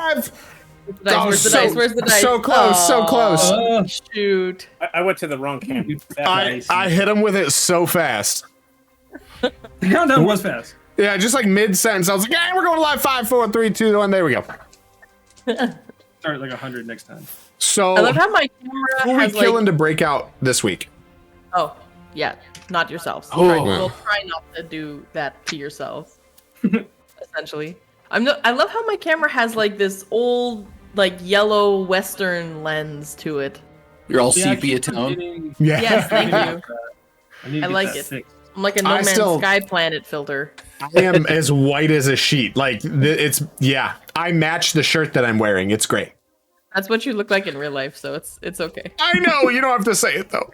Where's the dice? Where's the dice? Where's the dice? So close, so close. Oh, shoot. I went to the wrong camp. I hit him with it so fast. The countdown was fast. Yeah, just like mid-sentence. I was like, yeah, we're going live 5, 4, 3, 2, 1. There we go. Start like 100 next time. So, I love how my camera who are we has killing to break out this week? Oh, yeah. Not yourselves. Oh. We'll try not to do that to yourselves. Essentially. I love how my camera has like this old, like yellow Western lens to it. You're all sepia tone. Yeah. Yes, thank you. I like it. fixed. I'm like a No Man's Sky Planet filter. I am as white as a sheet. Like, it's, yeah. I match the shirt that I'm wearing. It's great. That's what you look like in real life, so it's okay. I know, you don't have to say it, though.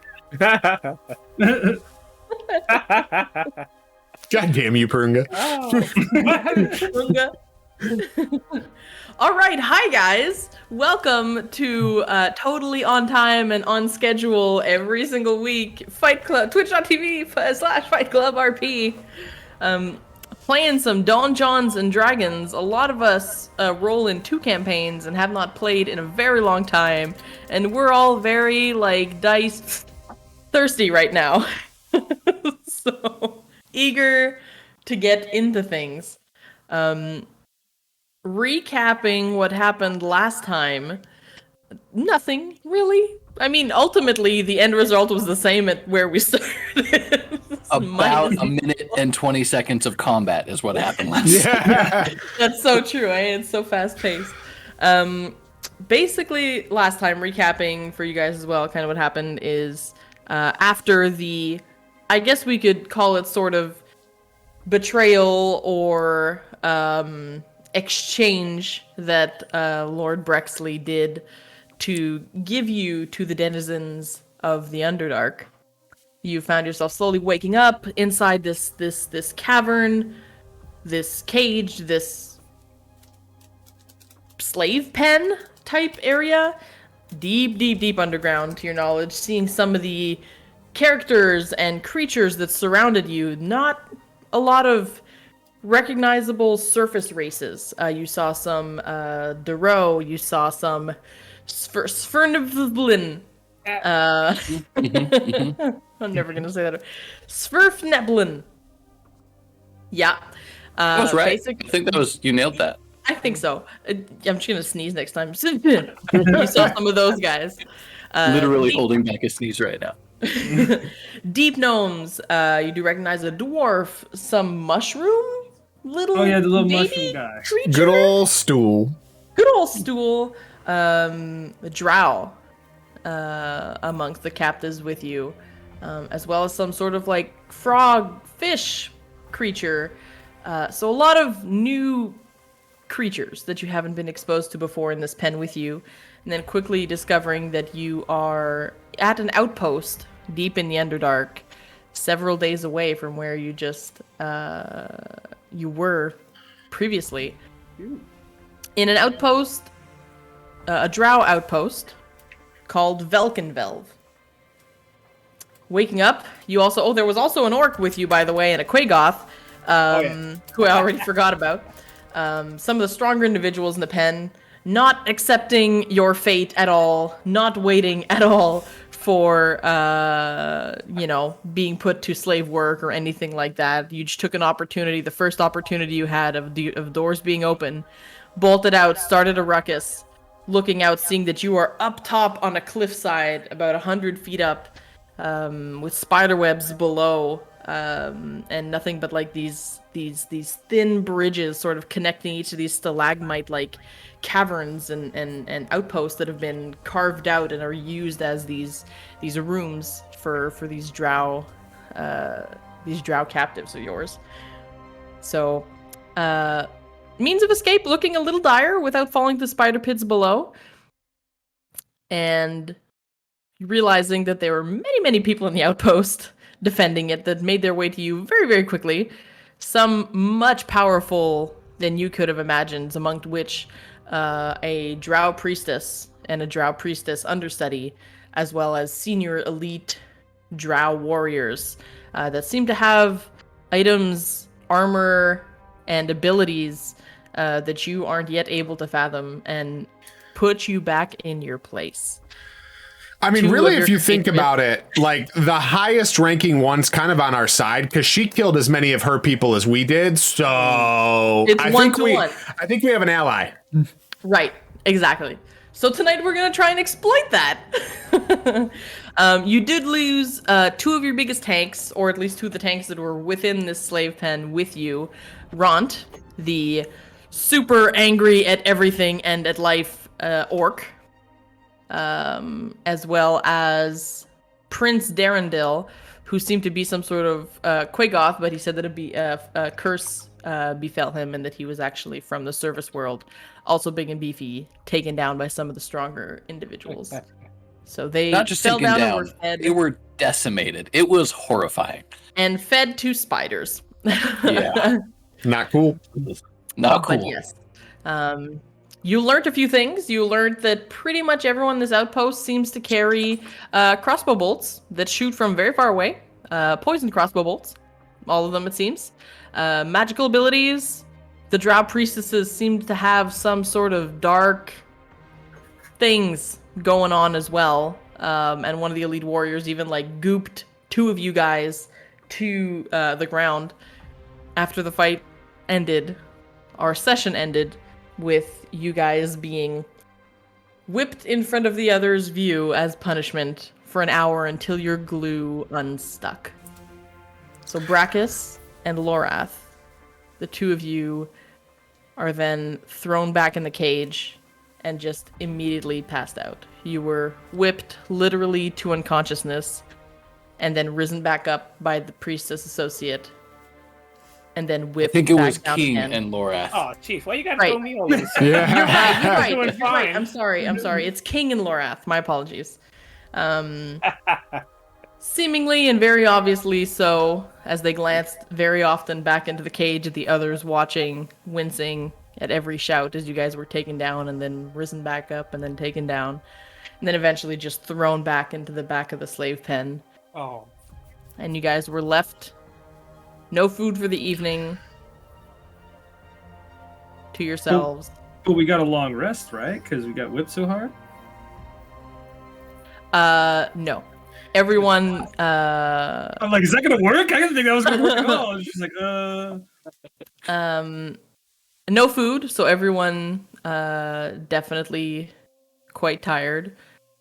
God damn you, Purunga. All right, hi guys. Welcome to totally on time and on schedule every single week. Fight Club, twitch.tv/Fight Club RP. Playing some Donjons and Dragons. A lot of us roll in 2 campaigns and have not played in a very long time, and we're all very like dice thirsty right now. So eager to get into things. Recapping what happened last time, nothing really. I mean, ultimately, the end result was the same at where we started. About a minute and 20 seconds of combat is what happened last time. Yeah. That's so true, eh? It's so fast-paced. Basically, last time, recapping for you guys as well, kind of what happened is after the, I guess we could call it sort of betrayal or exchange that Lord Brexley did to give you to the denizens of the Underdark. You found yourself slowly waking up inside this cavern, this cage, this slave pen type area, deep underground to your knowledge, seeing some of the characters and creatures that surrounded you. Not a lot of recognizable surface races. You saw some Duro, you saw some Sfernivlin. I'm never gonna say that. Sverfneblin. Yeah. That was right. Basic, I think that was, you nailed that. I think so. I'm just gonna sneeze next time. You saw some of those guys. Literally holding back a sneeze right now. Deep gnomes. You do recognize a dwarf, some mushroom, little. Oh yeah, the little baby mushroom guy. creature. Good old stool. Good old stool. A drow. Amongst the captives with you, as well as some sort of like frog, fish creature. So a lot of new creatures that you haven't been exposed to before in this pen with you, and then quickly discovering that you are at an outpost deep in the Underdark, several days away from where you just you were previously. In an outpost, a drow outpost called Velkenvelv. Waking up, you also... Oh, there was also an orc with you, by the way, and a Quagoth, who I already forgot about. Some of the stronger individuals in the pen, not accepting your fate at all, not waiting at all for, being put to slave work or anything like that. You just took an opportunity, the first opportunity you had of doors being open, bolted out, started a ruckus, looking out, seeing that you are up top on a cliffside, about 100 feet up, with spider webs below, and nothing but like these thin bridges sort of connecting each of these stalagmite like caverns and outposts that have been carved out and are used as these rooms for these drow captives of yours. So means of escape looking a little dire without falling to spider pits below. And realizing that there were many people in the outpost defending it that made their way to you very, very quickly. Some much powerful than you could have imagined, amongst which a drow priestess and a drow priestess understudy, as well as senior elite drow warriors that seem to have items, armor, and abilities that you aren't yet able to fathom, and put you back in your place. I mean, really, if you think about it, like the highest ranking one's kind of on our side because she killed as many of her people as we did. So It's I think we have an ally. Right, exactly. So tonight we're gonna try and exploit that. You did lose 2 of your biggest tanks, or at least 2 of the tanks that were within this slave pen with you. Ront, the super angry at everything and at life orc, as well as Prince Darendil, who seemed to be some sort of Quagoth, but he said that it'd be a curse befell him, and that he was actually from the service world, also big and beefy, taken down by some of the stronger individuals. So they Not just fell taken down and down, were fed. they were decimated. It was horrifying. And fed to spiders. Yeah. Not cool. Not cool. But yes. You learned a few things. You learned that pretty much everyone in this outpost seems to carry crossbow bolts that shoot from very far away. Poisoned crossbow bolts. All of them, it seems. Magical abilities. The drow priestesses seemed to have some sort of dark things going on as well. And one of the elite warriors even like gooped 2 of you guys to the ground after the fight ended. Our session ended with you guys being whipped in front of the other's view as punishment for an hour until your glue unstuck. So Brachus and Lorath, the 2 of you, are then thrown back in the cage and just immediately passed out. You were whipped literally to unconsciousness and then risen back up by the priestess associate and then whipped I think it back was down King again. and Lorath. Oh, Chief, why you gotta Right. throw me over this? Yeah. You're Doing right. fine. I'm sorry. It's King and Lorath. My apologies. Seemingly and very obviously so, as they glanced very often back into the cage at the others watching, wincing at every shout as you guys were taken down and then risen back up and then taken down, and then eventually just thrown back into the back of the slave pen. Oh, And you guys were left no food for the evening to yourselves. But we got a long rest, right? Because we got whipped so hard. No. Everyone, I'm like, is that gonna work? I didn't think that was gonna work at all. She's like, no food, so everyone definitely quite tired.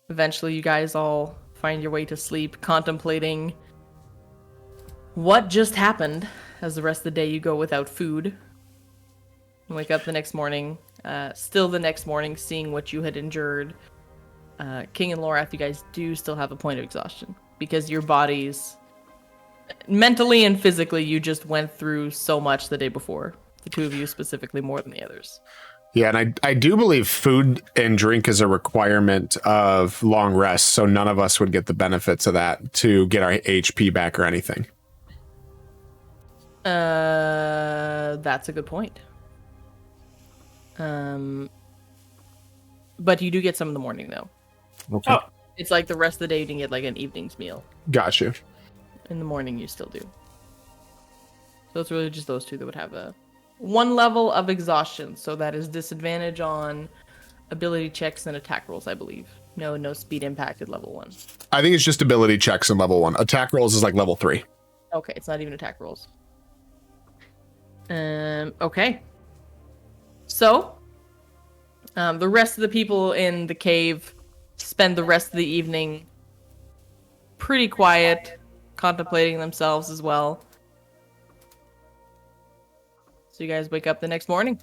Eventually you guys all find your way to sleep, contemplating what just happened as the rest of the day you go without food. You wake up the next morning, still the next morning, seeing what you had endured. King and Lorath, you guys do still have a point of exhaustion because your bodies, mentally and physically, you just went through so much the day before. The 2 of you specifically more than the others. Yeah, and I do believe food and drink is a requirement of long rest, so none of us would get the benefits of that to get our HP back or anything. That's a good point. But you do get some in the morning, though. Okay. It's like the rest of the day you didn't get like an evening's meal. Got you. In the morning you still do. So it's really just those 2 that would have a 1 level of exhaustion. So that is disadvantage on ability checks and attack rolls, I believe. No speed impacted level 1. I think it's just ability checks in level 1. Attack rolls is like level 3. Okay, it's not even attack rolls. Okay. So, the rest of the people in the cave spend the rest of the evening pretty quiet, contemplating themselves as well. So you guys wake up the next morning.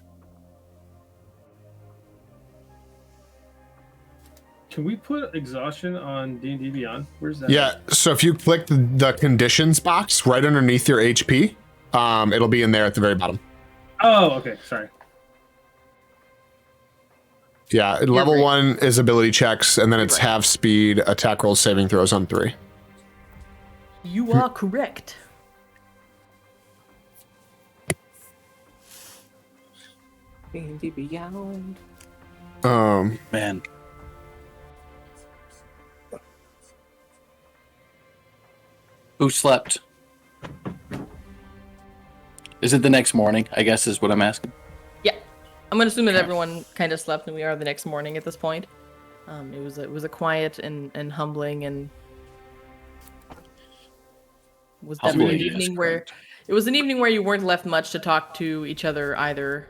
can we put exhaustion on D&D Beyond? Where's that? Yeah, so if you click the conditions box right underneath your HP, it'll be in there at the very bottom. Oh, okay. Sorry. Yeah, level right. 1 is ability checks, and then it's You're right. half speed, attack rolls, saving throws on 3. You are correct. D&D Beyond. Man. Who slept? Is it the next morning? I guess is what I'm asking. Yeah, I'm gonna assume that everyone kind of slept, and we are the next morning at this point. It was a quiet and humbling and was definitely Humbling an is evening where correct. it was an evening where you weren't left much to talk to each other either,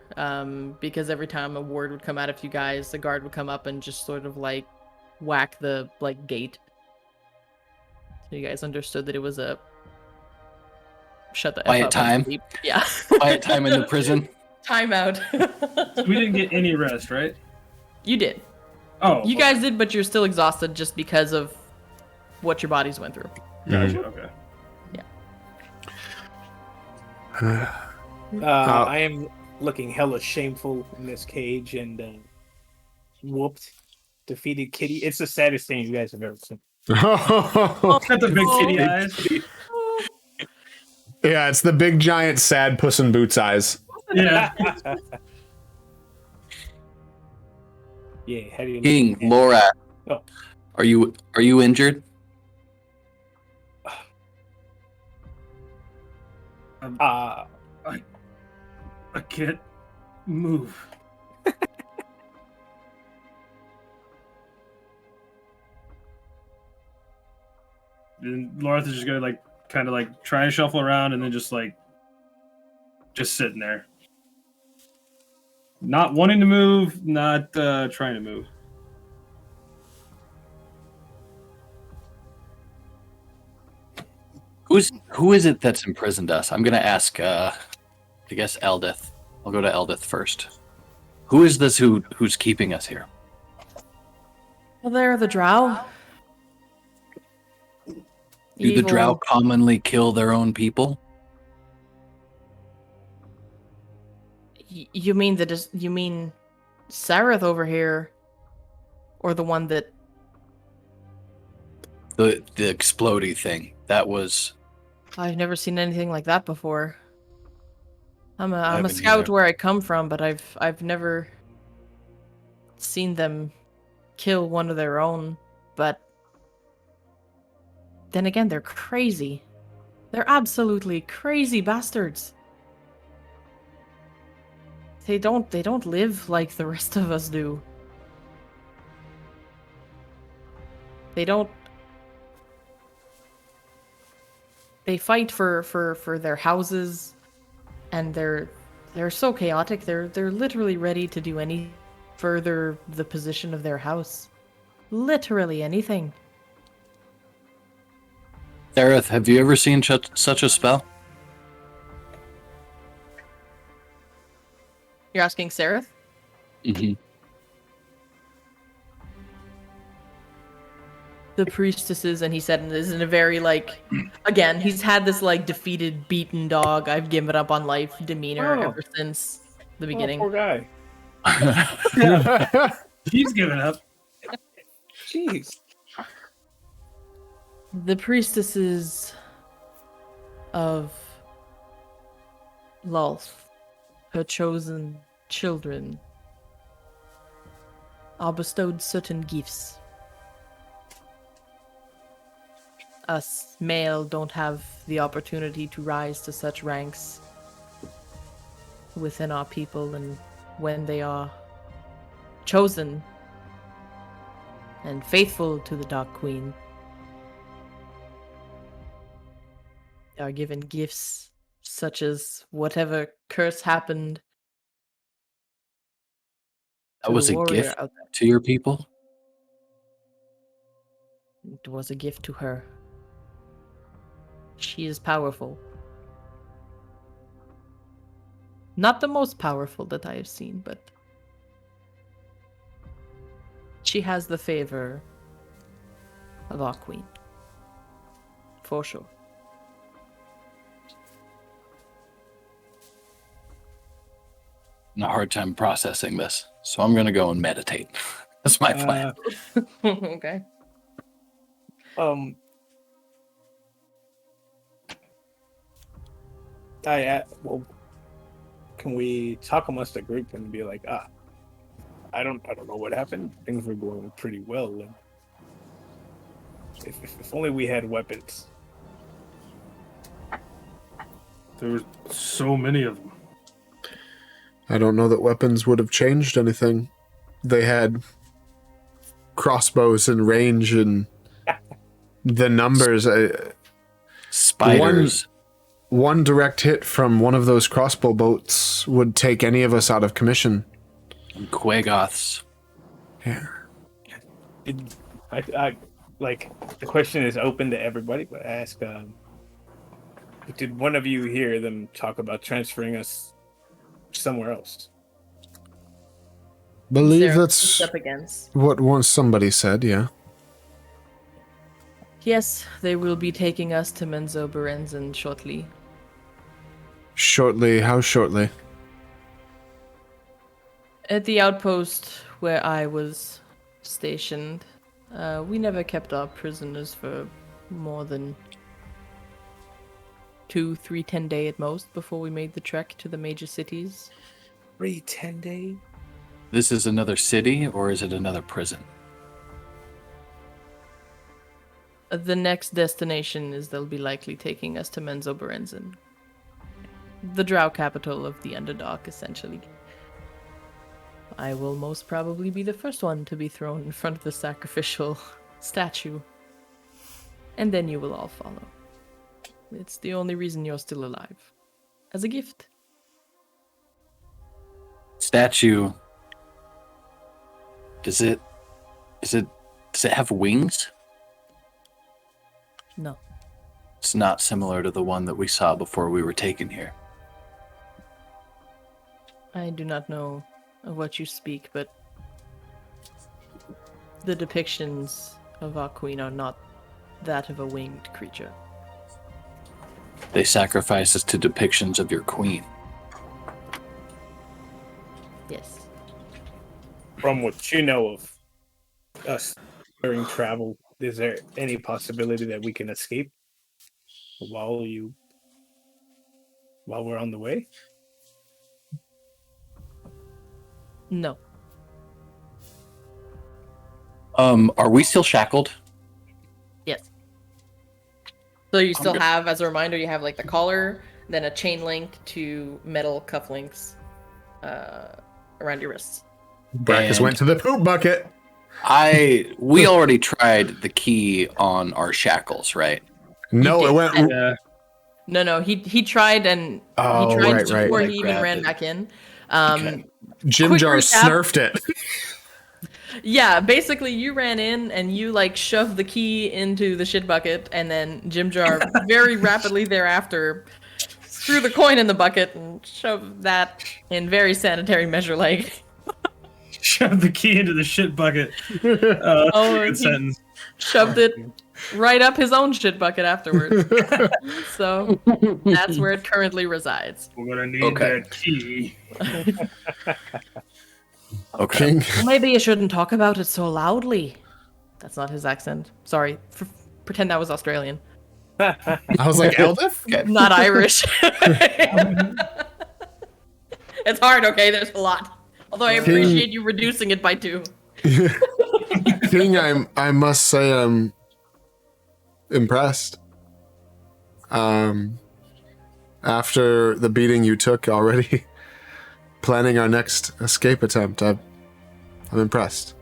because every time a word would come out of you guys, the guard would come up and just sort of like whack the like gate. So you guys understood that it was a shut the F Quiet up and time. sleep. Yeah. Quiet time in the prison. Time out. We didn't get any rest, right? You did. Oh, You guys did, but you're still exhausted just because of what your bodies went through. Gotcha. Okay. I am looking hella shameful in this cage and whooped, defeated Kitty. It's the saddest thing you guys have ever seen. Got the big kitty eyes. Yeah, it's the big giant sad Puss in Boots eyes. Yeah. Yeah, how do you King, Laura, Oh. are you injured? Uh, I can't move. And Lorth is just gonna like kind of like try and shuffle around and then just sitting there. Not wanting to move, not trying to move. Who is it that's imprisoned us? I'm gonna ask I guess Eldith. I'll go to Eldith first. Who is this who's keeping us here? Well, they're the drow. Do the drow commonly kill their own people? You mean Sareth over here, or the one that? The explodey thing. That was I've never seen anything like that before. I'm a haven't scout either. where I come from, but I've never seen them kill one of their own. But then again, they're crazy. They're absolutely crazy bastards. They don't live like the rest of us do. They fight for their houses, and they're so chaotic. They're literally ready to do any further the position of their house. Literally anything. Sareth, have you ever seen such a spell? You're asking Sareth? Mm-hmm. The priestesses, and he said this in a very again, he's had this defeated, beaten dog, I've given up on life demeanor Oh. ever since the oh, beginning. poor guy. He's giving up. Jeez. The priestesses of Lulth, her chosen children, are bestowed certain gifts. Us male don't have the opportunity to rise to such ranks within our people, and when they are chosen and faithful to the Dark Queen, they are given gifts such as whatever curse happened. That was the a warrior gift out there. to your people? It was a gift to her. She is powerful. Not the most powerful that I have seen, but she has the favor of our queen. For sure. I'm a hard time processing this, so I'm gonna go and meditate. That's my plan. Okay. Well, can we talk amongst the group and be like, I don't know what happened. Things were going pretty well. And if only we had weapons. There were so many of them. I don't know that weapons would have changed anything. They had crossbows and range and the numbers. Spiders. One direct hit from one of those crossbow bolts would take any of us out of commission. And Quagoths. Yeah. I the question is open to everybody, but I ask, did one of you hear them talk about transferring us somewhere else? Believe Sarah that's up against. what once somebody said, yeah. Yes, they will be taking us to Menzo Berenzin shortly. Shortly, how shortly? At the outpost where I was stationed, we never kept our prisoners for more than 2, 3, 10 days at most before we made the trek to the major cities. 3, 10 days? This is another city, or is it another prison? The next destination is they'll be likely taking us to Menzoberranzan, the drow capital of the Underdark, essentially. I will most probably be the first one to be thrown in front of the sacrificial statue, and then you will all follow. It's the only reason you're still alive. As a gift. Statue. Does it have wings? No. It's not similar to the one that we saw before we were taken here. I do not know of what you speak, but the depictions of our queen are not that of a winged creature. They sacrifice us to depictions of your queen. Yes. From what you know of us during travel, is there any possibility that we can escape while we're on the way? No. Are we still shackled? Yes. So you still have, as a reminder, you have like the collar, then a chain link to metal cufflinks around your wrists. Brackus And- went to the poop bucket. We already tried the key on our shackles, right? No, did. it went. Yeah. No, he tried and Oh, he tried right, right. before Like he even grabbed ran it. back in. Okay. Jim quick Jar recap. snurfed it. Yeah, basically you ran in and you like shoved the key into the shit bucket, and then Jim Jar very rapidly thereafter threw the coin in the bucket and shoved that in very sanitary measure like. Shove the key into the shit bucket. Oh, Good he- sentence. Shoved it right up his own shit bucket afterwards. So that's where it currently resides. We're gonna need Okay. that key. Okay. King. Well, maybe you shouldn't talk about it so loudly. That's not his accent. Sorry. Pretend that was Australian. I was like, Eldith? Okay. Not Irish. It's hard, okay? There's a lot. Although I appreciate you reducing it by 2. King, I must say I'm impressed. After the beating you took already, planning our next escape attempt, I'm impressed.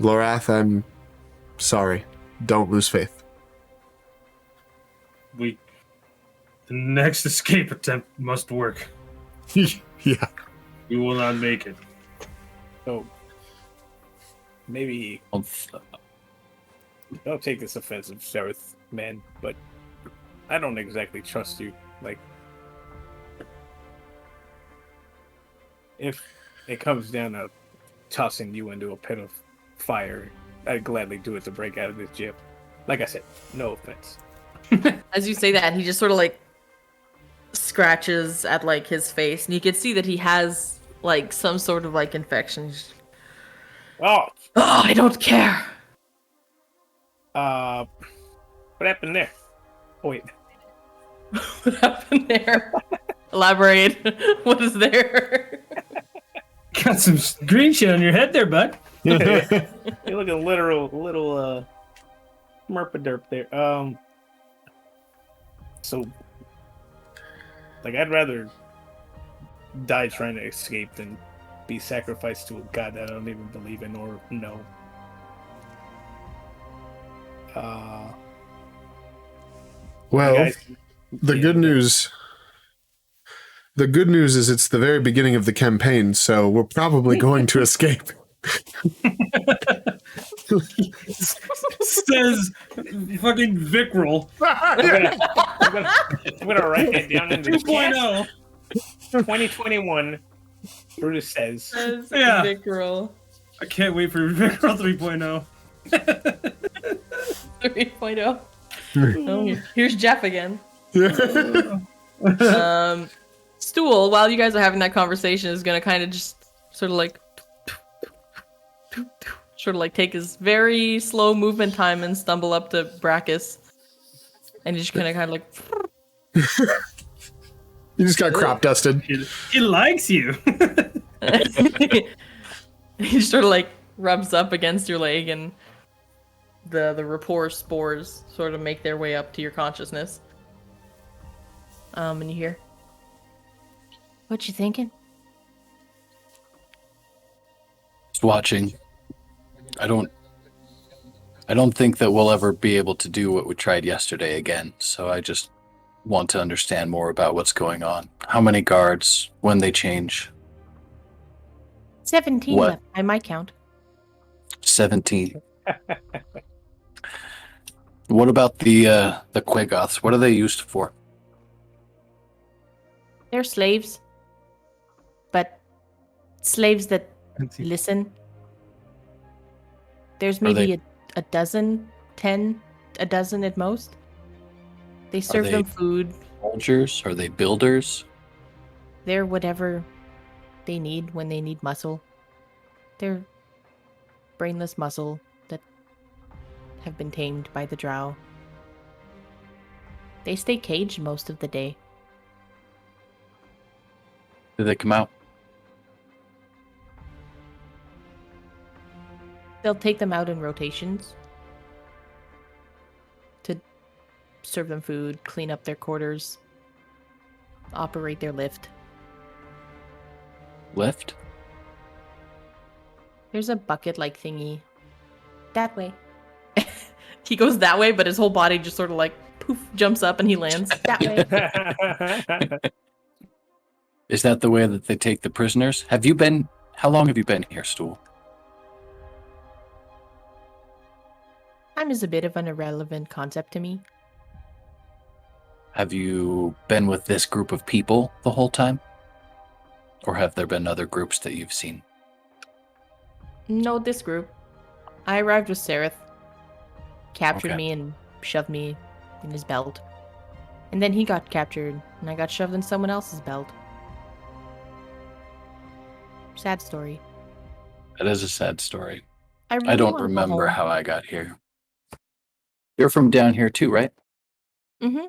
Lorath, I'm sorry. Don't lose faith. The next escape attempt must work. Yeah. We will not make it. So maybe don't take this offensive, Sereth, man, but I don't exactly trust you. Like, if it comes down to tossing you into a pit of fire, I'd gladly do it to break out of this jail. Like I said, no offense. As you say that, he just sort of like scratches at like his face, and you can see that he has like some sort of like infection. Oh, I don't care. what happened there? Oh, wait. What happened there? Elaborate. What is there? Got some green shit on your head there, bud. You look a little merpaderp there. So, like, I'd rather die trying to escape than be sacrificed to a god that I don't even believe in or know. Well, guys, the good news is it's the very beginning of the campaign, so we're probably going to escape. Says fucking Vickrel I'm gonna write it down in the chat. 2.0. 2021. Brutus says. Yeah. Big girl. I can't wait for Vickrel 3.0. 3.0. Oh, here's Jeff again. Stool, while you guys are having that conversation, is gonna kind of just sort of like take his very slow movement time and stumble up to Brachus, and he's just kind of like. You just got crop dusted. He likes you. He sort of like rubs up against your leg, and the rapport spores sort of make their way up to your consciousness. And you hear, "What you thinking?" Just watching. I don't think that we'll ever be able to do what we tried yesterday again. So I just want to understand more about what's going on. How many guards? When they change? 17 What? left by my count. 17. What about the Quagoths? What are they used for? They're slaves, but slaves that listen. There's maybe a dozen, 10, a dozen at most. They serve them food. Soldiers? Are they builders? They're whatever they need when they need muscle. They're brainless muscle that have been tamed by the drow. They stay caged most of the day. Do they come out? They'll take them out in rotations to serve them food, clean up their quarters, operate their lift. Lift? There's a bucket-like thingy. That way. He goes that way, but his whole body just sort of like poof jumps up and he lands that way. Is that the way that they take the prisoners? How long have you been here, Stool? Time is a bit of an irrelevant concept to me. Have you been with this group of people the whole time? Or have there been other groups that you've seen? No, this group. I arrived with Sereth, captured Okay. me and shoved me in his belt. And then he got captured, and I got shoved in someone else's belt. Sad story. That is a sad story. I I don't wanna go remember home. how I got here. You're from down here too, right? Mm-hmm.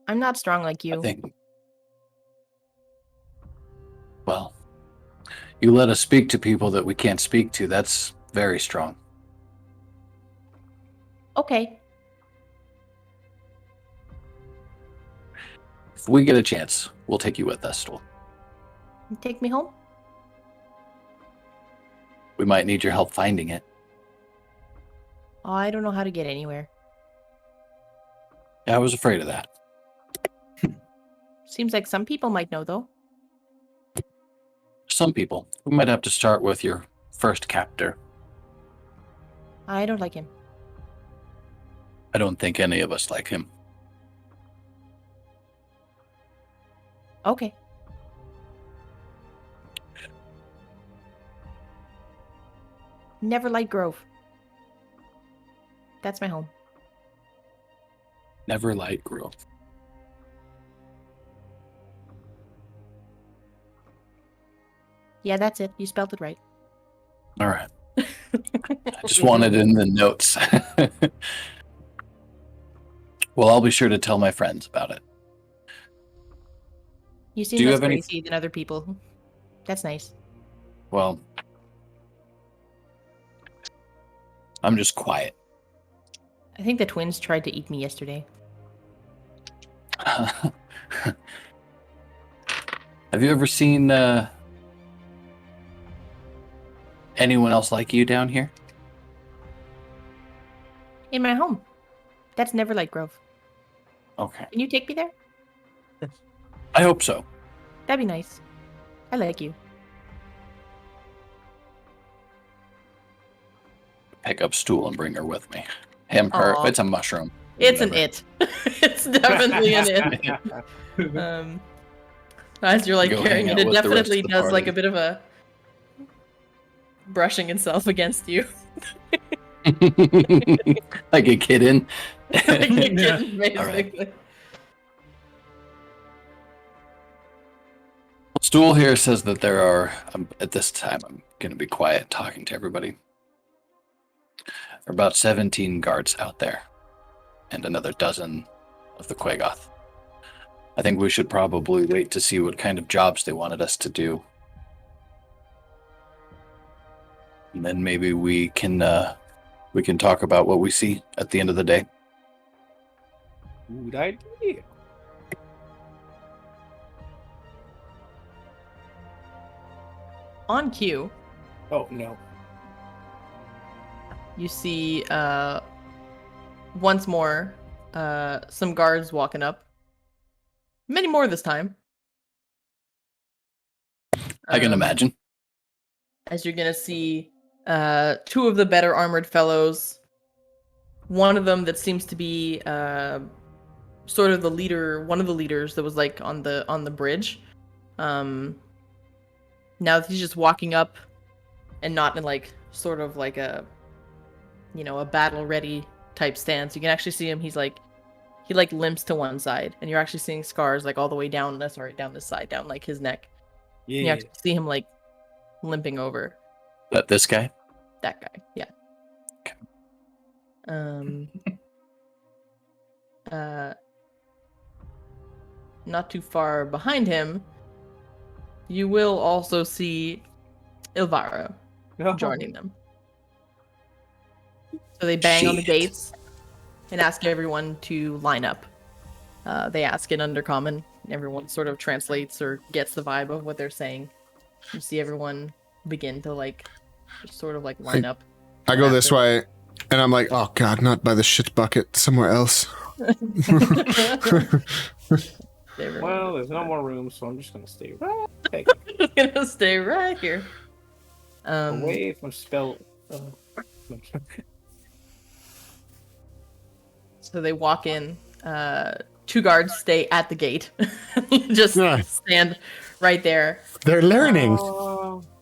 I'm not strong like you. I think. Well, you let us speak to people that we can't speak to. That's very strong. Okay. If we get a chance, we'll take you with us, Stool. You take me home? We might need your help finding it. Oh, I don't know how to get anywhere. I was afraid of that. Seems like some people might know, though. Some people. We might have to start with your first captor. I don't like him. I don't think any of us like him. Okay. Neverlight Grove. That's my home. Never light Grove. Yeah, that's it. You spelled it right. All right. I just wanted in the notes. Well, I'll be sure to tell my friends about it. You seem Do you less have any- crazy than other people. That's nice. Well, I'm just quiet. I think the twins tried to eat me yesterday. Have you ever seen anyone else like you down here? In my home. That's Neverlight Grove. Okay. Can you take me there? I hope so. That'd be nice. I like you. Pick up Stool and bring her with me. Him, her. Aw. It's a mushroom. It's an Whatever. it. It's definitely an it. As you're like Go carrying hang it, out it with the rest definitely of the does like party. a bit of a brushing itself against you. Like a kitten. Like a kitten, All right. basically. Stool here says that there are, at this time, I'm going to be quiet talking to everybody. There are about 17 guards out there, and another dozen of the Quagoth. I think we should probably wait to see what kind of jobs they wanted us to do. And then maybe we can talk about what we see at the end of the day. Good idea. On cue, Oh no. you see once more some guards walking up. Many more this time. I can imagine. As you're gonna see two of the better armored fellows. One of them that seems to be sort of the leader, one of the leaders that was like on the bridge. Now that he's just walking up and not in like sort of like a battle ready type stance. You can actually see him, he limps to one side, and you're actually seeing scars like all the way down this side, down like his neck. Yeah. You actually see him like limping over. This guy? That guy, yeah. Not too far behind him, you will also see Ilvara joining them. So they bang on the gates and ask everyone to line up. They ask in Undercommon. Everyone sort of translates or gets the vibe of what they're saying. You see everyone begin to like just sort of like line up. I go this way, and I'm like, oh god, not by the shit bucket, somewhere else. Well, there's no more room, so I'm just gonna stay right gonna stay right here. away from spell. So they walk in. Two guards stay at the gate. Just stand right there. They're learning.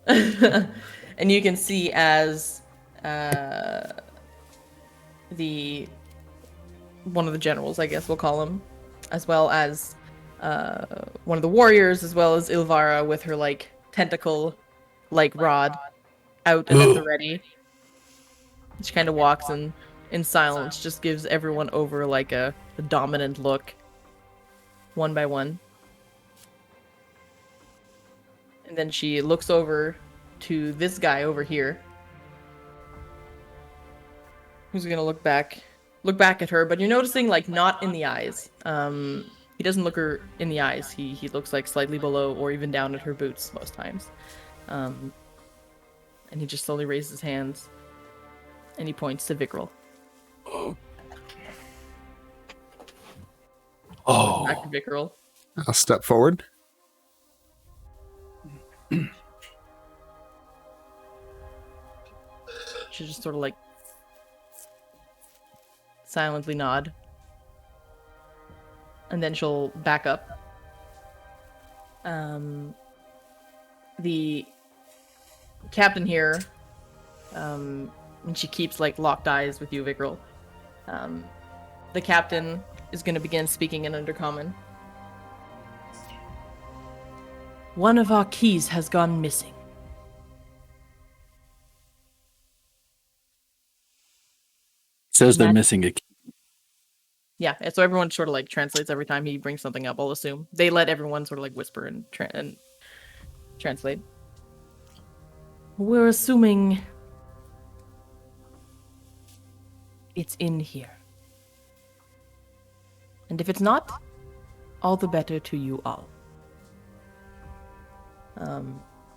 And you can see as one of the generals, I guess we'll call him, as well as one of the warriors, as well as Ilvara with her like tentacle like rod out and at the ready. She kind of walks in silence, just gives everyone over like a dominant look, one by one. And then she looks over to this guy over here, who's gonna look back at her, but you're noticing like not in the eyes. He doesn't look her in the eyes. He looks like slightly below or even down at her boots most times. And he just slowly raises his hands and he points to Vikril. Oh. Back to Vikril. I'll step forward. She'll just sort of like silently nod. And then she'll back up. The captain here, and she keeps like locked eyes with you, Vikril. The captain is going to begin speaking in Undercommon. One of our keys has gone missing. It says they're missing a key. Yeah, so everyone sort of like translates every time he brings something up, I'll assume. They let everyone sort of like whisper and translate. We're assuming it's in here. And if it's not, all the better to you all.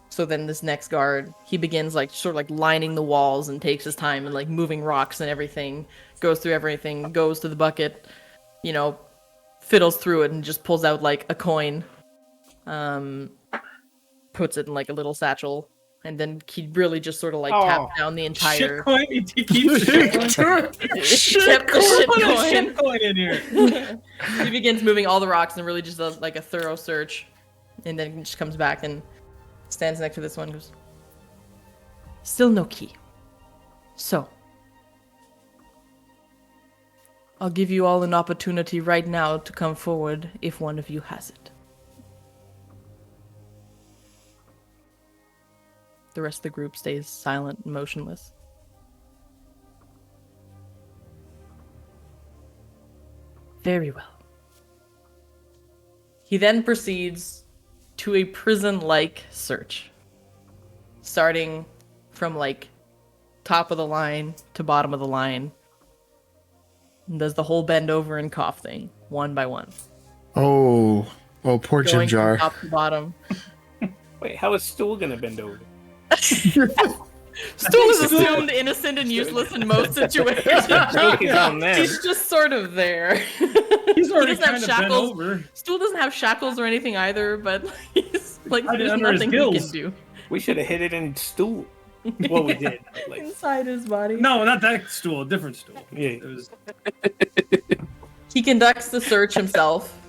So then this next guard, he begins like sort of like lining the walls and takes his time and like moving rocks and everything, goes through everything, goes to the bucket, fiddles through it and just pulls out like a coin, puts it in like a little satchel, and then he really just sort of like taps down the entire Shit coin. He keeps shit coin. Shit Shit coin in here. He begins moving all the rocks and really just does like a thorough search, and then just comes back and stands next to this one and goes, still no key. So, I'll give you all an opportunity right now to come forward if one of you has it. The rest of the group stays silent and motionless. Very well. He then proceeds to a prison-like search, starting from like top of the line to bottom of the line, and does the whole bend over and cough thing, one by one. Oh, poor Jim Going Jar. from top to bottom. Wait, how is Stool gonna bend over? Stool is assumed innocent and useless in most situations. Joke is on them. He's just sort of there. He's already doesn't have kind of bent shackles. over. Stool doesn't have shackles or anything either, but he's like Hide it there's under his nothing he can gills. do We should have hit it in Stool. Well, we did. Like, inside his body. No, not that stool. A different stool. yeah. It was. He conducts the search himself.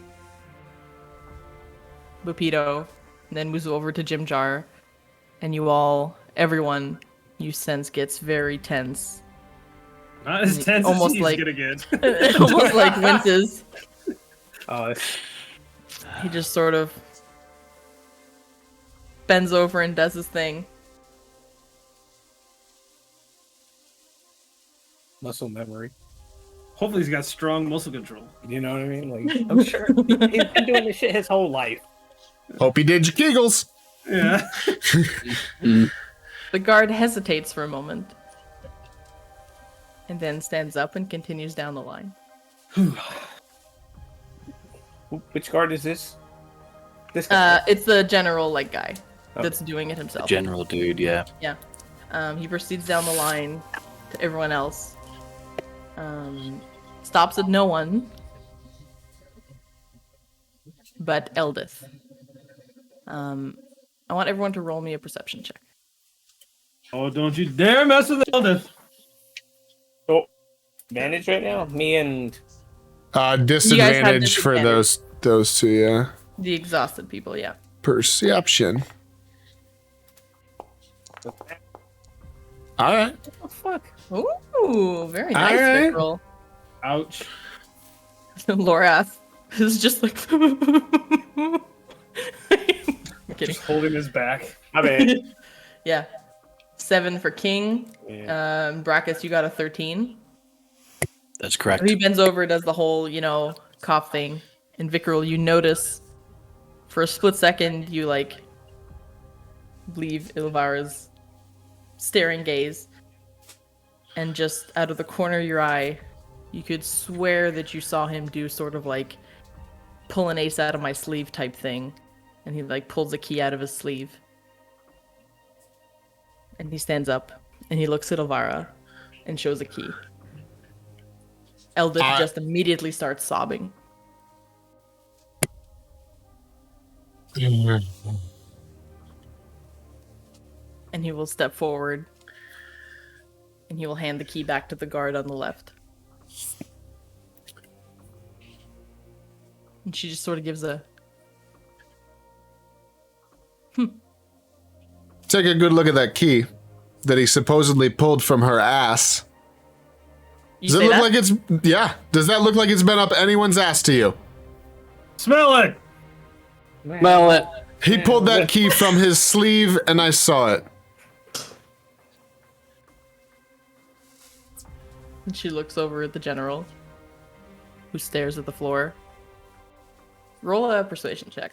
Bupito, then moves over to Jim Jar, and everyone, you sense gets very tense. Not as tense Almost as he's like- gonna get. Almost like winces. Oh, He just sort of bends over and does his thing. muscle memory. Hopefully, he's got strong muscle control. You know what I mean? Like, I'm sure he's been doing this shit his whole life. Hope he did your giggles. Yeah. The guard hesitates for a moment, and then stands up and continues down the line. Which guard is this? This guy. It's the general guy Oh. that's doing it himself. General dude, yeah. He proceeds down the line to everyone else. Stops at no one but Eldith. I want everyone to roll me a perception check. Oh, don't you dare mess with Eldith. Oh, advantage right now? Me and... Disadvantage for disadvantage. those two, yeah. The exhausted people, yeah. Perception. All right. What the fuck? Ooh, very nice Alright. quick roll. Ouch. Lorath is just like... I'm kidding. Just holding his back. My bad. Yeah. 7 for King. Yeah. Brackus, you got a 13. That's correct. He bends over, does the whole, cough thing. And Vickrel, you notice for a split second, you leave Ilvara's staring gaze. And just out of the corner of your eye, you could swear that you saw him do sort of pull an ace out of my sleeve type thing. And he pulls a key out of his sleeve. And he stands up and he looks at Ilvara and shows a key. Eldith just immediately starts sobbing. And he will step forward and he will hand the key back to the guard on the left. And she just sort of gives a... Take a good look at that key that he supposedly pulled from her ass. You Does it say look that? like it's... Yeah. Does that look like it's been up anyone's ass to you? Smell it. Smell it. He pulled that key from his sleeve and I saw it. And she looks over at the general, who stares at the floor. Roll a persuasion check.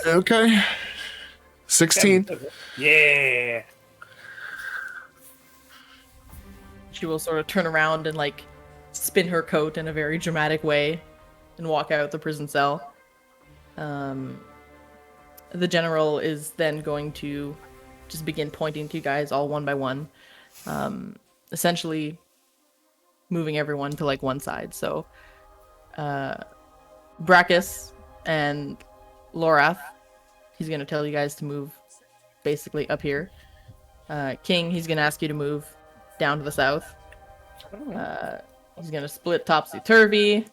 Okay. 16. Yeah. She will sort of turn around and spin her coat in a very dramatic way and walk out the prison cell. The general is then going to just begin pointing to you guys all one by one, essentially moving everyone to one side. So Brackus and Lorath, he's going to tell you guys to move basically up here. King, he's going to ask you to move down to the south. He's going to split Topsy-Turvy,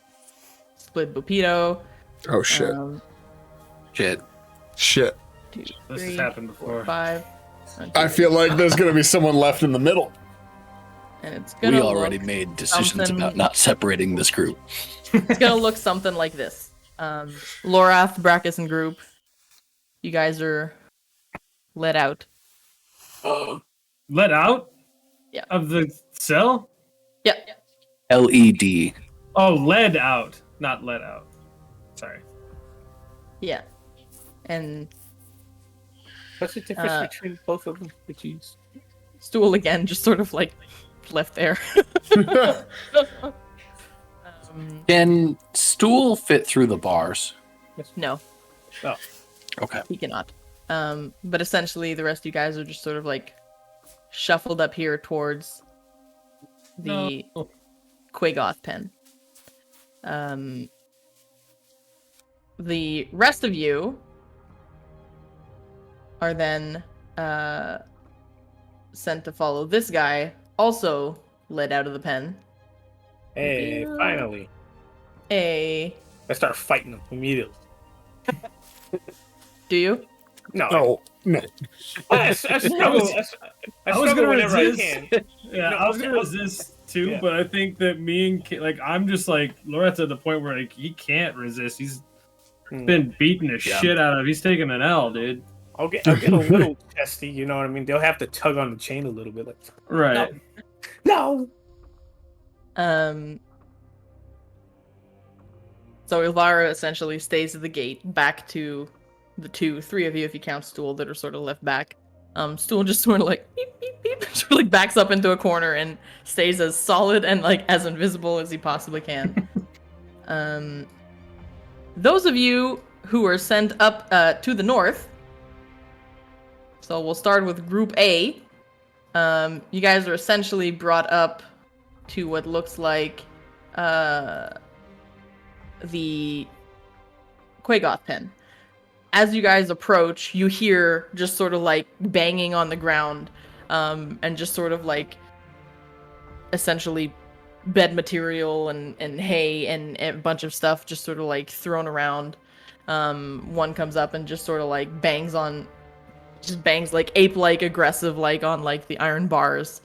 split Bupito. Oh, shit. Shit. Shit. 2, This has 3, happened 4, before. 5. I feel like there's going to be someone left in the middle. And it's gonna We already look made decisions something- about not separating this group. It's gonna look something like this. Lorath, Brackus, and group, you guys are let out. Let out? Yeah. Of the cell? Yep. LED. Oh, led out, not let out. Sorry. Yeah. And What's the difference between both of them? Jeez. Stool again, just sort of like left there. Can stool fit through the bars? No, Oh, Okay. he cannot. But essentially, the rest of you guys are just sort of like shuffled up here towards the Quagoth pen. The rest of you are then sent to follow this guy, also led out of the pen. hey, finally. Let's start fighting them immediately. Do you? No. Oh, no. I struggle. I was struggle gonna whenever resist. I can. Yeah, No, I was gonna resist too, Yeah. but I think that me and like I'm just like Loret's at the point where like he can't resist. He's been beaten the shit out of. He's taking an L, dude. I'll get a little testy, you know what I mean? They'll have to tug on the chain a little bit. Like, Right. no. So Ilvara essentially stays at the gate, back to the three of you, if you count Stool, that are sort of left back. Stool just sort of like beep beep beep, sort of like backs up into a corner and stays as solid and like as invisible as he possibly can. Those of you who are sent up to the north. So we'll start with Group A. You guys are essentially brought up to what looks like the Quagoth pen. As you guys approach, you hear just sort of like banging on the ground, and just sort of like essentially bed material and hay and a bunch of stuff just sort of like thrown around. One comes up and just sort of like bangs like ape-like aggressive like on like the iron bars,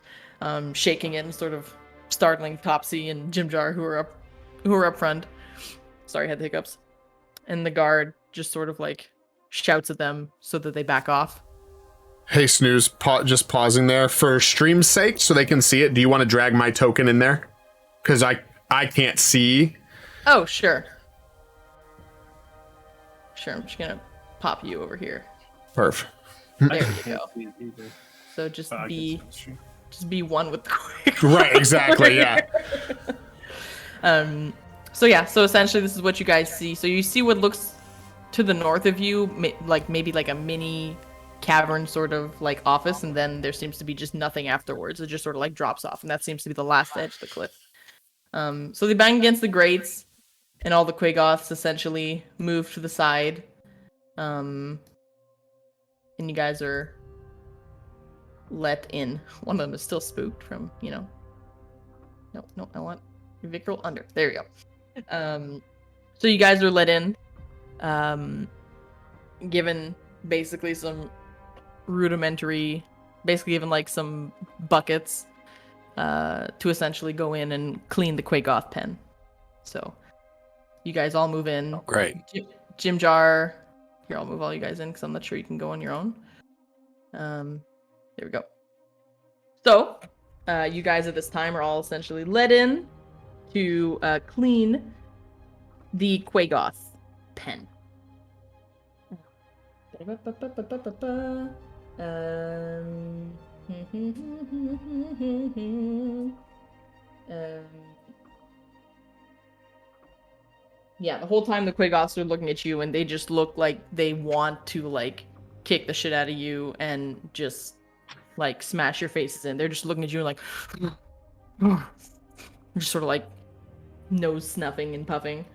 shaking it and sort of startling Topsy and Jimjar who are up front. Sorry, I had the hiccups. And the guard just sort of like shouts at them so that they back off. Hey, Snooze, just pausing there. For stream's sake, so they can see it, do you want to drag my token in there? Because I can't see. Oh, sure. Sure, I'm just gonna pop you over here. Perf. There you go. So just be one with the quick. Right, exactly, yeah. So yeah, so essentially this is what you guys see. So you see what looks to the north of you, maybe like a mini cavern sort of like office, and then there seems to be just nothing afterwards. It just sort of like drops off, and that seems to be the last edge of the cliff. So they bang against the grates, and all the Quagoths essentially move to the side. And you guys are let in. One of them is still spooked from, No, I want Vicral under. There you go. So you guys are let in, given basically some rudimentary, basically given like some buckets, to essentially go in and clean the Quagoth pen. So you guys all move in. Oh, great. Jim Jar. Here, I'll move all you guys in because I'm not sure you can go on your own. There we go. So, you guys at this time are all essentially let in to clean the Quagoth pen. Yeah, the whole time the Quagoths are looking at you, and they just look like they want to like kick the shit out of you and just like smash your faces in. They're just looking at you and like just sort of like nose snuffing and puffing.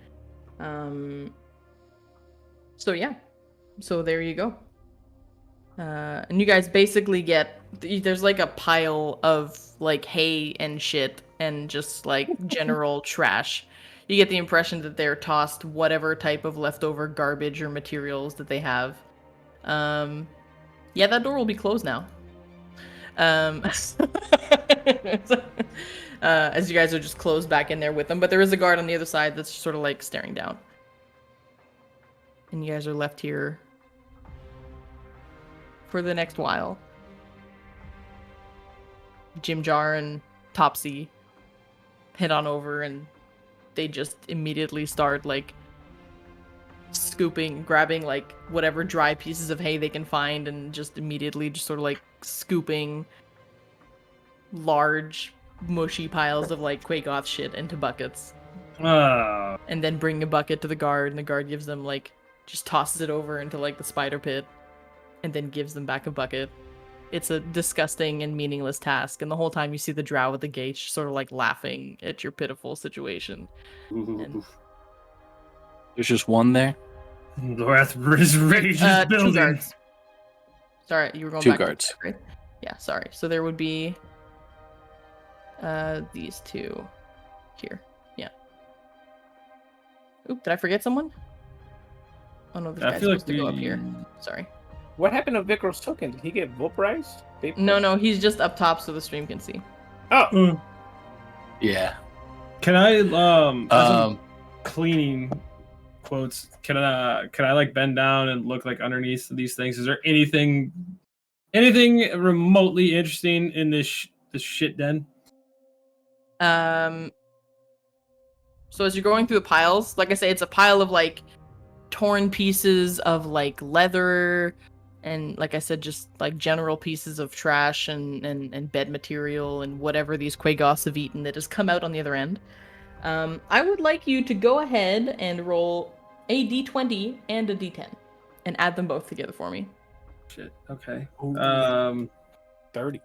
So yeah, so there you go. And you guys basically get, there's like a pile of like hay and shit and just like general trash. You get the impression that they're tossed whatever type of leftover garbage or materials that they have. Yeah, that door will be closed now. as you guys are just closed back in there with them. But there is a guard on the other side that's sort of like staring down. And you guys are left here for the next while. Jim Jar and Topsy head on over, and they just immediately start like scooping, grabbing like whatever dry pieces of hay they can find, and just immediately just sort of like scooping large mushy piles of like Quagoth shit into buckets. And then bring a bucket to the guard, and the guard gives them like, just tosses it over into like the spider pit, and then gives them back a bucket. It's a disgusting and meaningless task, and the whole time you see the drow at the gate sort of like laughing at your pitiful situation. And, There's just one there. Lorath is rage is 2 building. guards. Sorry, you were going 2 back to guards. that, right? Yeah, sorry. So there would be these 2 here. Yeah. Oop, did I forget someone? Oh no, this I guy's feel like supposed to go up here. Sorry. What happened to Vikros token? Did he get vaporized? No, he's just up top so the stream can see. Oh, Yeah. Can I as I'm Um. cleaning quotes? Can I like bend down and look like underneath these things? Is there anything remotely interesting in this shit den? So as you're going through the piles, like I say, it's a pile of like torn pieces of like leather, and like I said, just like general pieces of trash and bed material and whatever these Quagoths have eaten that has come out on the other end. I would like you to go ahead and roll a d20 and a d10 and add them both together for me. Shit. Okay. Ooh. 30.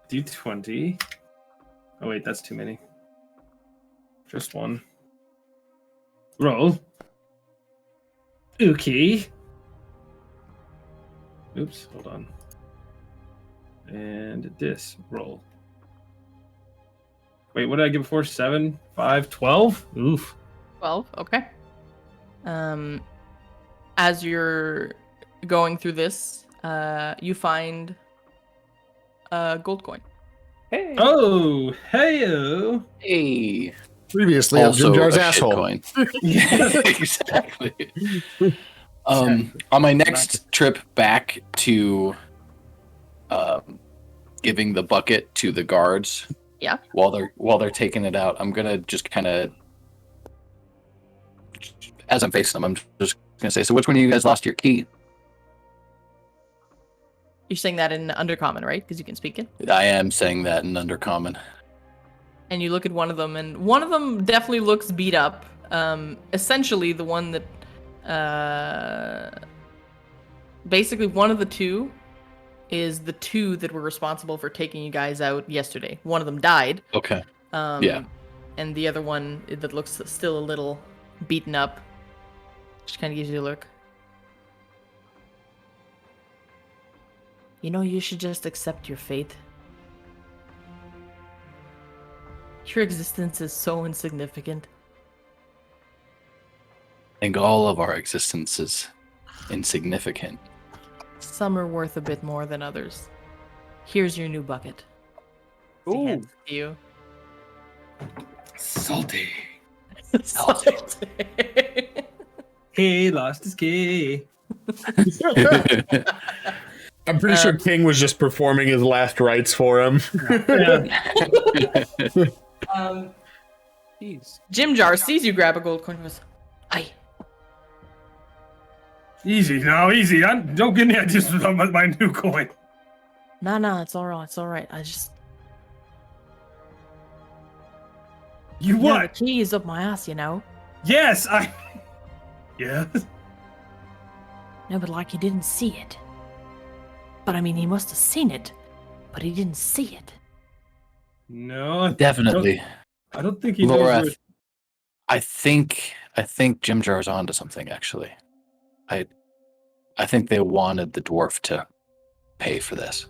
D20. Oh wait, that's too many. Just one. Roll. Okay. Oops, hold on. And this roll. Wait, what did I get before? 7, 5, 12? Oof. 12, okay. As you're going through this, you find a gold coin. Hey. Oh, hey-o. Hey. Previously on Jim Also Jar's a asshole. shitcoin. Yeah, exactly. On my next trip back to giving the bucket to the guards, Yeah. while they're taking it out, I'm gonna just kind of, as I'm facing them, I'm just gonna say, so which one of you guys lost your key? You're saying that in Undercommon, right? Because you can speak it. I am saying that in Undercommon. And you look at one of them, and one of them definitely looks beat up. Essentially, the one that, basically one of the 2 is the 2 that were responsible for taking you guys out yesterday. One of them died. Okay. Yeah. And the other one that looks still a little beaten up, just kind of gives you a look. You know, you should just accept your fate. Your existence is so insignificant. I think all of our existence is insignificant. Some are worth a bit more than others. Here's your new bucket. He Ooh. hands it to you. Salty. Salty. He lost his key. I'm pretty sure King was just performing his last rites for him. Yeah. Jeez. Jim Jar sees you grab a gold coin and goes, "Aye." Easy now, easy. Don't give me ideas about my new coin. No, it's alright, it's alright. I just... You Yeah, what? the key is up my ass, you know? Yes, Yes. No, but like he didn't see it. But I mean, he must have seen it, but he didn't see it. No. Definitely. I don't think he knows Laura, where... I think Jim Jar's onto something, actually. I think they wanted the dwarf to pay for this.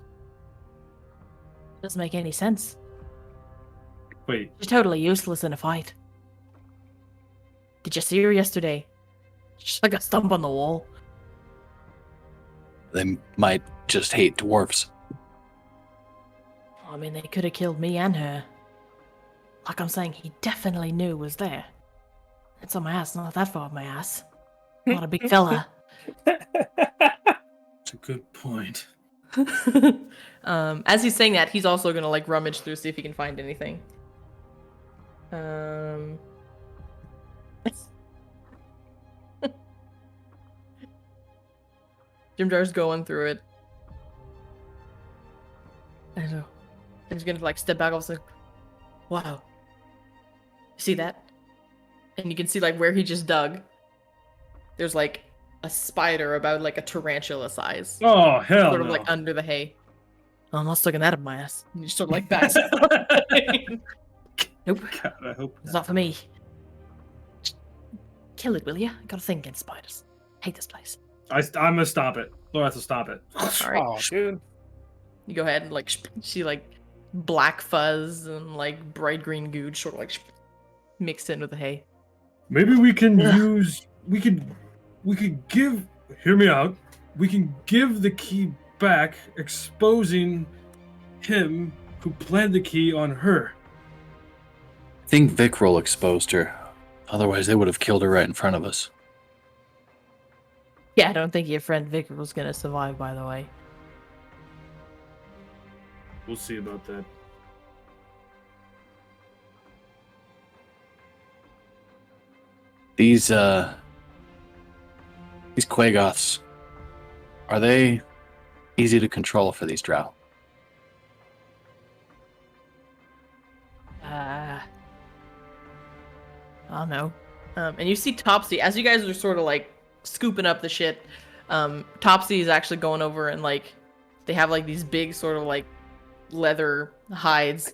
Doesn't make any sense. Wait. She's totally useless in a fight. Did you see her yesterday? She's like a stump on the wall. They might just hate dwarves. I mean, they could have killed me and her. like I'm saying, he definitely knew was there. It's on my ass, not that far up my ass. Not a big fella. That's a good point. As he's saying that, he's also gonna like rummage through, see if he can find anything. Jimjar's going through it. I don't know. And he's gonna like step back off, like, wow. See that? And you can see like where he just dug. There's like a spider about like a tarantula size. Oh, hell Sort of no. like under the hay. Oh, I'm not sticking that up my ass. And you sort of like backs up. Nope. God, I hope It's not for me. Kill it, will ya? I got a thing against spiders. Hate this place. I'm gonna stop it. Laura has to stop it. Alright. Oh, dude. You go ahead and like see like black fuzz and like bright green goo sort of like mixed in with the hay. Maybe we can use. We could give. Hear me out. We can give the key back, exposing him who planted the key on her. I think Vickrol exposed her. Otherwise, they would have killed her right in front of us. Yeah, I don't think your friend Vicar was gonna survive, by the way. We'll see about that. These Quagoths, are they easy to control for these drow? I don't know. And you see Topsy, as you guys are sort of like scooping up the shit, Topsy is actually going over and like, they have like these big sort of like leather hides.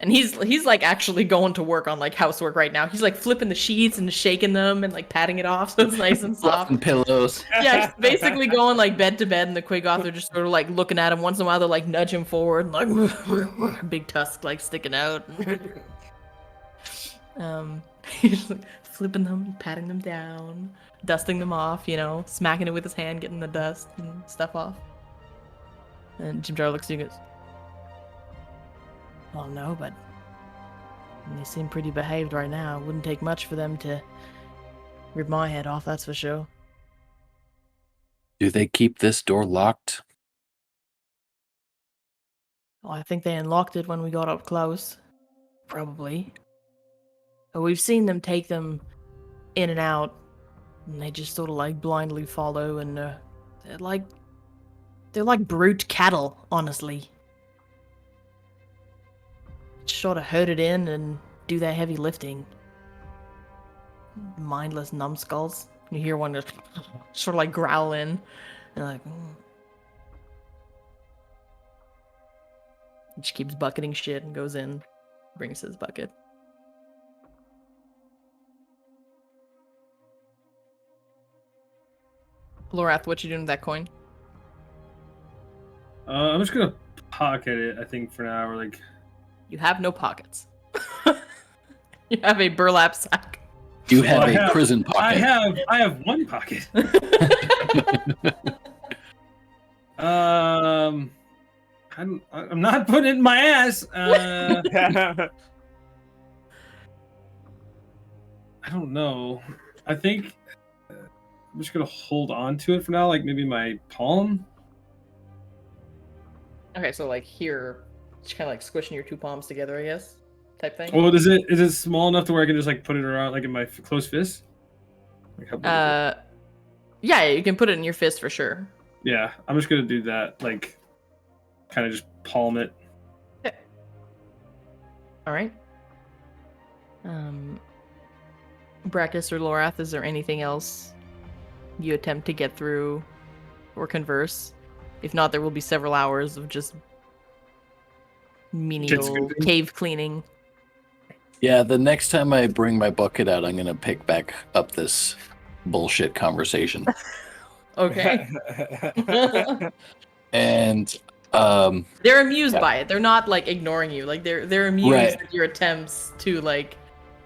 And he's like actually going to work on like housework right now. He's like flipping the sheets and shaking them and like patting it off so it's nice and soft. And pillows. Yeah, he's basically going like bed to bed, and the Quagoth are just sort of like looking at him. Once in a while, they're like nudge him forward, and, like big tusk like sticking out. He's like flipping them, patting them down, dusting them off, you know, smacking it with his hand, getting the dust and stuff off. And Jimjar looks at you and goes, "Oh no, but they seem pretty behaved right now. Wouldn't take much for them to rip my head off, that's for sure." Do they keep this door locked? Well, I think they unlocked it when we got up close. Probably. But we've seen them take them in and out, and they just sort of like blindly follow, and they're like brute cattle, honestly. Sort of herd it in and do their heavy lifting. Mindless numbskulls. You hear one just sort of like growl in, and like, He just keeps bucketing shit and goes in, brings his bucket. Lorath, what you doing with that coin? I'm just gonna pocket it, I think, for now. Or like, You have no pockets. You have a burlap sack. You have Well, a prison pocket. I have one pocket. I'm not putting it in my ass. I don't know. I think I'm just gonna hold on to it for now, like maybe my palm. Okay, so like here, just kind of like squishing your two palms together, I guess, type thing. Oh, is it small enough to where I can just like put it around like in my closed fist? Like, how big is it? Yeah, you can put it in your fist for sure. Yeah, I'm just gonna do that. Like, kind of just palm it. All right. Brackus or Lorath, is there anything else you attempt to get through or converse? If not, there will be several hours of just menial scooping. cave cleaning. Yeah, the next time I bring my bucket out, I'm going to pick back up this bullshit conversation. Okay. And They're amused Yeah. by it. They're not like ignoring you. Like they're amused Right. at your attempts to like,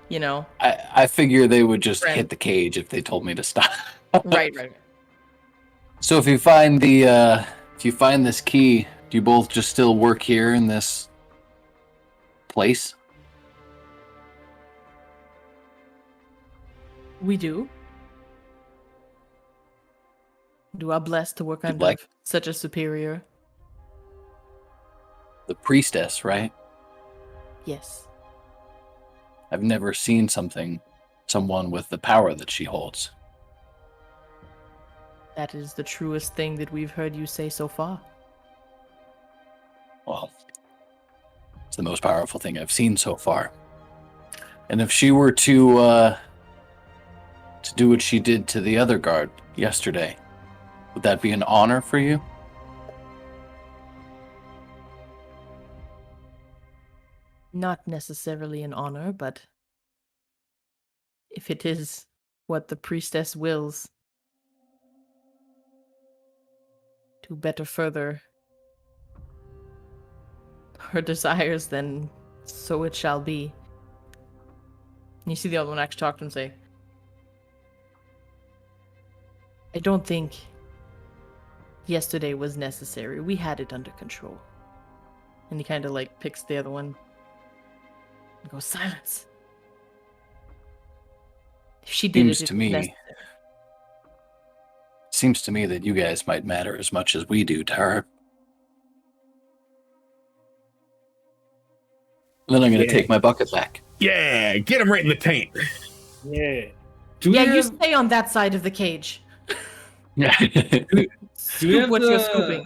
you know. I figure they would just Friend. hit the cage if they told me to stop. Right. So if you find this key, do you both just still work here in this place? We do. You are blessed to work under like- such a superior. The priestess, right? Yes. I've never seen someone with the power that she holds. That is the truest thing that we've heard you say so far. Well, it's the most powerful thing I've seen so far. And if she were to do what she did to the other guard yesterday, would that be an honor for you? Not necessarily an honor, but if it is what the priestess wills to better further her desires, then so it shall be. And you see the other one actually talk to him and say, I don't think yesterday was necessary. We had it under control. And he kind of like picks the other one and goes, silence. If she did Seems it, to it was me, necessary. seems to me that you guys might matter as much as we do to her. Then I'm going to Yeah. take my bucket back. Yeah, get him right in the taint. Yeah. Do we Yeah, you have, stay on that side of the cage. Yeah. do we Scoop have what the, you're scooping.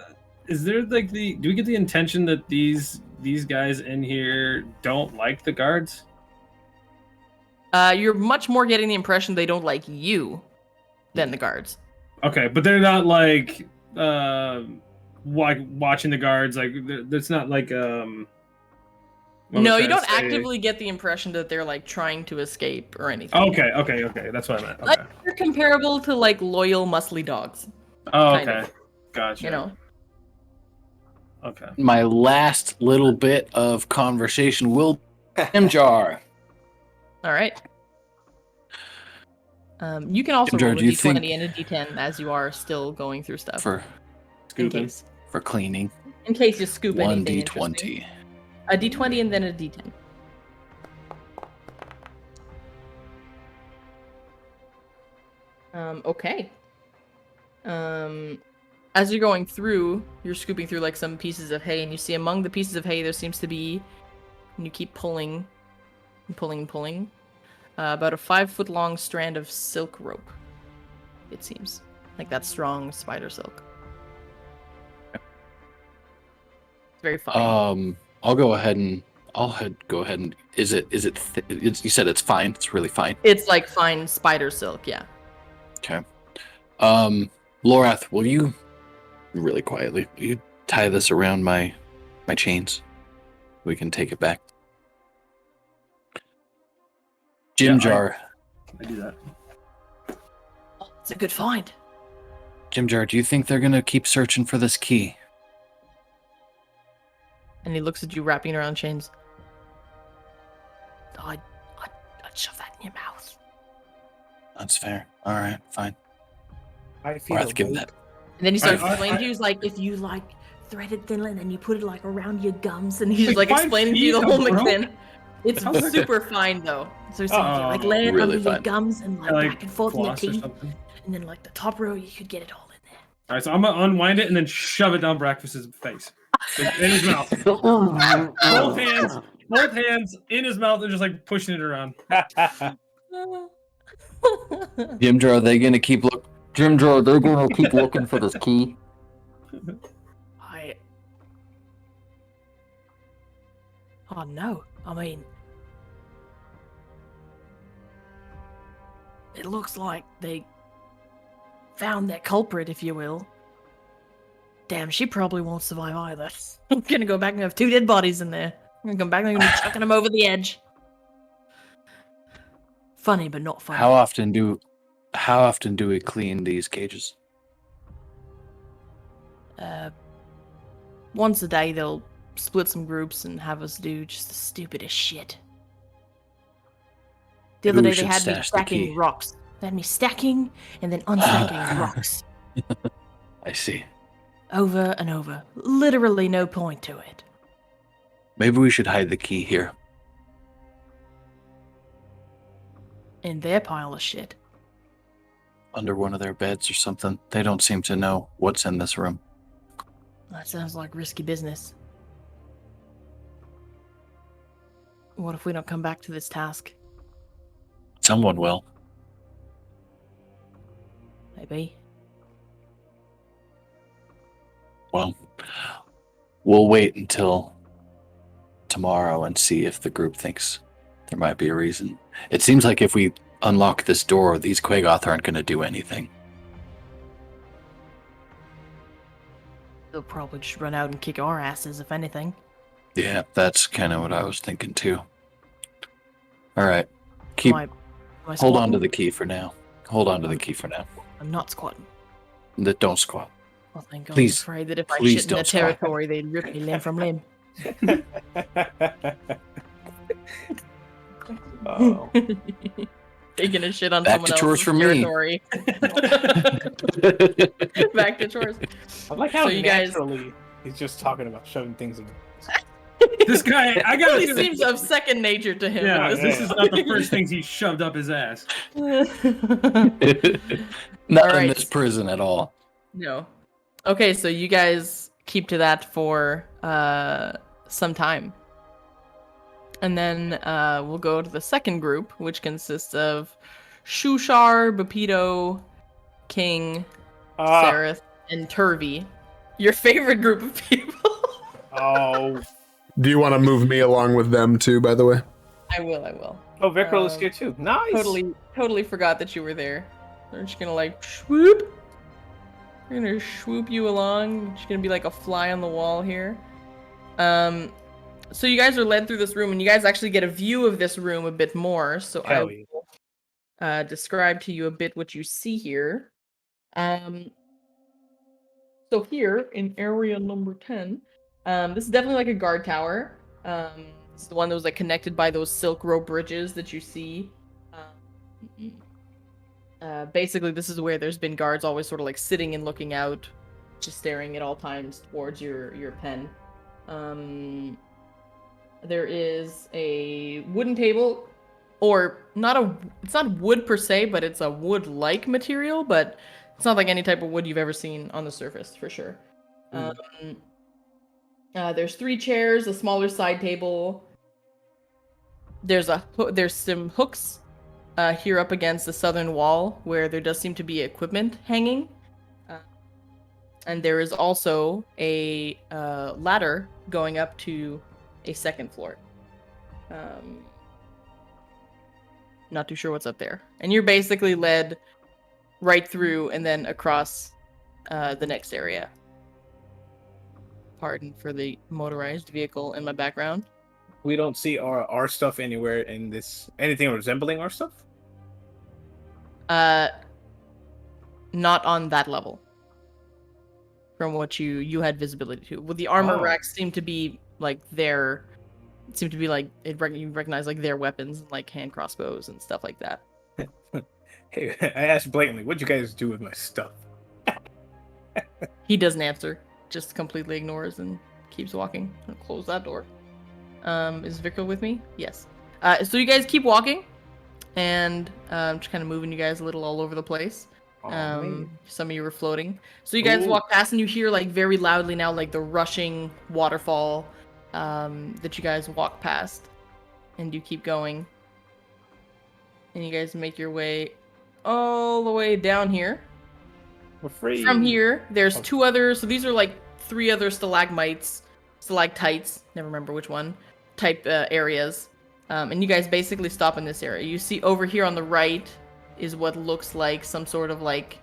Is there like do we get the intention that these guys in here don't like the guards? You're much more getting the impression they don't like you than the guards. Okay, but they're not like watching the guards. Like that's not like what No, was you I don't say? actively get the impression that they're like trying to escape or anything. Okay. That's what I meant. Okay. Like, they're comparable to like loyal, muscly dogs. Oh, kind okay. of. Gotcha. You know. Okay. My last little bit of conversation will Jim Jar. All right. You can also Ginger, roll a do you d20 think- and a d10 as you are still going through stuff. for in Scooping. case. for cleaning. In case you scoop One anything D20. interesting. A d20 and then a d10. Okay. As you're going through, you're scooping through like some pieces of hay, and you see among the pieces of hay there seems to be, and you keep pulling, and pulling, and pulling, about a 5-foot long strand of silk rope. It seems like that strong spider silk. It's very fine. I'll go ahead and is it you said it's fine. It's really fine. It's like fine spider silk, yeah. Okay. Lorath, will you really quietly, will you tie this around my chains? We can take it back. Jim Yeah, Jar. I do that. It's a good find. Jim Jar, do you think they're gonna keep searching for this key? And he looks at you wrapping around chains. I'd shove that in your mouth. That's fair. All right, fine. I feel Lorath, give both. that. And then he starts I- explaining to you, he's like, if you like thread it thinly and then you put it like around your gums, and he's Like like 5 explaining to you the feet whole of rope? mix. It's Sounds like super fine though. So he's saying, Uh-oh. like lay it Really under your fine. gums and like, Like back and forth in your floss or teeth, something. and then like the top row you could get it all in there. All right, so I'm gonna unwind it and then shove it down breakfast's face, in his mouth. Both hands in his mouth and just like pushing it around. Jim Jar, are they gonna keep Jim Jar, they're gonna keep looking for this key? Oh no, I mean, it looks like they found their culprit, if you will. Damn, she probably won't survive either. I'm gonna go back and have 2 dead bodies in there. I'm gonna come back and I'm gonna be chucking them over the edge. Funny, but not funny. How often do we clean these cages? Once a day, they'll split some groups and have us do just the stupidest shit. The other Maybe we day, they should had me stash the stacking key. rocks. They had me stacking and then unstacking rocks I see. over and over. Literally no point to it. Maybe we should hide the key here. In their pile of shit. under one of their beds or something. They don't seem to know what's in this room. That sounds like risky business. What if we don't come back to this task? Someone will. Maybe. Well, we'll wait until tomorrow and see if the group thinks there might be a reason. It seems like if we unlock this door, these Quagoth aren't going to do anything. They'll probably just run out and kick our asses, if anything. Yeah, that's kind of what I was thinking too. All right, keep Am I hold on to squatting? the key for now. Hold on to the key for now. I'm not squatting. Don't squat. Well, thank God. Please- I'm afraid that if I please shit in the don't squat. territory, they'd rip me limb from limb. Oh. Taking a shit on Back someone to chores else's for me. territory. Back to chores. I like how So you guys- naturally he's just talking about shoving things in. This guy, I It gotta really say, seems of second nature to him. yeah, This this is not the first things he shoved up his ass. Not All in right. this prison at all. No. Okay, so you guys keep to that for some time. And then we'll go to the second group, which consists of Shushar, Bapito, King, Sareth, and Turvy. Your favorite group of people. Oh. Do you want to move me along with them too, by the way? I will. Oh, Vikral is here too. Nice. Totally forgot that you were there. We're just gonna like swoop. We're gonna swoop you along. Just gonna be like a fly on the wall here. So you guys are led through this room, and you guys actually get a view of this room a bit more. So Hell I will describe to you a bit what you see here. So here in area number 10, this is definitely like a guard tower. It's the one that was like connected by those silk rope bridges that you see. Basically, this is where there's been guards always sort of like sitting and looking out, just staring at all times towards your pen. There is a wooden table, or it's not wood per se, but it's a wood-like material, but it's not like any type of wood you've ever seen on the surface, for sure. There's 3 chairs, a smaller side table. There's some hooks here up against the southern wall where there does seem to be equipment hanging. And there is also a ladder going up to a second floor. Not too sure what's up there. And you're basically led right through and then across the next area. Pardon for the motorized vehicle in my background. We don't see our stuff anywhere in this. Anything resembling our stuff? Not on that level. From what you had visibility to. Well, the armor Oh. racks seem to be like you recognize like their weapons, like hand crossbows and stuff like that. Hey, I asked blatantly, what'd you guys do with my stuff? He doesn't answer, just completely ignores and keeps walking. I'll close that door. Is Vikral with me? Yes. So you guys keep walking, and just kind of moving you guys a little all over the place. Oh, man. Some of you were floating. So you guys Ooh. walk past, and you hear like very loudly now, like the rushing waterfall that you guys walk past, and you keep going, and you guys make your way all the way down here. We're free. From here, there's Oh. 2 others. So these are like 3 other stalagmites, stalactites, never remember which one, type areas. And you guys basically stop in this area. You see over here on the right is what looks like some sort of like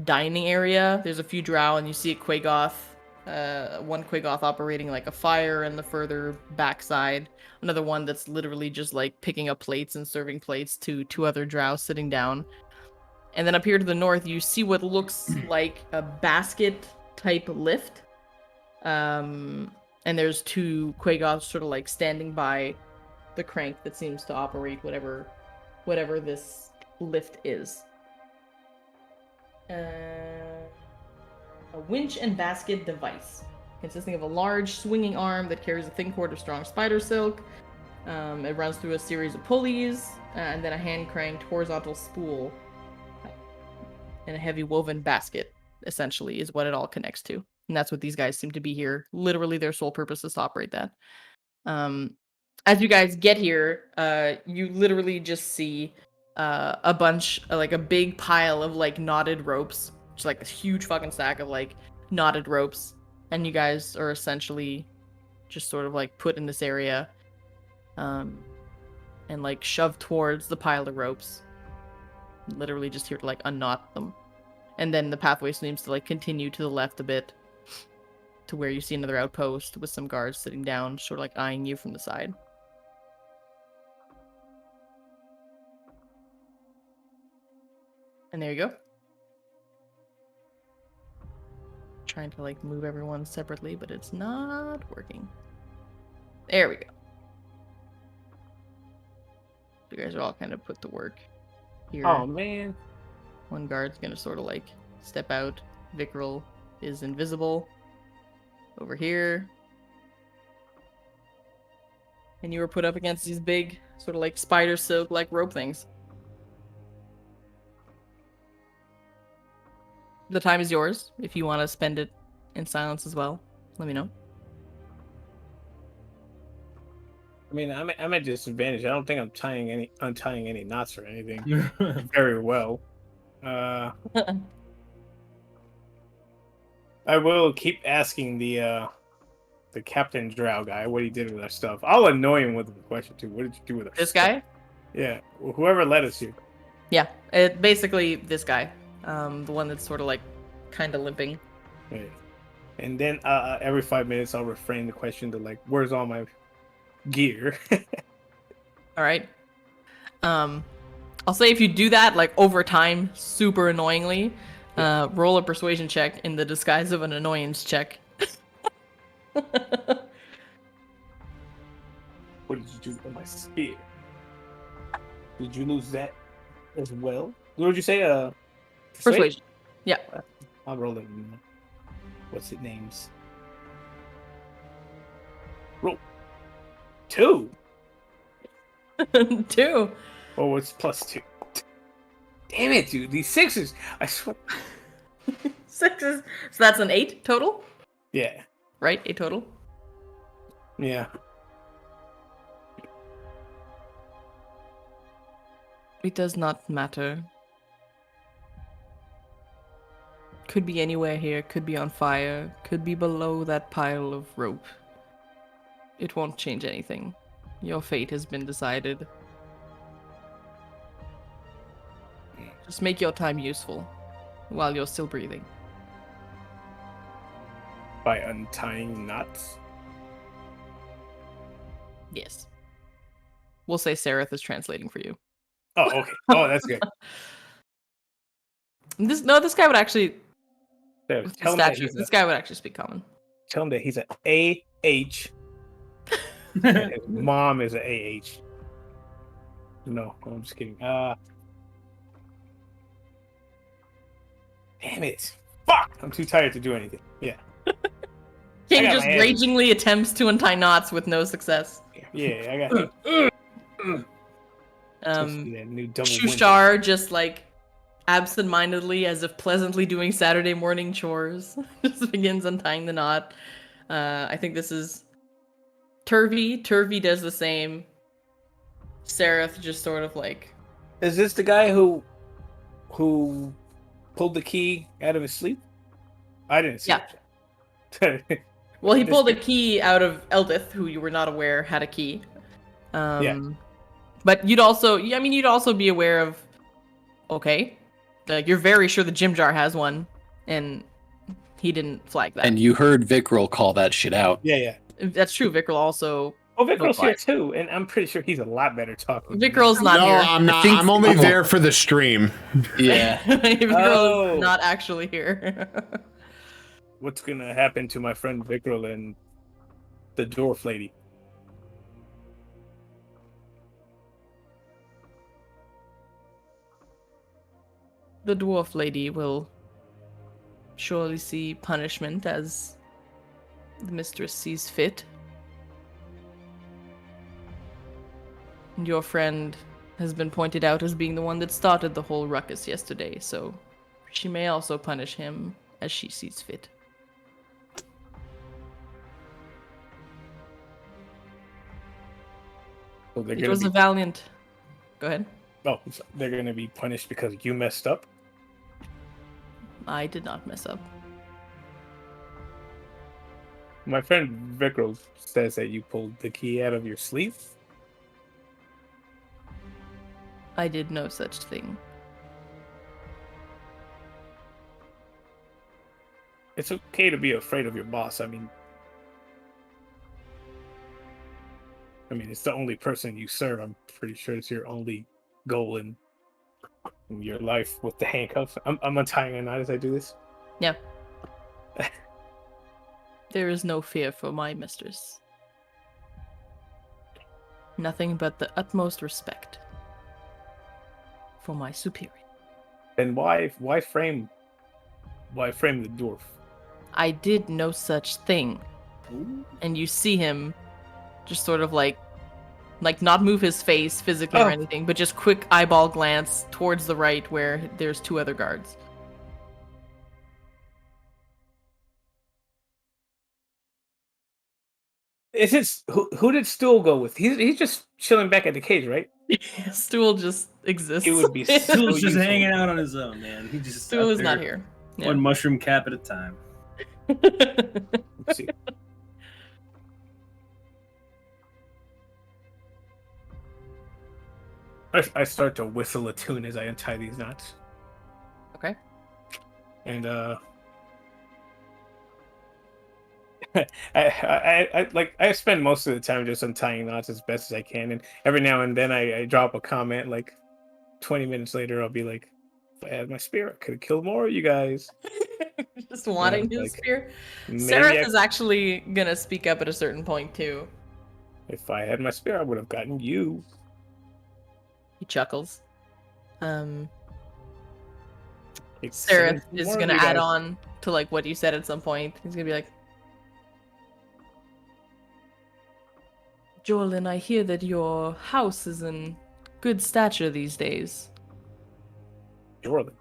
dining area. There's a few drow, and you see a Quagoth, one Quagoth operating like a fire in the further backside. Another one that's literally just like picking up plates and serving plates to 2 other drow sitting down. And then up here to the north, you see what looks like a basket type lift. And there's 2 Quagoths sort of like standing by the crank that seems to operate whatever this lift is. A winch and basket device, consisting of a large swinging arm that carries a thin cord of strong spider silk. It runs through a series of pulleys, and then a hand-cranked horizontal spool and a heavy woven basket, essentially, is what it all connects to. And that's what these guys seem to be here. Literally, their sole purpose is to operate that. As you guys get here, you literally just see a bunch, like a big pile of like knotted ropes. Just like this huge fucking stack of like knotted ropes. And you guys are essentially just sort of like put in this area and like shoved towards the pile of ropes. Literally just here to like unknot them. And then the pathway seems to like continue to the left a bit to where you see another outpost with some guards sitting down, sort of like eyeing you from the side. And there you go. Trying to like move everyone separately, but it's not working. There we go. You guys are all kind of put to work here. Oh man. One guard's gonna sort of like step out. Vickrel is invisible over here. And you were put up against these big, sort of like spider silk like rope things. The time is yours. If you want to spend it in silence as well, let me know. I mean, I'm at disadvantage. I don't think I'm untying any knots or anything very well. I will keep asking the Captain Drow guy what he did with our stuff. I'll annoy him with the question too. What did you do with our This stuff? guy? Yeah, whoever led us here. Yeah, basically this guy. The one that's sort of like kind of limping. Right. And then every 5 minutes I'll reframe the question to like, where's all my gear? All right. I'll say if you do that like over time, super annoyingly, roll a persuasion check in the disguise of an annoyance check. What did you do with my spear? Did you lose that as well? What did you say? Persuasion. Yeah. I'll roll it. What's it names? Roll 2. 2. Oh, what's +2? Damn it, dude! These sixes. I swear. 6 is so that's an 8 total, Yeah. right? 8 total. Yeah. It does not matter. Could be anywhere here, could be on fire, could be below that pile of rope. It won't change anything. Your fate has been decided. Just make your time useful while you're still breathing. By untying knots. Yes. We'll say Sereth is translating for you. Oh, okay. Oh, that's good. This guy would actually, So, with tell his him that stature, this guy would actually speak common. tell him that he's an AH. And his mom is an AH. No, I'm just kidding. Damn it. Fuck! I'm too tired to do anything. Yeah. King got just my ass. ragingly attempts to untie knots with no success. Yeah, I got Um, that new double window. Shushar just like absent-mindedly, as if pleasantly doing Saturday morning chores, just begins untying the knot. I think this is Turvy. Turvy does the same. Sereth just sort of like, Is this the guy who pulled the key out of his sleep? I didn't see it. well, he This pulled a guy- key out of Eldith, who you were not aware had a key. Yeah. But you'd also be aware of, okay, like you're very sure the Jim Jar has one, and he didn't flag that. And you heard Vickrel call that shit out. Yeah. That's true. Vickrel also. Oh, Vickrel's Flag. here too, and I'm pretty sure he's a lot better talking. Vickrel's not No, here. I'm not. think- I'm only oh. there for the stream. Yeah. Vickrel Oh. is not actually here. What's gonna happen to my friend Vickrel and the dwarf lady? The dwarf lady will surely see punishment as the mistress sees fit. And your friend has been pointed out as being the one that started the whole ruckus yesterday, so She may also punish him as she sees fit. So they're It gonna was be, a valiant. Go ahead. oh, so they're gonna be punished because you messed up. I did not mess up. My friend Vikro says that you pulled the key out of your sleeve. I did no such thing. It's okay to be afraid of your boss. I mean, it's the only person you serve. I'm pretty sure it's your only goal in your life with the handcuffs. I'm untying a knot as I do this. Yeah. There is no fear for my mistress. Nothing but the utmost respect for my superior. Then why frame the dwarf? I did no such thing. And you see him just sort of like not move his face physically or Oh. anything, but just quick eyeball glance towards the right where there's two other guards. Is it who did Stool go with? He's just chilling back at the cage, right? Stool just exists. It would be so Stool's just useful. hanging out on his own, man. He just Stool out is not there, here. One mushroom cap at a time. Let's see. I start to whistle a tune as I untie these knots. Okay. And I spend most of the time just untying knots as best as I can, and every now and then I drop a comment. Like 20 minutes later, I'll be like, "If I had my spear, I could have killed more of you guys." Just wanting his like, spear. Maybe Seraph is actually gonna speak up at a certain point too. if I had my spear, I would have gotten you. He chuckles. It's Seraph sending is more of gonna you add guys. on to like what you said at some point. He's gonna be like, Jorlin, I hear that your house is in good stature these days. Jordan.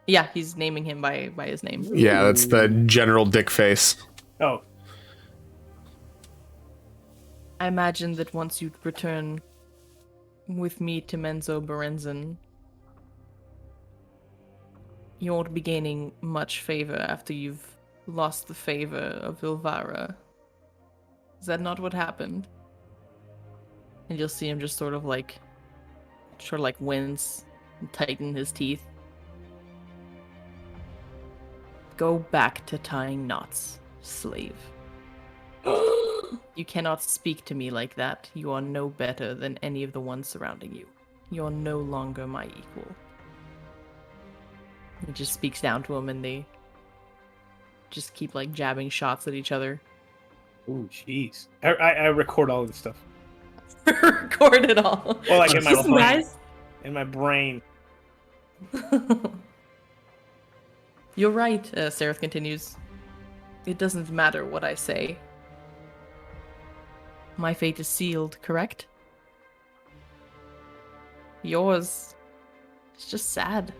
Yeah, he's naming him by his name. Yeah, that's the general dick face. Oh, I imagine that once you return with me to Menzo Berenzin, you won't be gaining much favor after you've lost the favor of Ilvara. Is that not what happened? And you'll see him just sort of like wince and tighten his teeth. Go back to tying knots, slave. You cannot speak to me like that. You are no better than any of the ones surrounding you. You are no longer my equal. He just speaks down to him and they just keep like jabbing shots at each other. ooh, jeez. I record all of this stuff. Record it all. Well, like in my Listen, brain. guys. In my brain. You're right, Seraph continues. It doesn't matter what I say. My fate is sealed, correct? Yours is just sad.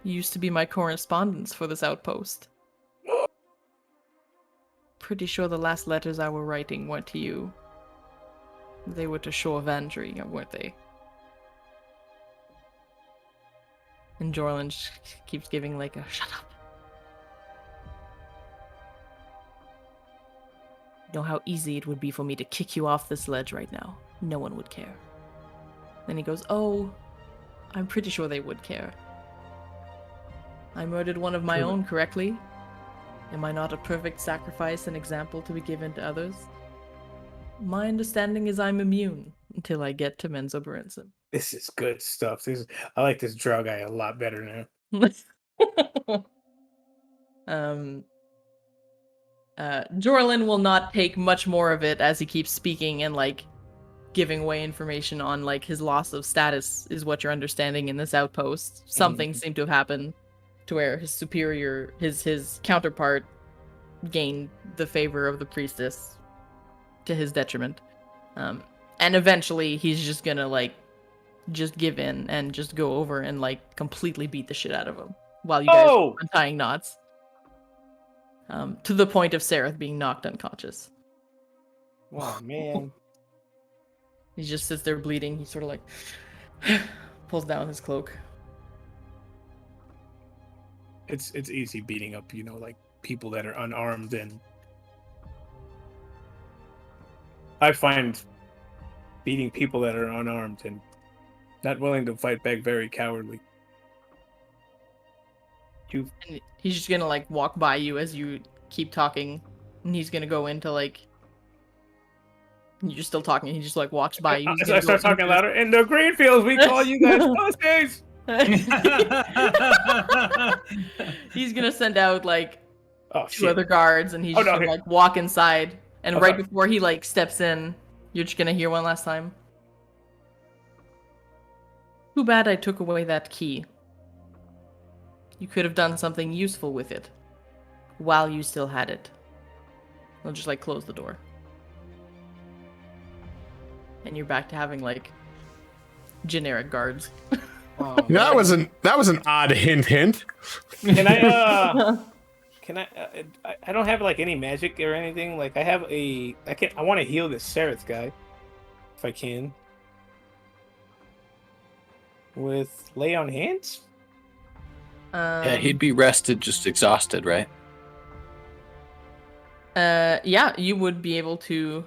You used to be my correspondence for this outpost. Pretty sure the last letters I were writing weren't to you. They were to Shore Vandry, weren't they? And Jorlin just keeps giving like a shut up. Know how easy it would be for me to kick you off this ledge right now. No one would care. Then he goes, oh, I'm pretty sure they would care. I murdered one of my own, correctly? Am I not a perfect sacrifice and example to be given to others? My understanding is I'm immune until I get to Menzo Berenzin. This is good stuff. I like this drow guy a lot better now. Jorlin will not take much more of it as he keeps speaking and like giving away information on like his loss of status is what you're understanding in this outpost. Something seemed to have happened to where his superior, his counterpart, gained the favor of the priestess to his detriment. And eventually he's just gonna like just give in and just go over and like completely beat the shit out of him while you guys are untying knots. To the point of Sereth being knocked unconscious. Oh man. He just sits there bleeding. He sort of like pulls down his cloak. It's easy beating up, like people that are unarmed, and I find beating people that are unarmed and not willing to fight back very cowardly. And he's just gonna like walk by you as you keep talking, and he's gonna go into like. You're still talking. And he just like walks by you. I start talking louder. In the green fields, we call you guys pussies. He's gonna send out like two shit. other guards, and he's just gonna like walk inside. And right before he like steps in, you're just gonna hear one last time. Too bad I took away that key. You could have done something useful with it while you still had it. I'll just like close the door. And you're back to having like generic guards. That was an odd hint. Can I I don't have like any magic or anything. Like I want to heal this Sereth guy if I can. With lay on hands? Yeah, he'd be rested, just exhausted, right? Yeah, you would be able to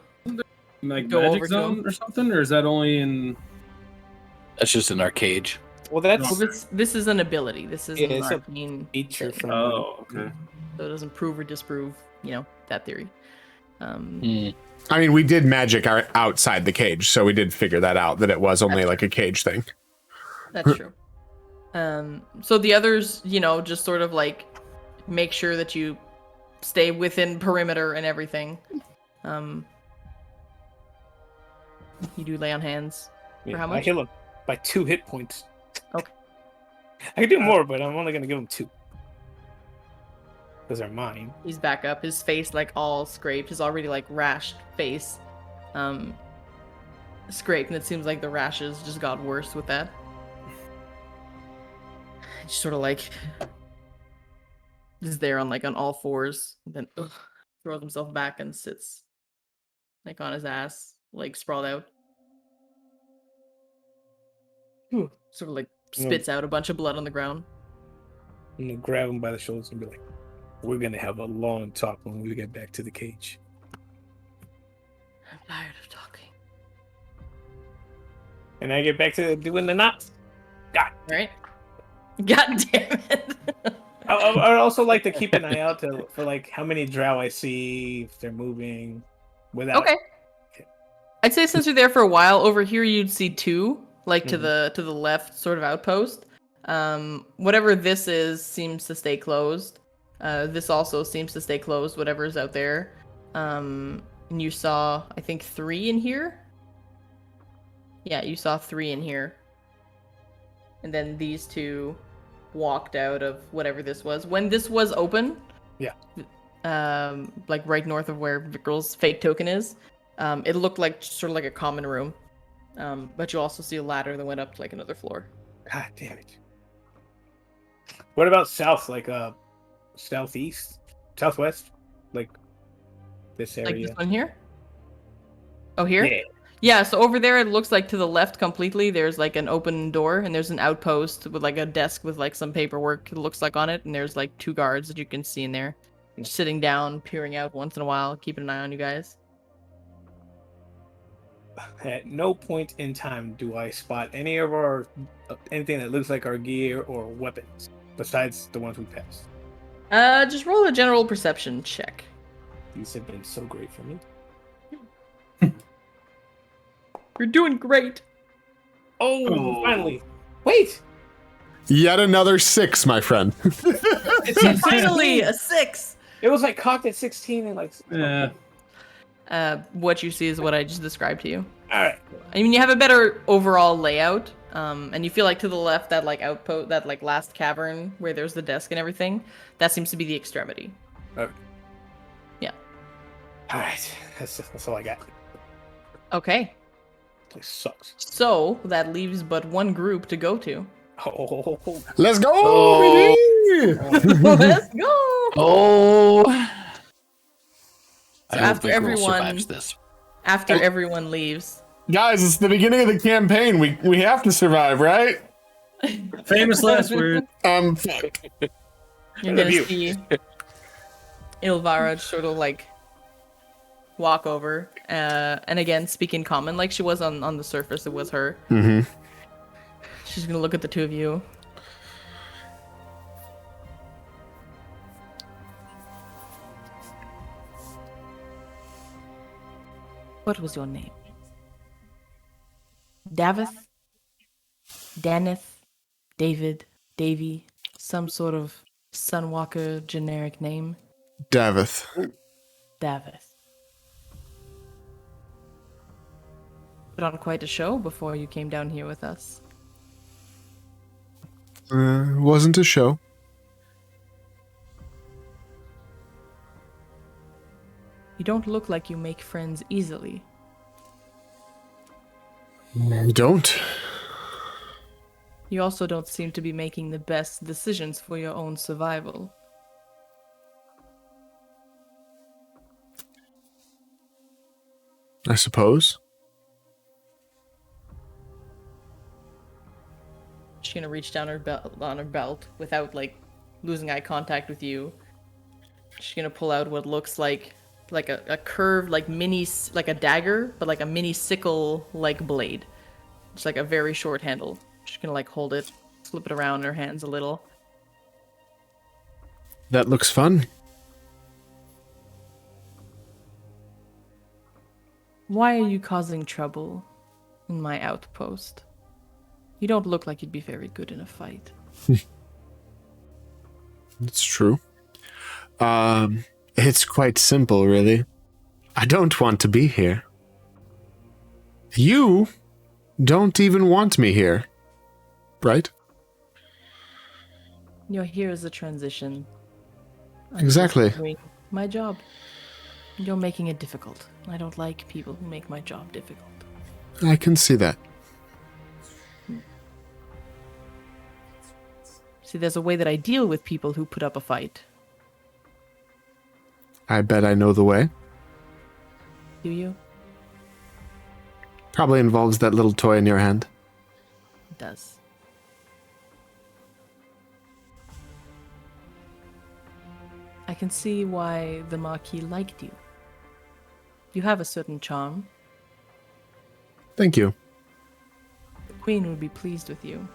like go magic over zone or something, or is that only in? That's just in our cage. Well, that's this is an ability. This is an it's arcane feature thing. from. Oh, okay. So it doesn't prove or disprove, that theory. I mean, we did magic outside the cage, so we did figure that out, that it was only like a cage thing. That's true. So the others, just sort of like make sure that you stay within perimeter and everything. You do lay on hands. For how much? I heal him by 2 hit points. Okay. I could do more, but I'm only gonna give him 2. Because they're mine. He's back up. His face like all scraped. His already like rashed face, scraped, and it seems like the rashes just got worse with that. Just sort of like is there on all fours, and then throws himself back and sits like on his ass, like sprawled out. Sort of like spits out a bunch of blood on the ground. I'm gonna grab him by the shoulders and be like, "We're gonna have a long talk when we get back to the cage." I'm tired of talking. And I get back to doing the knots. God. Right? God damn it. I'd also like to keep an eye out for like how many drow I see, if they're moving without. Okay. I'd say since you're there for a while, over here you'd see 2, like to the left sort of outpost. Whatever this is seems to stay closed. This also seems to stay closed, whatever's out there. And you saw, I think, 3 in here? Yeah, you saw 3 in here. And then these 2 walked out of whatever this was. When this was open, yeah, like right north of where Vikral's fake token is, it looked like sort of like a common room. But you also see a ladder that went up to like another floor. God damn it. What about south, like southeast, southwest, like this area? Like this one here? Oh, here? Yeah. Yeah, so over there it looks like to the left completely there's like an open door, and there's an outpost with like a desk with like some paperwork, it looks like, on it, and there's like 2 guards that you can see in there, just sitting down, peering out once in a while, keeping an eye on you guys. At no point in time do I spot anything that looks like our gear or weapons, besides the ones we passed. Just roll a general perception check. These have been so great for me. You're doing great. Oh, finally. Wait! Yet another 6, my friend. It's Finally, a 6! It was like cocked at 16 and like... Yeah. What you see is what I just described to you. Alright. I mean, you have a better overall layout, and you feel like to the left, that like outpost, that like last cavern where there's the desk and everything, that seems to be the extremity. Okay. Yeah. Alright. That's all I got. Okay. Place sucks. So that leaves but one group to go to. Oh, Let's go, Oh. baby! Let's go. Oh. I So hope after the girl everyone, survives this. after everyone leaves, Guys, it's the beginning of the campaign. We have to survive, right? Famous last word. Fuck. you're Love gonna you. see Ilvara sort of like walk over, and again speak in common like she was on the surface. It was her. Mm-hmm. She's gonna look at the two of you. What was your name? Davith? Danith? David? Davy? Some sort of Sunwalker generic name? Davith. Davith. Put on quite a show before you came down here with us. Wasn't a show. You don't look like you make friends easily. You don't. You also don't seem to be making the best decisions for your own survival. I suppose. She's gonna reach down on her belt without like losing eye contact with you. She's gonna pull out what looks like a curved like like a dagger, but like a mini sickle like blade. It's like a very short handle. She's gonna like hold it, slip it around in her hands a little. That looks fun. Why are you causing trouble in my outpost? You don't look like you'd be very good in a fight. It's true. It's quite simple, really. I don't want to be here. You don't even want me here, right? You're here as a transition. I'm Exactly. just doing my job. You're making it difficult. I don't like people who make my job difficult. I can see that. See, there's a way that I deal with people who put up a fight. I bet I know the way. Do you? Probably involves that little toy in your hand. It does. I can see why the Marquis liked you. You have a certain charm. Thank you. The Queen would be pleased with you,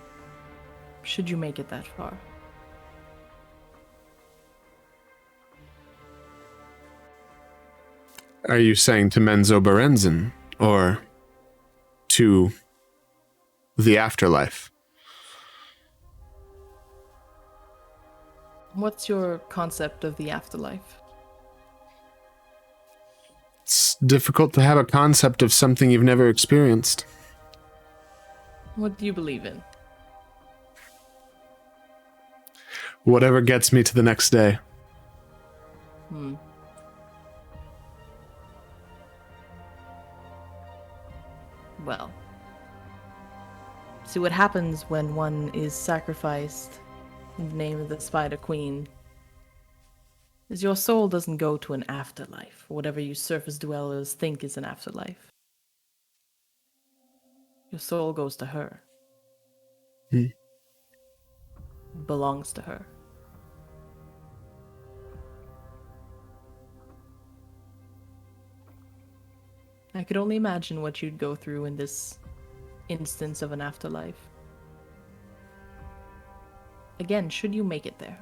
should you make it that far. Are you saying to Menzo Berenzin, or to the afterlife? What's your concept of the afterlife? It's difficult to have a concept of something you've never experienced. What do you believe in? Whatever gets me to the next day. Well, see what happens when one is sacrificed in the name of the Spider Queen is your soul doesn't go to an afterlife, or whatever you surface dwellers think is an afterlife. Your soul goes to her. Belongs to her. I could only imagine what you'd go through in this instance of an afterlife. Again, should you make it there.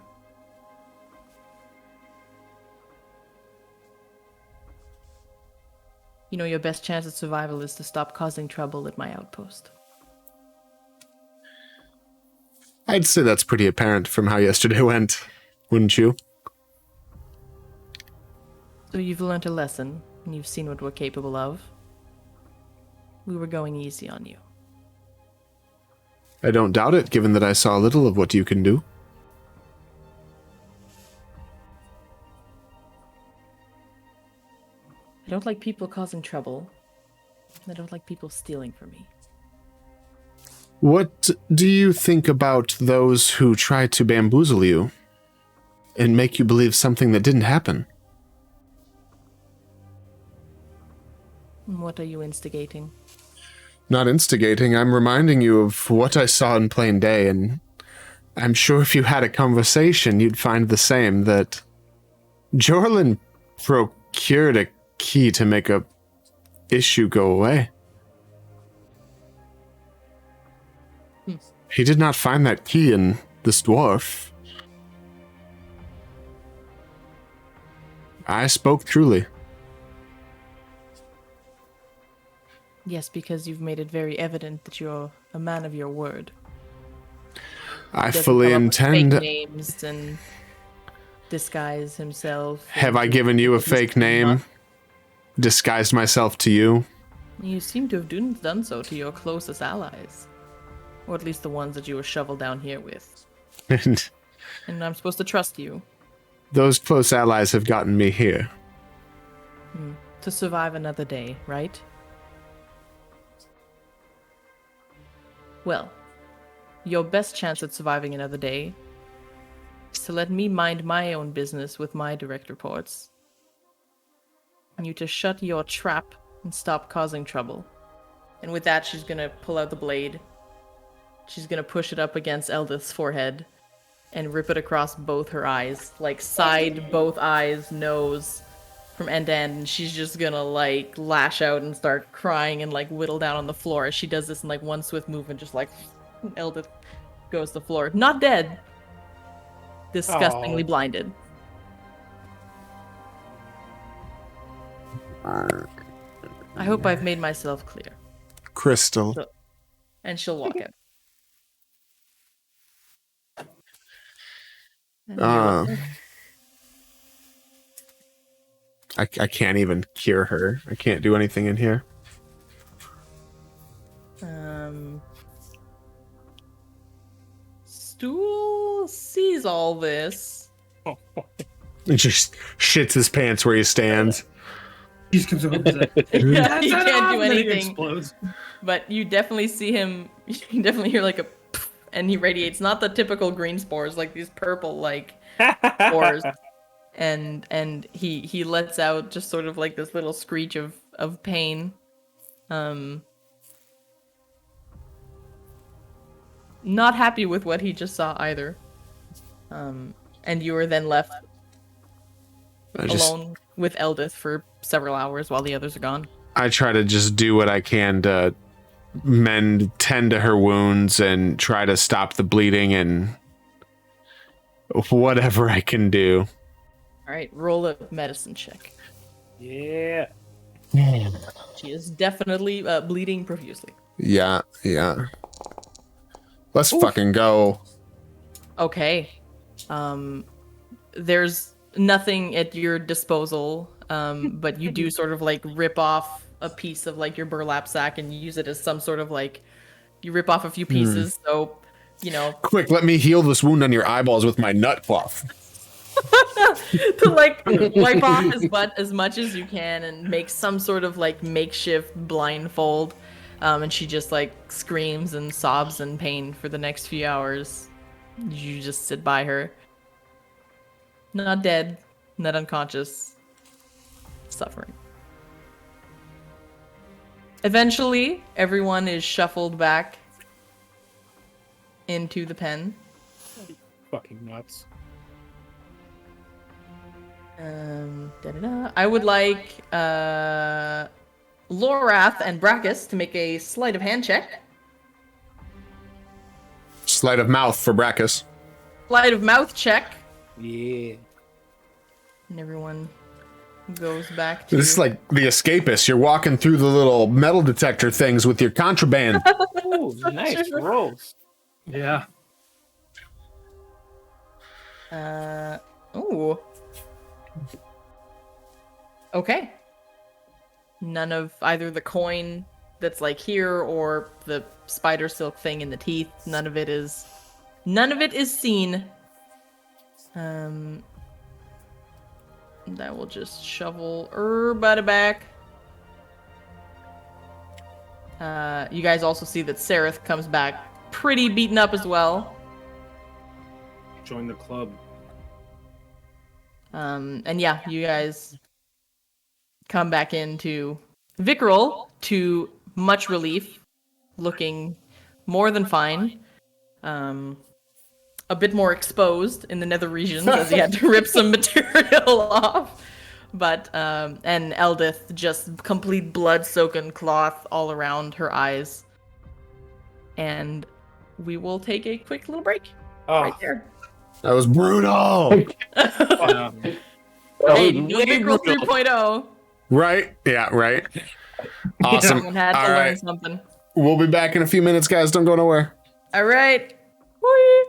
You know, your best chance at survival is to stop causing trouble at my outpost. I'd say that's pretty apparent from how yesterday went, wouldn't you? So you've learned a lesson, and you've seen what we're capable of. We were going easy on you. I don't doubt it, given that I saw little of what you can do. I don't like people causing trouble. I don't like people stealing from me. What do you think about those who try to bamboozle you and make you believe something that didn't happen? What are you instigating? Not instigating, I'm reminding you of what I saw in plain day, and I'm sure if you had a conversation, you'd find the same, that Jorlin procured a key to make a issue go away. He did not find that key in this dwarf. I spoke truly. Yes, because you've made it very evident that you're a man of your word. I Doesn't fully come up with intend. fake names and disguise himself. Have I into given you a what he's fake name? not. Disguised myself to you? You seem to have done so to your closest allies. Or at least the ones that you were shoveled down here with. And And I'm supposed to trust you those close allies have gotten me here. to survive another day, right? Well, your best chance at surviving another day is to let me mind my own business with my direct reports. And you to shut your trap and stop causing trouble. And with that, she's gonna pull out the blade. She's gonna push it up against Eldith's forehead and rip it across both her eyes. Like, side, both eyes, nose, from end to end. And she's just gonna, like, lash out and start crying and, like, whittle down on the floor as she does this in, like, one swift movement, just like, Eldith goes to the floor. Not dead. Disgustingly Aw. blinded. I hope I've made myself clear. Crystal. And she'll walk out. And you're Uh, welcome. I can't even cure her. I can't do anything in here. Stool sees all this. It just shits his pants where he stands. He just comes over and is like, Yeah, he "Turn it can't off," do and then he anything. explodes. But you definitely see him. You can definitely hear like a, poof, and he radiates not the typical green spores, like these purple like spores. And he lets out just sort of like this little screech of pain. Not happy with what he just saw either. And you are then left alone with Eldith for several hours while the others are gone. I try to just do what I can to tend to her wounds and try to stop the bleeding and whatever I can do. All right, roll a medicine check. Yeah. She is definitely bleeding profusely. Yeah. Let's fucking go. Okay. There's nothing at your disposal, but you do sort of like rip off a piece of like your burlap sack and use it as some sort of like, you rip off a few pieces, so, you know, Quick, let me heal this wound on your eyeballs with my nut cloth. to like wipe off as much as you can and make some sort of like makeshift blindfold. And she just like screams and sobs in pain for the next few hours. You just sit by her. Not dead, not unconscious, suffering. Eventually, everyone is shuffled back into the pen. Fucking nuts. I would like Lorath and Brachus to make a sleight of hand check. Sleight of mouth for Brachus. Sleight of mouth check. Yeah. And everyone goes back to... This is like the escapist. You're walking through the little metal detector things with your contraband. Ooh, nice rolls. Yeah. Ooh. Okay. None of either the coin that's like here or the spider silk thing in the teeth. None of it is seen. That will just shovel everybody back. You guys also see that Sereth comes back pretty beaten up as well. Join the club. And yeah, you guys come back into Vickrel to much relief, looking more than fine. A bit more exposed in the nether regions as he had to rip some material off. But, and Eldith, just complete blood-soaken cloth all around her eyes. And we will take a quick little break right there. That was brutal. Hey, new Vickrel 3.0. Right? Yeah, right. Awesome. Someone had to All learn right. something. We'll be back in a few minutes, guys. Don't go nowhere. All right. Whee!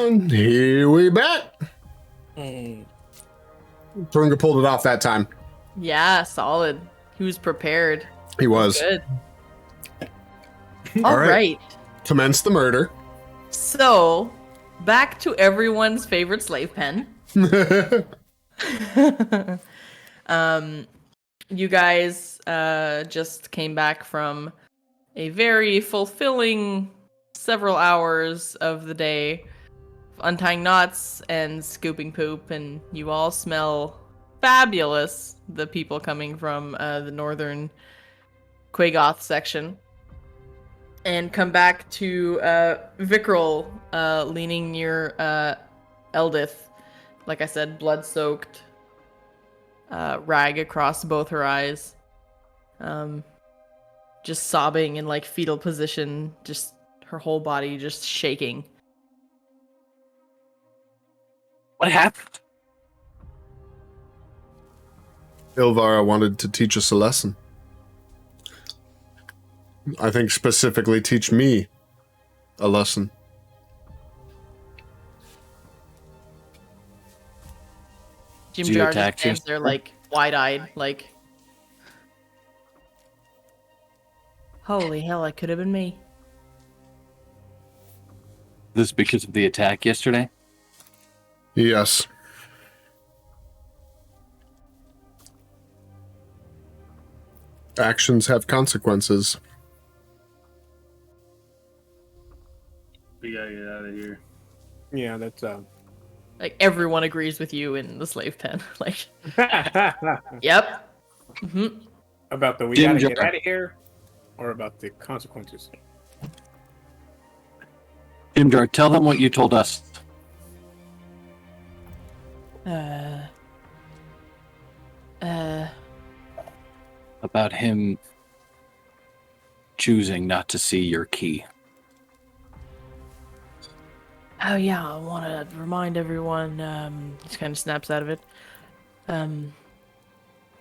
And here we back. Turinga pulled it off that time. Yeah, solid. He was prepared. He was. Good. All All right. right. Commence the murder. So, back to everyone's favorite slave pen. You guys just came back from a very fulfilling several hours of the day of untying knots and scooping poop, and you all smell fabulous, the people coming from the northern Quagoth section. And come back to Vickrel leaning near Eldith. Like I said, blood-soaked, rag across both her eyes. Just sobbing in like fetal position, just her whole body just shaking. What happened? Ilvara wanted to teach us a lesson. I think specifically teach me a lesson. Jim Do you Jar attack just stands you? there like wide-eyed, like, holy hell, that could have been me. This because of the attack yesterday? Yes. Actions have consequences. We gotta get out of here. Yeah, that's Like everyone agrees with you in the slave pen. Like, yep. about the we Jim gotta get Jar. out of here, or about the consequences. Jimjar, tell them what you told us. About him choosing not to see your key. Oh yeah, I want to remind everyone. Just kind of snaps out of it.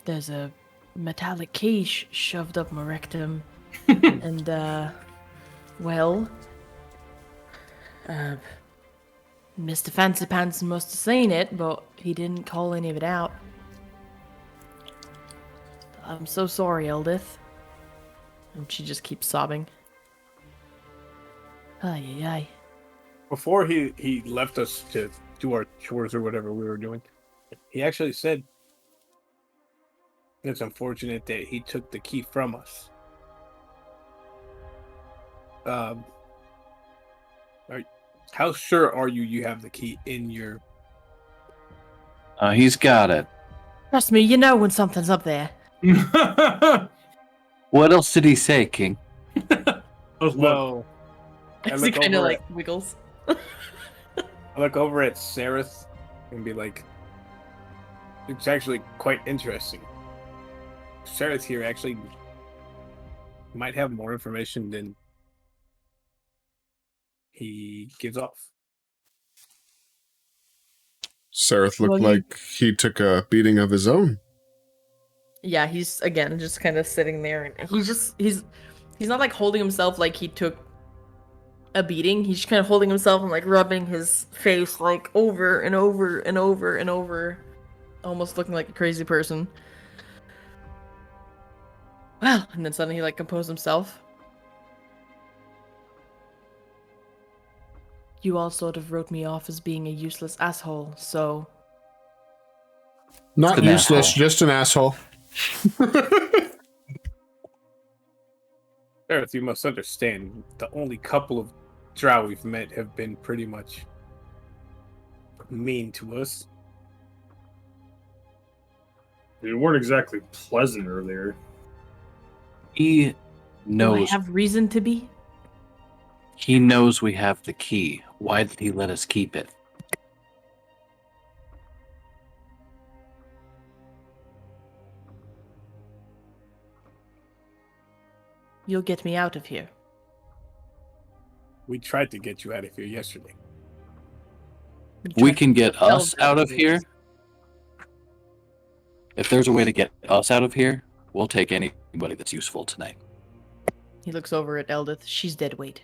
There's a metallic key shoved up my rectum, and well, Mr. Fancy Pants must have seen it, but he didn't call any of it out. I'm so sorry, Eldith. And she just keeps sobbing. Ay, ay, ay. Before he left us to do our chores or whatever we were doing, he actually said it's unfortunate that he took the key from us. How sure are you have the key in your... He's got it. Trust me, you know when something's up there. What else did he say, King? Well, I As he look kind of over like wiggles. I look over at Sareth and be like, it's actually quite interesting. Sareth here actually might have more information than he gives off. Sareth looked Well, he- like he took a beating of his own. Yeah, he's again just kind of sitting there, and he's not like holding himself like he took a beating. He's just kind of holding himself and like rubbing his face like over and over and over and over, almost looking like a crazy person. Well, and then suddenly he like composed himself. You all sort of wrote me off as being a useless asshole, so Not An useless, asshole. just an asshole. Sareth, you must understand, the only couple of drow we've met have been pretty much mean to us. You weren't exactly pleasant earlier. He do I knows. have reason to be? He knows we have the key. Why did he let us keep it? You'll get me out of here. We tried to get you out of here yesterday. We can get Tell us out of them. here. If there's a way to get us out of here, we'll take anybody that's useful tonight. He looks over at Eldith. She's dead weight.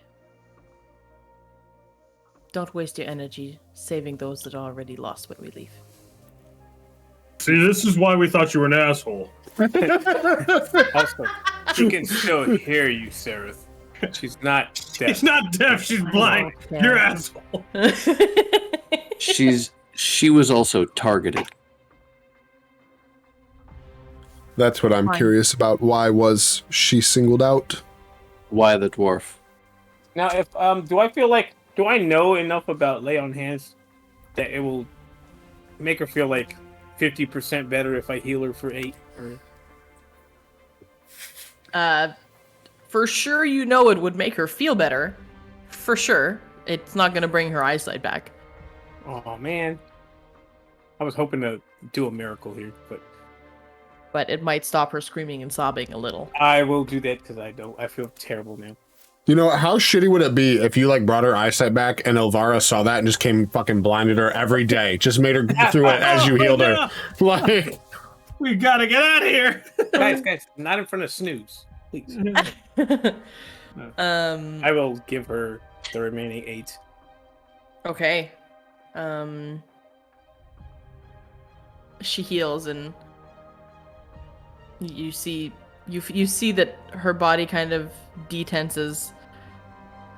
Don't waste your energy saving those that are already lost when we leave. See, this is why we thought you were an asshole. Also, she can still hear you, Sareth. She's not deaf. She's not deaf. She's blind. Yeah. You're asshole. She was also targeted. That's what I'm Fine. curious about. Why was she singled out? Why the dwarf? Now, if do I know enough about lay on hands that it will make her feel like 50% better if I heal her for 8? Or... For sure, you know it would make her feel better. For sure, it's not gonna bring her eyesight back. Oh man, I was hoping to do a miracle here, But it might stop her screaming and sobbing a little. I will do that because I feel terrible now. You know, how shitty would it be if you like brought her eyesight back and Elvira saw that and just came fucking blinded her every day, just made her go through it as you healed her? Like, We gotta get out of here. guys, not in front of Snooze, please. I will give her the remaining 8. Okay. She heals and you see that her body kind of detenses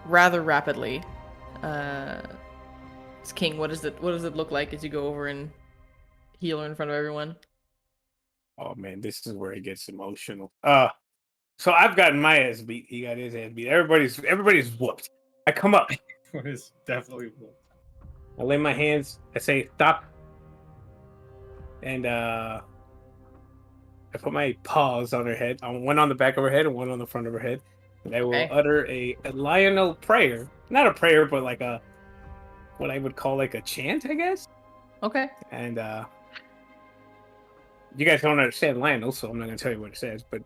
rather rapidly. King, what does it look like as you go over and heal her in front of everyone? Oh man, this is where it gets emotional. So I've gotten my ass beat. He got his ass beat. Everybody's whooped. I come up. It's definitely. I lay my hands. I say stop. And I put my paws on her head. One on the back of her head and one on the front of her head. And I will utter a Lionel prayer. Not a prayer, but like what I would call like a chant, I guess. Okay. And you guys don't understand Lionel, so I'm not gonna tell you what it says, but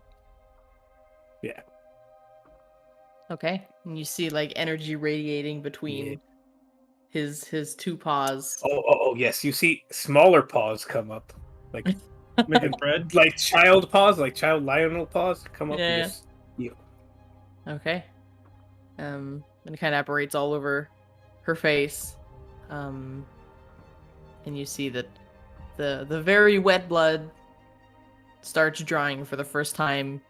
yeah. Okay. And you see like energy radiating between his two paws. Oh yes. You see smaller paws come up. Like Making bread. like child paws, like child Lionel paws come up and just heal. Okay. And it kind of apparates all over her face. And you see that the very wet blood starts drying for the first time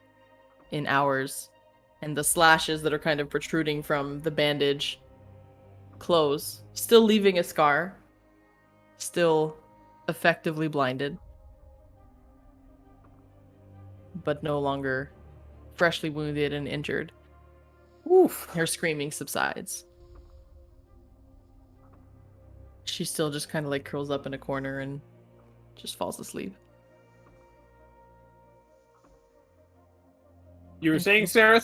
in hours. And the slashes that are kind of protruding from the bandage close, still leaving a scar, still effectively blinded, but no longer freshly wounded and injured. Oof. Her screaming subsides. She still just kind of like curls up in a corner and just falls asleep. You were saying, Sarah?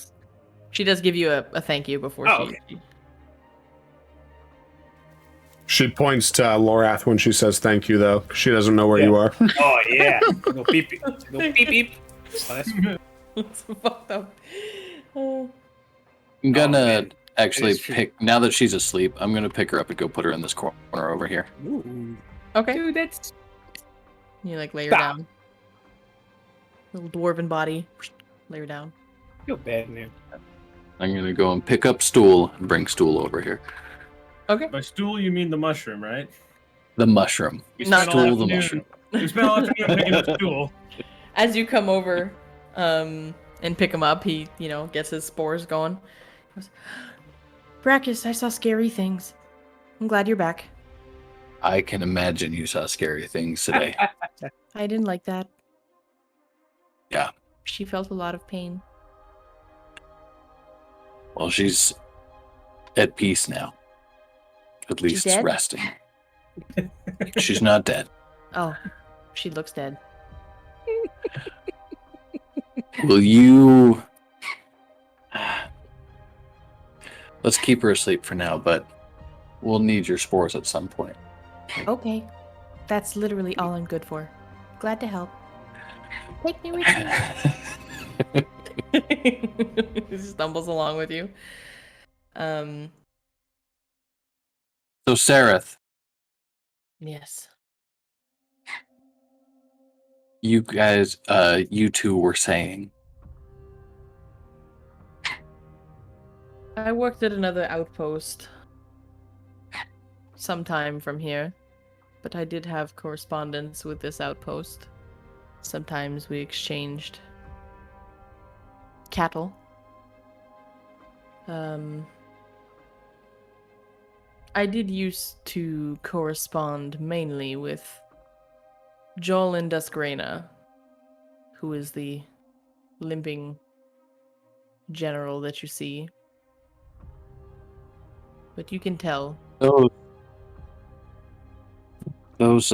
She does give you a thank you before Okay. she points to Lorath when she says thank you, though. She doesn't know where you are. Oh yeah. Go beep beep. Go beep beep. Oh, that's It's fucked up. I'm gonna man. actually It is true. pick, now that she's asleep, I'm gonna pick her up and go put her in this corner over here. Ooh. Okay. Dude, that's You like lay her Stop. down. Little dwarven body. Lay her down. I feel bad now. I'm gonna go and pick up Stool and bring Stool over here. Okay. By stool, you mean the mushroom, right? The mushroom. We Not spent all Stool the afternoon- mushroom. We spent all afternoon picking up stool. As you come over and pick him up, he, gets his spores going. He goes, Brachus, I saw scary things. I'm glad you're back. I can imagine you saw scary things today. I didn't like that. Yeah. She felt a lot of pain. Well, she's at peace now. At least dead? resting. She's not dead. Oh, she looks dead. Will you... Let's keep her asleep for now, but we'll need your spores at some point. Okay. That's literally all I'm good for. Glad to help. Take me with you. He stumbles along with you. So, Sareth, Yes. you guys, you two were saying. I worked at another outpost sometime from here, but I did have correspondence with this outpost. Sometimes we exchanged cattle. I did used to correspond mainly with Jolin Duskrena, who is the limping general that you see. But you can tell. Those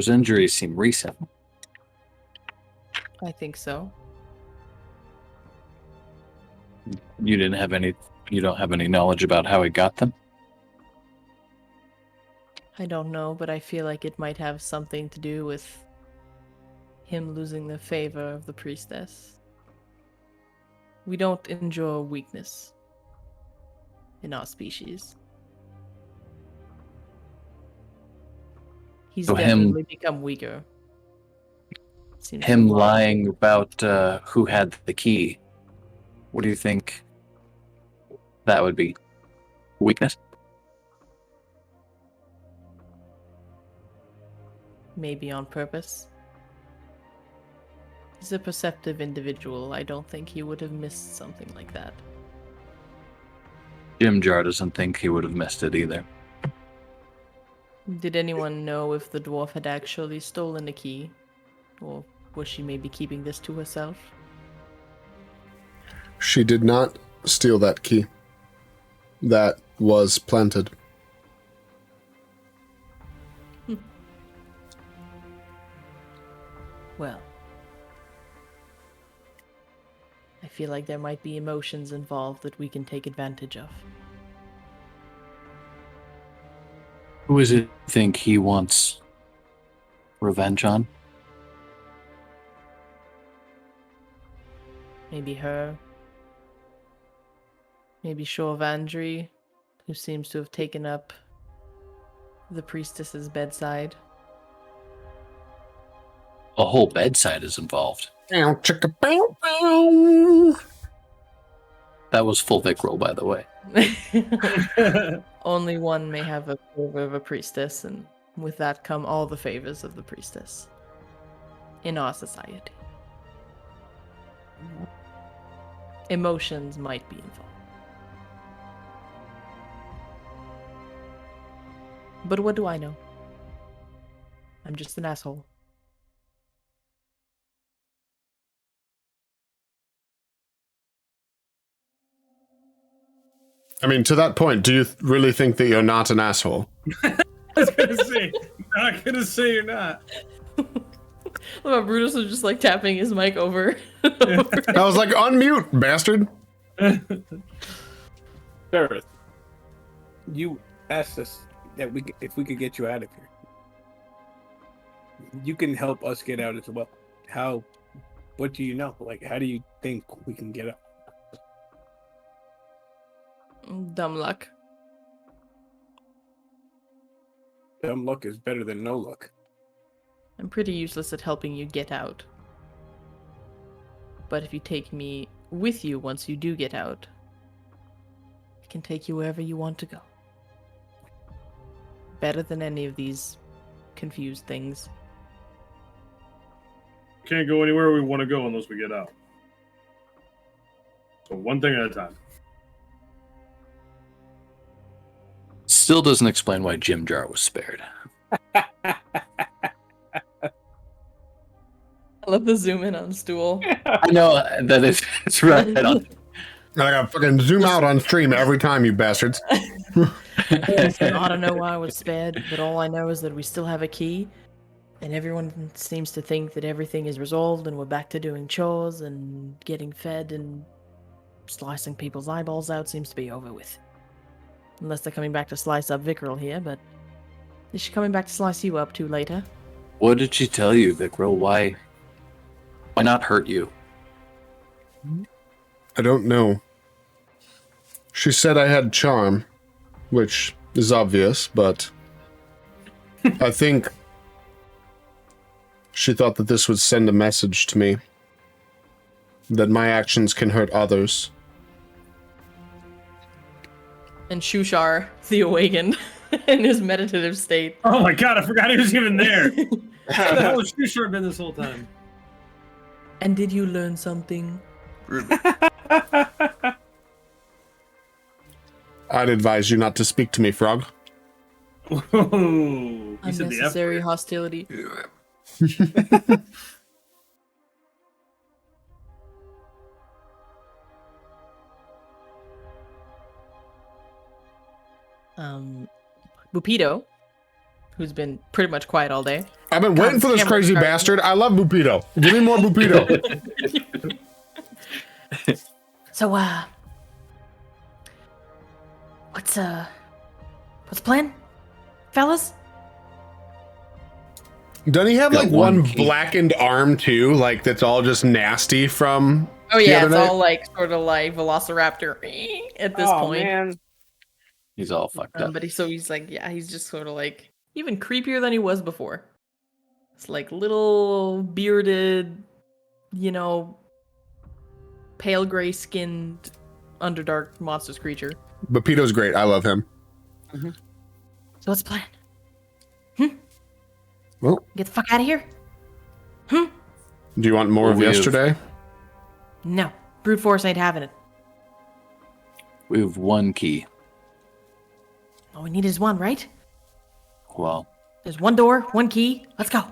injuries seem recent. I think so. You don't have any knowledge about how he got them? I don't know, but I feel like it might have something to do with him losing the favor of the priestess. We don't endure weakness in our species. He's So definitely become weaker. Seems to Him have lost- lying about who had the key. What do you think that would be? Weakness? Maybe on purpose. He's a perceptive individual. I don't think he would have missed something like that. Jim Jar doesn't think he would have missed it either. Did anyone know if the dwarf had actually stolen the key? Or was she maybe keeping this to herself? She did not steal that key. That was planted. Well, I feel like there might be emotions involved that we can take advantage of. Who is it you think he wants revenge on? Maybe her. Maybe Shorvandry, who seems to have taken up the priestess's bedside. A whole bedside is involved. Ow, chicka, bow, bow. That was full Vic roll, by the way. Only one may have a favor of a priestess, and with that come all the favors of the priestess in our society. Emotions might be involved. But what do I know? I'm just an asshole. I mean, to that point, do you really think that you're not an asshole? I was gonna say, not gonna say you're not. Look, Brutus was just like tapping his mic over. I was like, unmute, bastard. Sarah, you asked us that if we could get you out of here. You can help us get out as well. How? What do you know? Like, how do you think we can get out? Dumb luck. Dumb luck is better than no luck. I'm pretty useless at helping you get out. But if you take me with you once you do get out, I can take you wherever you want to go. Better than any of these confused things. Can't go anywhere we want to go unless we get out. So one thing at a time. Still doesn't explain why Jim Jar was spared. I love the zoom in on stool. I know that it's right on. I gotta fucking zoom out on stream every time, you bastards. Listen, I don't know why I was spared, but all I know is that we still have a key, and everyone seems to think that everything is resolved and we're back to doing chores and getting fed, and slicing people's eyeballs out seems to be over with. Unless they're coming back to slice up Vickrell here, but is she coming back to slice you up too later? What did she tell you, Vikril? Why not hurt you? I don't know. She said I had charm, which is obvious, but I think she thought that this would send a message to me that my actions can hurt others. And Shushar, the awakened, in his meditative state. Oh my god, I forgot he was even there. How the hell was Shushar been this whole time? And did you learn something? I'd advise you not to speak to me, Frog. Whoa, he said the F Unnecessary word. hostility. Bupito, who's been pretty much quiet all day. I've been waiting for this Cameron crazy started- bastard. I love Bupito. Give me more Bupito. So, what's the plan, fellas? Doesn't he have Got like one one key. blackened arm too? Like that's all just nasty from. Oh the yeah, other it's night? all like sort of like Velociraptor at this Oh point. man, He's all fucked up. But he's like, yeah, he's just sort of like even creepier than he was before. It's like little bearded, pale gray skinned underdark monstrous creature. Bupito's great. I love him. So what's the plan? Well, Get the fuck out of here? do you want more of We have- yesterday? No, brute force ain't having it. We have one key. All we need is one, right? Well, There's one door, one key. Let's go.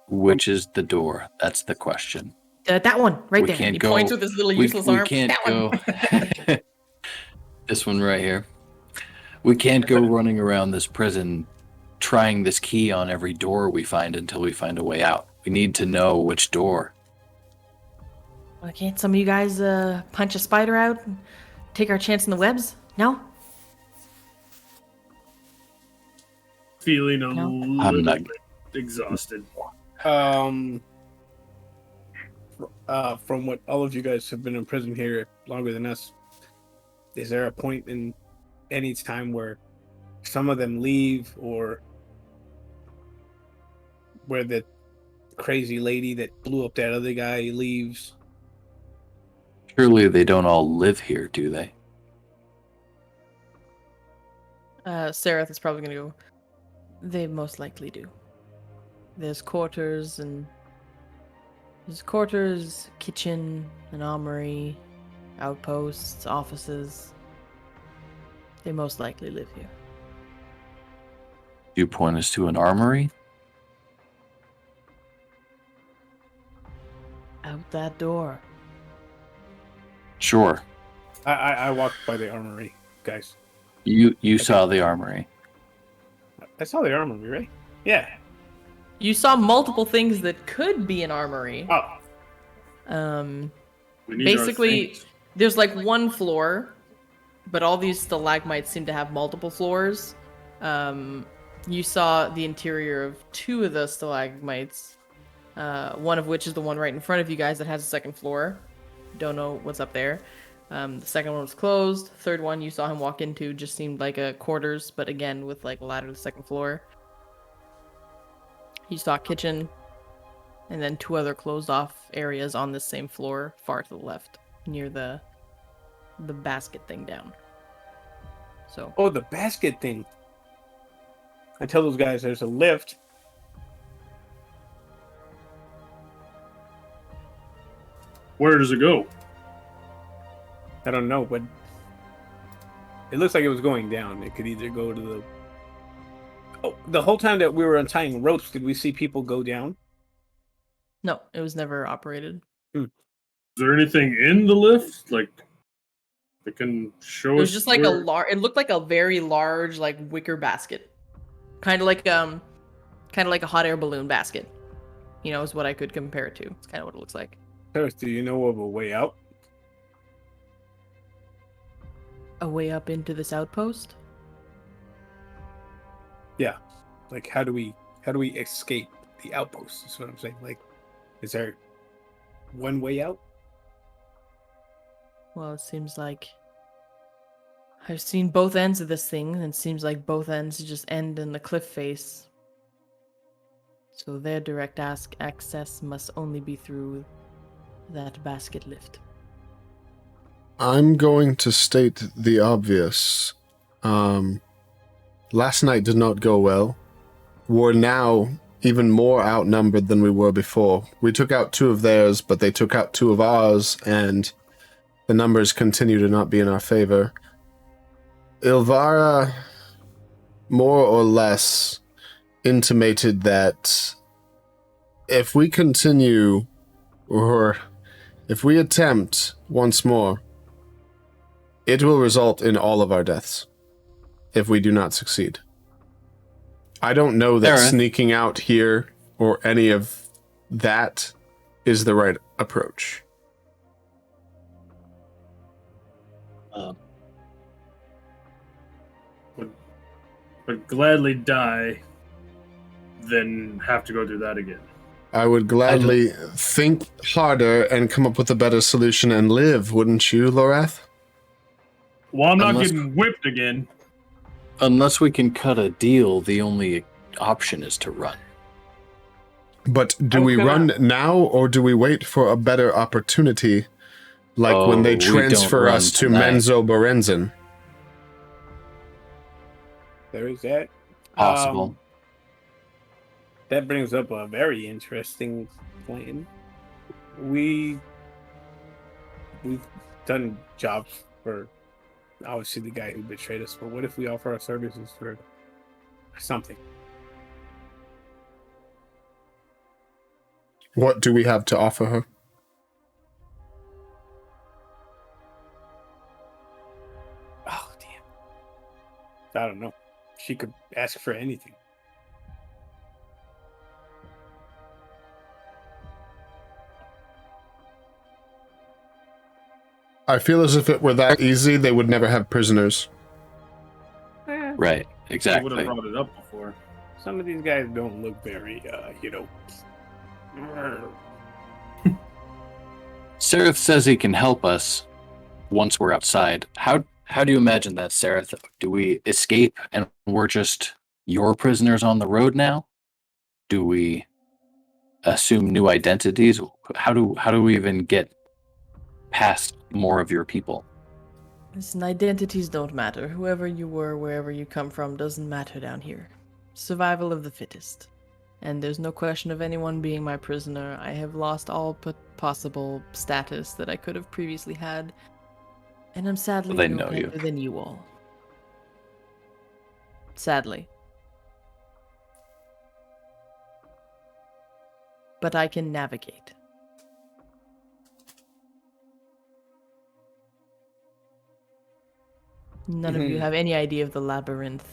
which is the door? That's the question. That one right We there. can't He go- points with his little We useless arm. can't That one. go. This one right here. We can't go running around this prison trying this key on every door we find until we find a way out. We need to know which door. Well, can't some of you guys punch a spider out and take our chance in the webs? No? Feeling a No. little not- bit exhausted. from what all of you guys have been in prison here longer than us, is there a point in any time where some of them leave, or where the crazy lady that blew up that other guy leaves? Surely they don't all live here, do they? Seraph is probably gonna go. They most likely do. There's quarters, kitchen, an armory, outposts, offices. They most likely live here. You point us to an armory? Out that door. Sure. I walked by the armory, guys. You saw the armory. I saw the armory, right? Yeah. You saw multiple things that could be an armory. Oh, We need our Basically, things. there's like one floor, but all these stalagmites seem to have multiple floors. You saw the interior of two of the stalagmites, one of which is the one right in front of you guys that has a second floor. Don't know what's up there. The second one was closed. Third one you saw him walk into just seemed like a quarters, but again with like a ladder to the second floor. You saw a kitchen, and then two other closed off areas on this same floor, far to the left, near the basket thing down. So oh, the basket thing. I tell those guys there's a lift. Where does it go? I don't know, but it looks like it was going down. It could either go to the. Oh, the whole time that we were untying ropes, did we see people go down? no, it was never operated. Is there anything in the lift, like that can show It was us? just like where- a large. It looked like a very large, like wicker basket, kind of like a hot air balloon basket. You know, is what I could compare it to. It's kind of what it looks like. Terrace, do you know of a way out? A way up into this outpost. Yeah. Like, how do we escape the outpost? Is what I'm saying. Like, is there one way out? Well, it seems like I've seen both ends of this thing, and it seems like both ends just end in the cliff face. So their direct access must only be through that basket lift. I'm going to state the obvious. Last night did not go well. We're now even more outnumbered than we were before. We took out two of theirs, but they took out two of ours, and the numbers continue to not be in our favor. Ilvara more or less intimated that if we continue, or if we attempt once more, it will result in all of our deaths if we do not succeed. I don't know that Aerith. sneaking out here or any of that is the right approach. Would gladly die than have to go through that again. I would gladly think harder and come up with a better solution and live, wouldn't you, Lorath? Well, I'm not Unless- getting whipped again. Unless we can cut a deal, the only option is to run. But do I was we gonna- run now or do we wait for a better opportunity, like when Oh, they we don't transfer run us to tonight. Menzo Berenzin? There is that. Possible. That brings up a very interesting plan. We've done jobs for obviously the guy who betrayed us, but what if we offer our services for something? What do we have to offer her? Oh damn. I don't know. She could ask for anything. I feel as if it were that easy, they would never have prisoners. Right, I would exactly. have brought it up before. Some of these guys don't look very, Seraph says he can help us once we're outside. How do you imagine that, Seraph? Do we escape and we're just your prisoners on the road now? Do we assume new identities? How do we even get past more of your people? Listen, identities don't matter. Whoever you were, wherever you come from, doesn't matter down here. Survival of the fittest. And there's no question of anyone being my prisoner. I have lost all possible status that I could have previously had. And I'm sadly Well, they no know you. better than you all. Sadly. But I can navigate. None of you have any idea of the labyrinth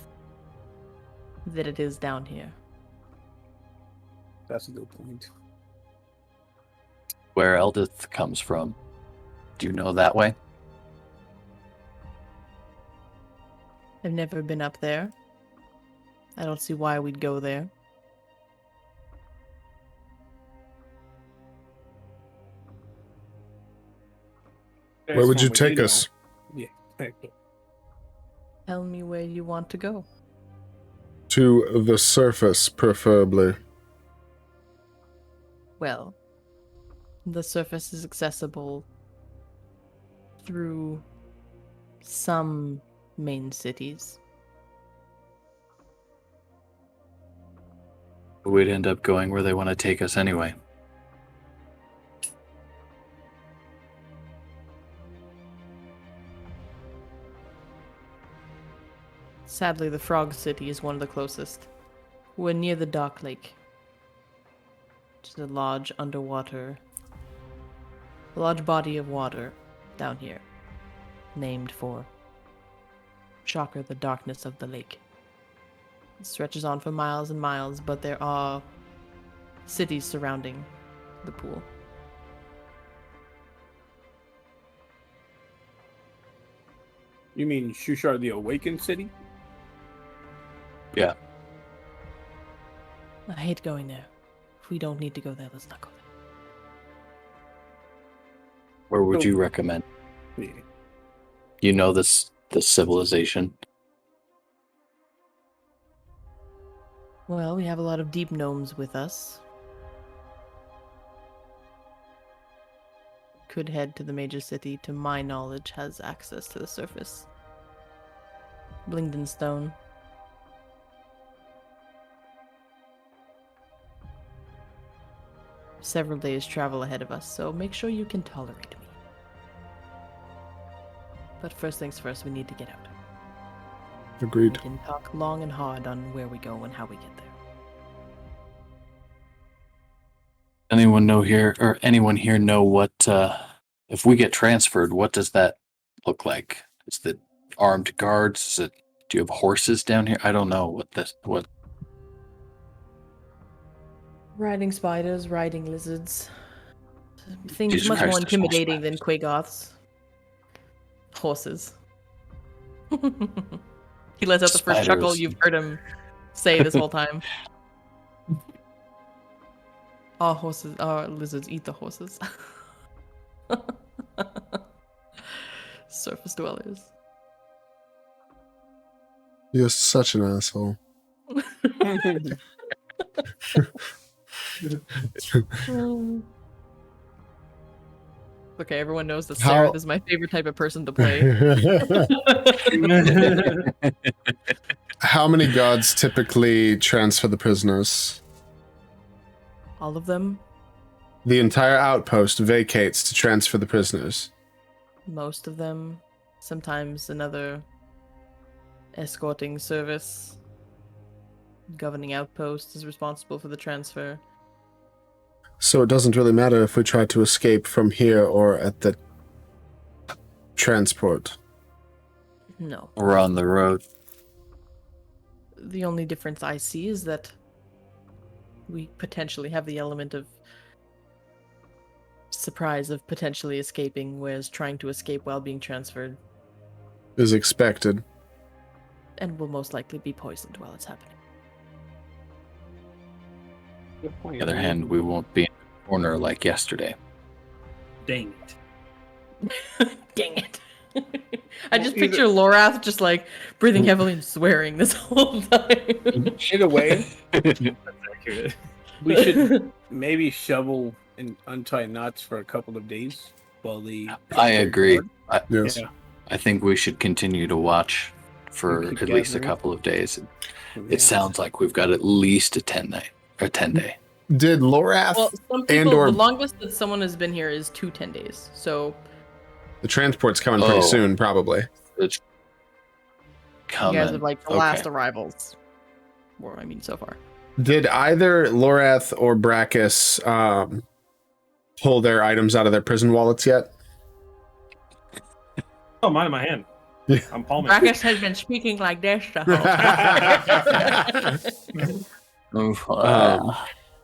that it is down here. That's a good point. Where Eldith comes from? Do you know that way? I've never been up there. I don't see why we'd go there. Where would you From what take know. us? Yeah. Tell me where you want to go. To the surface, preferably. Well, the surface is accessible through some main cities. We'd end up going where they want to take us anyway. Sadly, the Frog City is one of the closest. We're near the Dark Lake. It's a large body of water down here, named for, shocker, the darkness of the lake. It stretches on for miles and miles, but there are cities surrounding the pool. You mean Shushar the Awakened City? Yeah. I hate going there. If we don't need to go there, let's not go there. Where would Oh. you recommend? Yeah. You know this civilization. Well, we have a lot of deep gnomes with us. Could head to the major city, to my knowledge, has access to the surface. Blingden Stone. Several days travel ahead of us, so make sure you can tolerate me. But first things first, we need to get out. Agreed. We can talk long and hard on where we go and how we get there. Anyone here know what if we get transferred, what does that look like? Is it armed guards? Do you have horses down here? I don't know what Riding spiders, riding lizards. Things Jesus much Christ, more there's more intimidating than spiders. Quagoths. Horses. He lets out the first chuckle Spiders. you've heard him say this whole time. All horses, lizards eat the horses. Surface dwellers. You're such an asshole. Okay, everyone knows that How- Sarah is my favorite type of person to play. How many guards typically transfer the prisoners? All of them, The entire outpost vacates to transfer the prisoners. most of them, sometimes another escorting service. Governing outpost is responsible for the transfer. So it doesn't really matter if we try to escape from here or at the transport. No. We're on the road. The only difference I see is that we potentially have the element of surprise of potentially escaping, whereas trying to escape while being transferred Is expected. and will most likely be poisoned while it's happening. Good On point. the other hand, we won't be in the corner like yesterday. Dang it. Dang it. I Well, just either- picture Lorath just like breathing heavily and swearing this whole time. Either way, That's accurate. we should maybe shovel and untie knots for a couple of days while the. I agree. Yes. Yeah. I think we should continue to watch for And keep at least a gathering. couple of days. Yeah. It sounds like we've got at least a 10-day. Did Lorath, Well, some people, And/or- the longest that someone has been here is 10 days. So the transport's coming pretty Oh. soon, probably. It's you coming. guys are like the Okay. last arrivals. Or, I mean, so far. Did either Lorath or Brachus pull their items out of their prison wallets yet? Oh, mine in my hand. Yeah. I'm palming. Brachus has been speaking like this the whole time. Oof,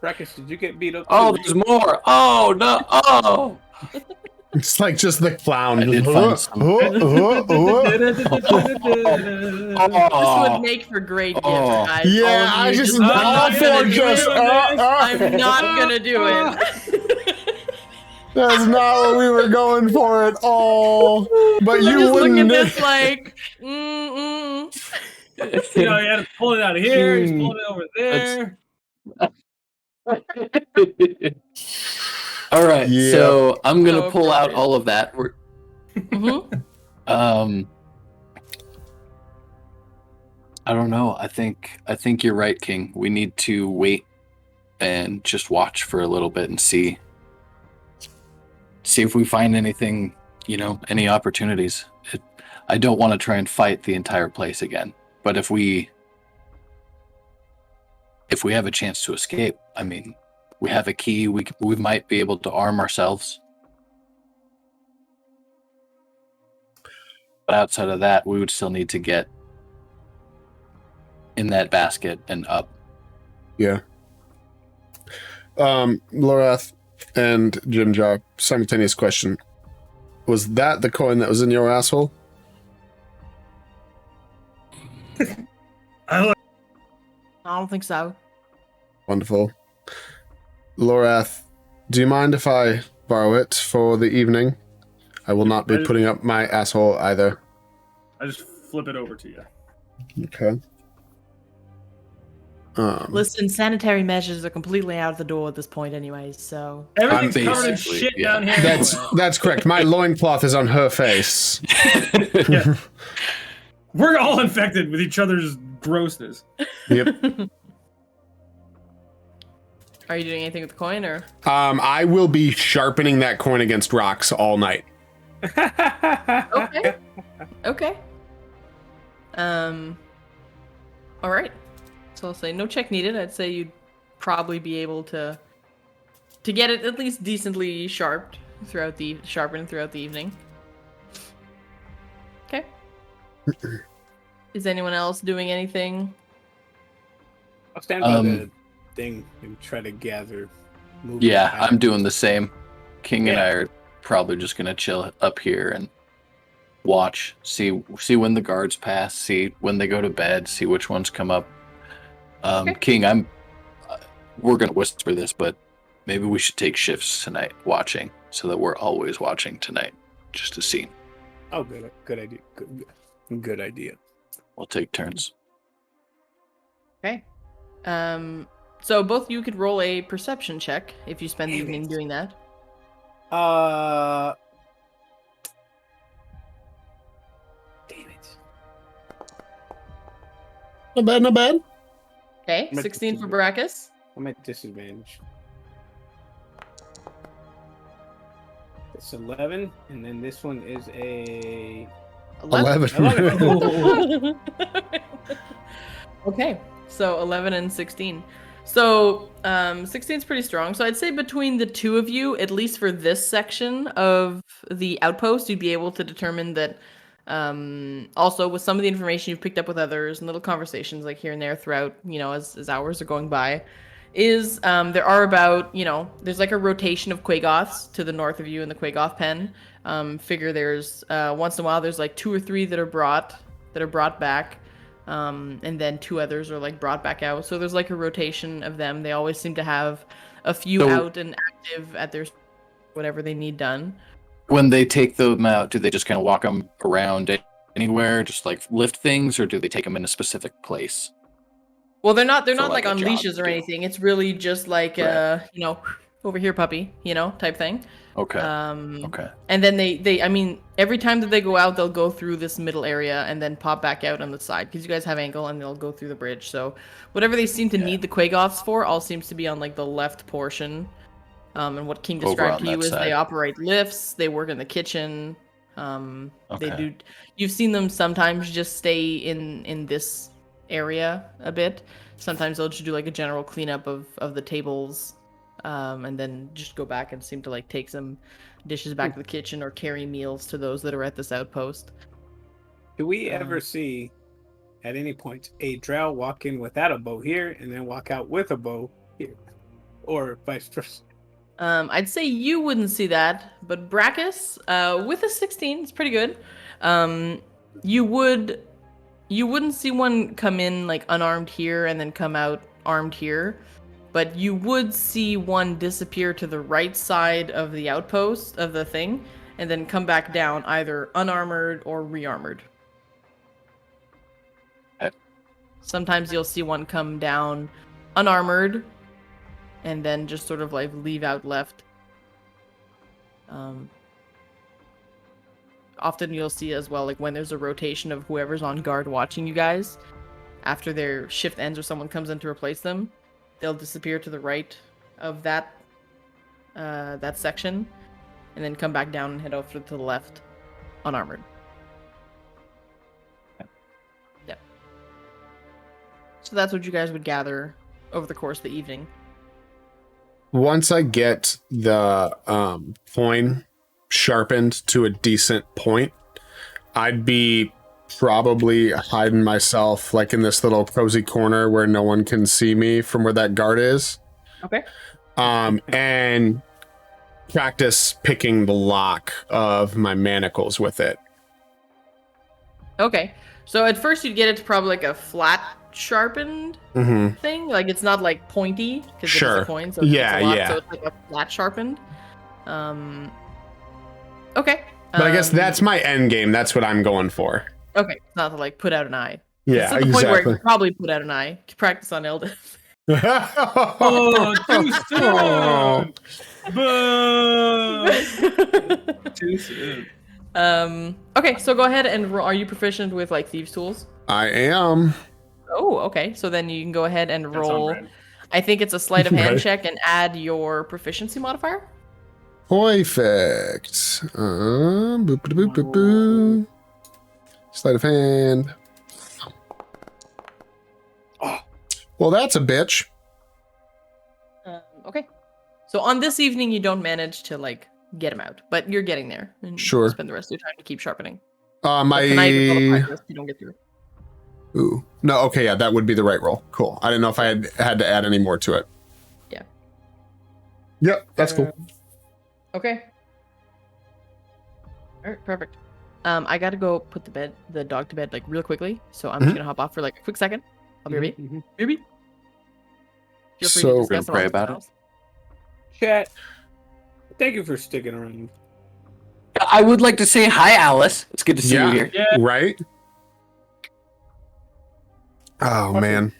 Brachus, did you get beat up? oh, too? there's more. Oh, no. Oh. It's like just the clown. I did find some. This would make for great gifts, Oh. guys. Yeah, All of I you just I'm all not for gonna do just it. I'm not gonna do it. That's not what we were going for at all. But I'm you just looking wouldn't. at this like, mm-mm. You know, he had to pull it out of here. He's pulling it over there. All right, Yeah. so I'm gonna So pull out appropriate. all of that. Mhm. I don't know. I think you're right, King. We need to wait and just watch for a little bit and see if we find anything, any opportunities. I don't want to try and fight the entire place again, but if we have a chance to escape, I mean, we have a key. We might be able to arm ourselves. But outside of that, we would still need to get in that basket and up. Yeah. Lorath and Jimjar, simultaneous question. Was that the coin that was in your asshole? I like I don't think so. Wonderful. Lorath, do you mind if I borrow it for the evening? I will not be putting up my asshole either. I just flip it over to you. Okay. Listen, sanitary measures are completely out of the door at this point, anyways. So Everything's covered in basically- shit yeah. down here. That's correct. My loincloth is on her face. Yeah. We're all infected with each other's grossness. Yep. are you doing anything with the coin, or I will be sharpening that coin against rocks all night. okay? Okay. All right. So I'll say no check needed. I'd say you'd probably be able to get it at least decently sharpened throughout the evening. Okay. Is anyone else doing anything? I'll stand by the thing and try to gather. Yeah, I'm doing the same. King and Yeah. I are probably just gonna chill up here and watch, see when the guards pass, see when they go to bed, see which ones come up. Okay. King, we're gonna whisper this, but maybe we should take shifts tonight watching, so that we're always watching tonight, just to see. Oh, good idea. Good idea. We'll take turns. Okay. So both of you could roll a perception check if you spend the evening doing that. Damn it. Not bad. Okay, I'm at 16 for disadvantage. Brachus. I'm at disadvantage. It's 11, and then this one is a 11. 11. Okay, so 11 and 16. So 16 is pretty strong. So I'd say between the two of you, at least for this section of the outpost, you'd be able to determine that also with some of the information you've picked up with others and little conversations like here and there throughout, as hours are going by, is there are about, there's like a rotation of Quagoths to the north of you in the Quagoth pen. Figure there's once in a while there's like 2 or 3 that are brought back. And then 2 others are like brought back out. So there's like a rotation of them. They always seem to have a few out and active at their whatever they need done. When they take them out, do they just kind of walk them around anywhere, just like lift things, or do they take them in a specific place? Well, they're not For, like like, a on job leashes to or do. anything. It's really just like Right. over here, puppy, type thing. Okay. Um, Okay. And then I mean, every time that they go out, they'll go through this middle area and then pop back out on the side because you guys have angle and they'll go through the bridge. So whatever they seem to need the Quagoths for, all seems to be on like the left portion. And what King Over described on to you that is side. they operate lifts, they work in the kitchen. They Okay. do. You've seen them sometimes just stay in this area a bit. Sometimes they'll just do like a general cleanup of the tables, and then just go back and seem to like take some dishes back to the kitchen or carry meals to those that are at this outpost. Do we ever see, at any point, a drow walk in without a bow here and then walk out with a bow here? Or vice versa? I'd say you wouldn't see that, but Brachus, with a 16, it's pretty good. You wouldn't see one come in like unarmed here and then come out armed here, but you would see one disappear to the right side of the outpost of the thing and then come back down either unarmored or rearmored. Okay. Sometimes you'll see one come down unarmored and then just sort of like leave out left. Often you'll see as well, like when there's a rotation of whoever's on guard watching you guys, after their shift ends or someone comes in to replace them, they'll disappear to the right of that section, and then come back down and head over to the left, unarmored. Yeah. So that's what you guys would gather over the course of the evening. Once I get the coin sharpened to a decent point, I'd be probably hiding myself like in this little cozy corner where no one can see me from where that guard is. Okay. And practice picking the lock of my manacles with it. Okay. So at first you'd get it to probably like a flat sharpened thing. Like it's not like pointy because Sure. it's a coin. So it's Yeah, a lock, yeah. So it's like a flat sharpened. Okay. But I guess that's my end game. That's what I'm going for. Okay. It's not to like put out an eye. Yeah, It's at the point where exactly. you probably put out an eye. Practice on Eldith. Oh, too soon! Boo! Too soon. Okay, so go ahead and are you proficient with like thieves tools? I am. Oh, okay. So then you can go ahead and That's on roll. brand. I think it's a sleight of hand Right. check and add your proficiency modifier. Perfect. Boop, boop, boop, boop, boop. Sleight of hand. Well, that's a bitch. Okay. So on this evening, you don't manage to like get him out, but you're getting there. And Sure. Spend the rest of your time to keep sharpening. My But tonight, with all the progress, you don't get through. Ooh. No, okay, yeah, that would be the right roll. Cool. I didn't know if I had to add any more to it. Yeah. Yep, that's cool. Okay. All right, perfect. I gotta go put the dog to bed like real quickly, so I'm just gonna hop off for like a quick second. I'll be right back. Maybe. Feel free So- to discuss Gonna pray amongst about it? yourselves. Chat. Thank you for sticking around. I would like to say hi, Alice. It's good to see Yeah. you here. Yeah. Right? Oh, man.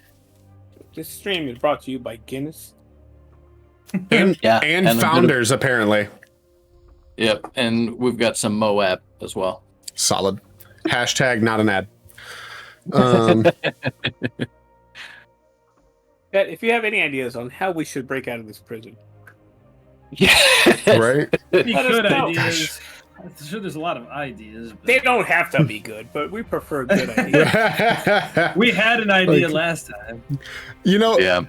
This stream is brought to you by Guinness. And, Yeah, and and a bit of- founders, apparently. Yep, and we've got some Moab as well. Solid. Hashtag not an ad. Um, Chat, if you have any ideas on how we should break out of this prison, Yeah. right? Pretty Let us good know. ideas. I'm sure there's a lot of ideas. But they don't have to be good, but we prefer good ideas. we had an idea Like- last time. You know, Yeah.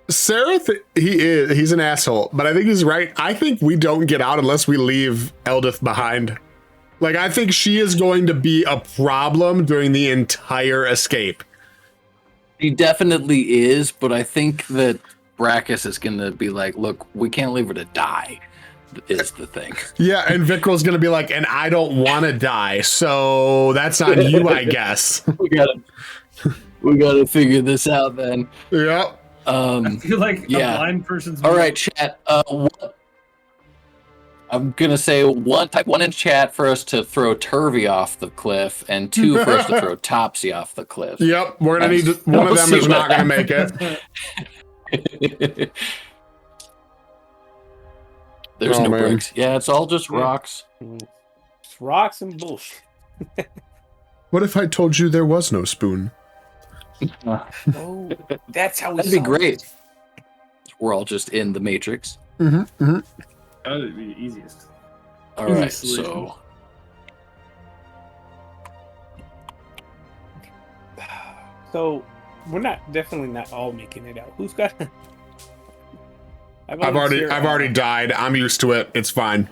Sereth, he's an asshole, but I think he's right. I think we don't get out unless we leave Eldith behind. Like, I think she is going to be a problem during the entire escape. He definitely is, but I think that Brackus is going to be like, look, we can't leave her to die, is the thing. Yeah, and Vikral's going to be like, and I don't want to die, so that's on you, I guess. we gotta figure this out then. Yep. I feel like yeah. a blind person's. All right, chat. I'm gonna say type 1 in chat for us to throw Turvy off the cliff, and 2 for us to throw Topsy off the cliff. Yep, we're going to need one We'll of them see is what not going to make it. There's Oh, no man. bricks. Yeah, it's all just rocks. It's rocks and bullshit. What if I told you there was no spoon? Oh, that's how we That'd be solve great. it. We're all just in the Matrix. That would be the easiest. All Easy right, solution. so So we're definitely not all making it out. Who's got? I've already died. I'm used to it. It's fine.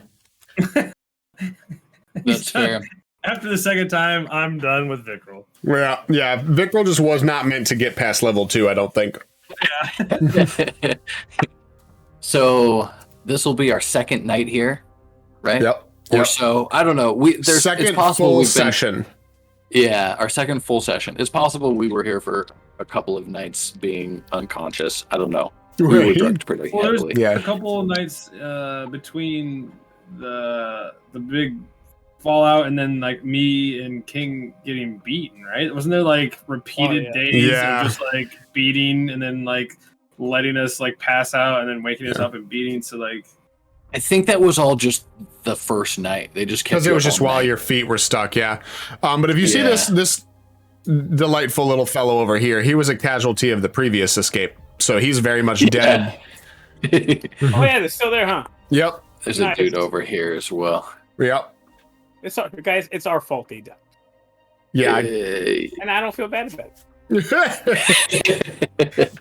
that's fair. After the second time, I'm done with Vikral. Yeah. Vikral just was not meant to get past level 2, I don't think. So this will be our second night here, right? Yep. Or so. I don't know. It's Second possible full we've session. Yeah, our second full session. It's possible we were here for a couple of nights being unconscious. I don't know. We were Right. drugged pretty Well, there's heavily. Yeah. a couple of nights between the big fallout and then like me and King getting beaten, right? Wasn't there like repeated yeah. days Yeah. of just like beating and then like letting us like pass out and then waking us up and beating? So like, I think that was all just the first night. They just kept Because it you was up just all while night. your feet were stuck, yeah. But if you see Yeah. this delightful little fellow over here, he was a casualty of the previous escape. So he's very much dead. Oh yeah, they're still there, huh? Yep. There's Nice. a dude over here as well. Yep. It's our guys. It's our fault they died, Yeah. and I don't feel bad about it.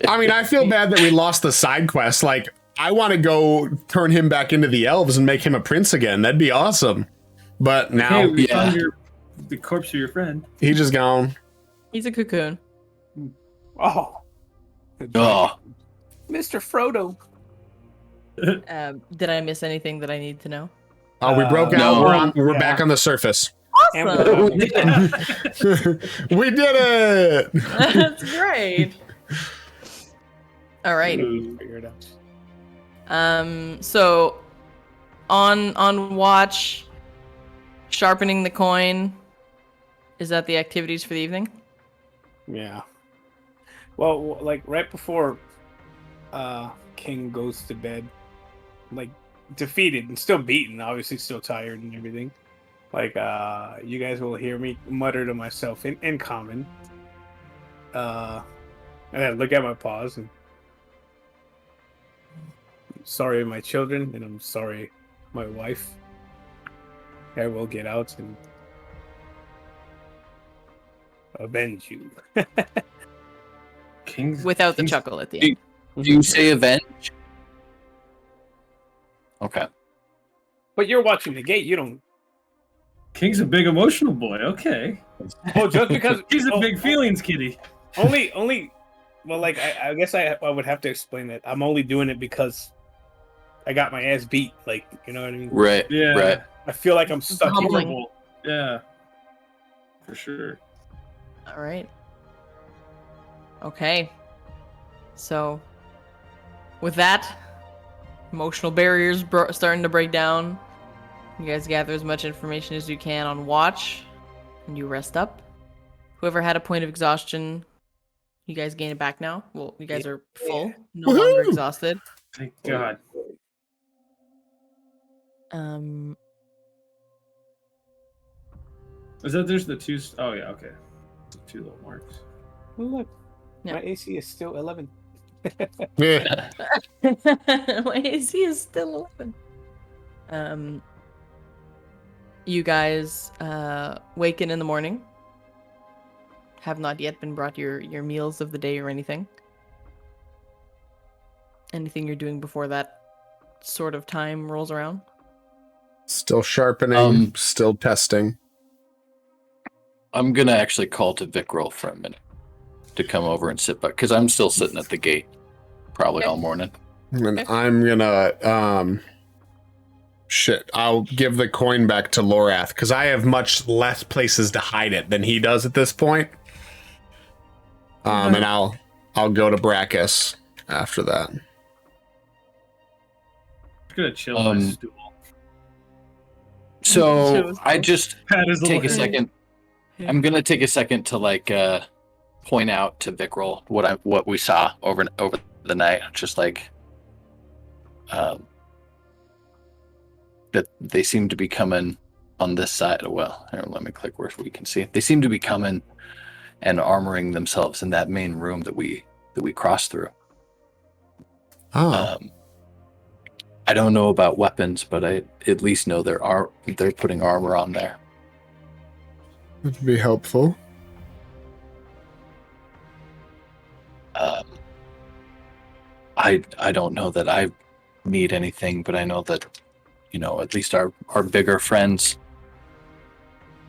I mean, I feel bad that we lost the side quest. Like, I want to go turn him back into the elves and make him a prince again. That'd be awesome. But now hey, we yeah. found the corpse of your friend. he just gone. He's a cocoon. Oh, Oh, Mr. Frodo. Did I miss anything that I need to know? Oh, we broke no. out. We're Yeah. back on the surface. Awesome. We did it. That's great. All right. Figure it out. So on watch, sharpening the coin. Is that the activities for the evening? Yeah. Well, like right before King goes to bed, like defeated and still beaten, obviously still tired and everything. Like you guys will hear me mutter to myself in common. And I look at my paws and I'm sorry my children and I'm sorry my wife. I will get out and avenge you. King's without the King's- chuckle at the Do, end. do you say avenge? Okay. But you're watching the gate. You don't. King's a big emotional boy. Okay. Oh, just because He's a oh, big feelings kitty. only. Well, like I guess I would have to explain that. I'm only doing it because I got my ass beat. Like, you know what I mean? Right. Yeah. Right. I feel like I'm stuck here. Humbling. Horrible. Yeah. For sure. All right. Okay. So, with that, emotional barriers starting to break down. You guys gather as much information as you can on watch, and you rest up. Whoever had a point of exhaustion, you guys gain it back now. Well, you guys are full, no longer Woohoo! exhausted. Thank God. Is that there's the two? Oh yeah. Okay. The two little marks. Look, Yeah. my AC is still 11. Yeah. My AC is still 11. You guys waken in the morning. Have not yet been brought your meals of the day or anything. Anything you're doing before that sort of time rolls around? Still sharpening, still testing. I'm gonna actually call to Vic for a minute to come over and sit back because I'm still sitting at the gate probably all morning. And I'm gonna I'll give the coin back to Lorath because I have much less places to hide it than he does at this point. And I'll go to Brachus after that. I'm gonna chill on my stool. So I just Pat is take a little- second. I'm gonna take a second to like point out to Vic what we saw over the night. Just like that they seem to be coming on this side. Well, here, let me click where we can see it. They seem to be coming and armoring themselves in that main room that we crossed through. Oh, I don't know about weapons, but I at least know they're putting armor on there. that'd be helpful. I don't know that I need anything, but I know that, at least our bigger friends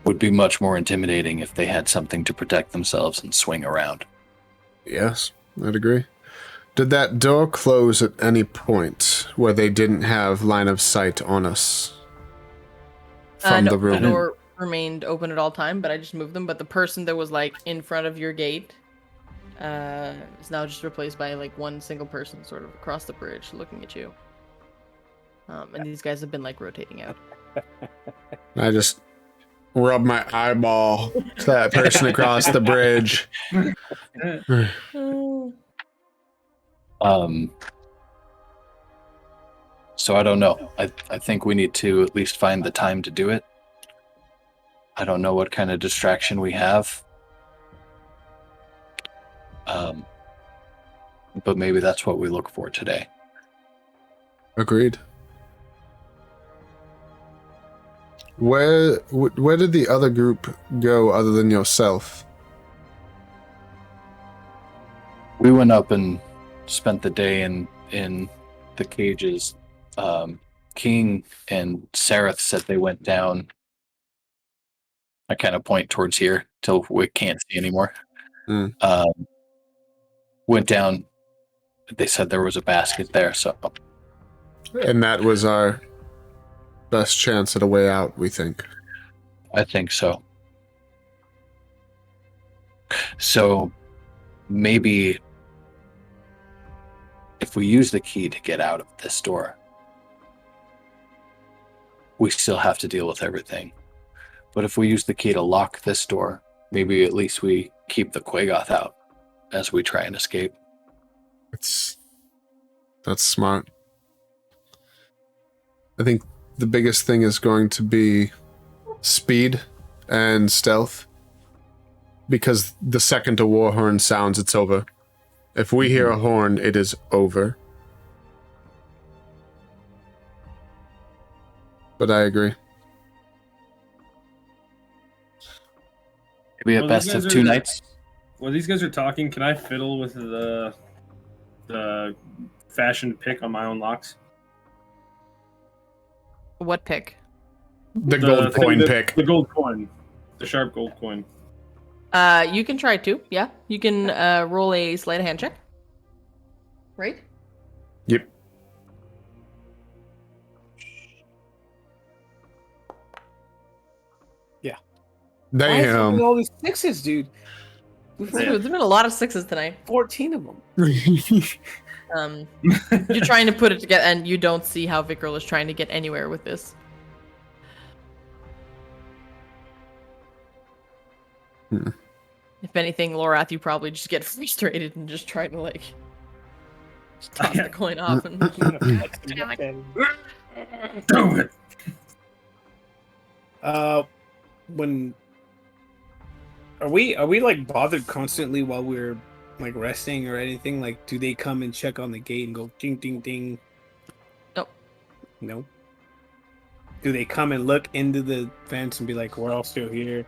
would be much more intimidating if they had something to protect themselves and swing around. Yes, I'd agree. Did that door close at any point where they didn't have line of sight on us from No, the room? The door remained open at all time, but I just moved them. But the person that was like in front of your gate is now just replaced by like one single person sort of across the bridge looking at you. And these guys have been like rotating out. I just rub my eyeball to that person across the bridge. So I don't know. I think we need to at least find the time to do it. I don't know what kind of distraction we have. But maybe that's what we look for today. Agreed. Where did the other group go other than yourself? We went up and spent the day in the cages. King and Sareth said they went down. I kind of point towards here till we can't see anymore. Went down. They said there was a basket there, so And that was our best chance at a way out, we think. I think so. So maybe if we use the key to get out of this door, we still have to deal with everything. But if we use the key to lock this door, maybe at least we keep the Quagoth out as we try and escape. That's smart. I think the biggest thing is going to be speed and stealth. Because the second a war horn sounds, it's over. If we hear a horn, it is over. But I agree. Maybe a Well, best these of guys two are- nights. while these guys are talking, can I fiddle with the fashion pick on my own locks? What pick? The gold coin pick. The gold coin. The sharp gold coin. You can try to. Yeah, you can roll a sleight of hand check. Right. Yep. Why is there Damn. all these sixes, dude? There's been a lot of sixes tonight. 14 of them. You're trying to put it together, and you don't see how Vikril is trying to get anywhere with this. If anything, Lorath, you probably just get frustrated and just try to like just toss the coin off and Damn it. When are we like bothered constantly while we're like resting or anything? Like, do they come and check on the gate and go ding ding ding? Nope. No. Do they come and look into the fence and be like, "We're all still here"?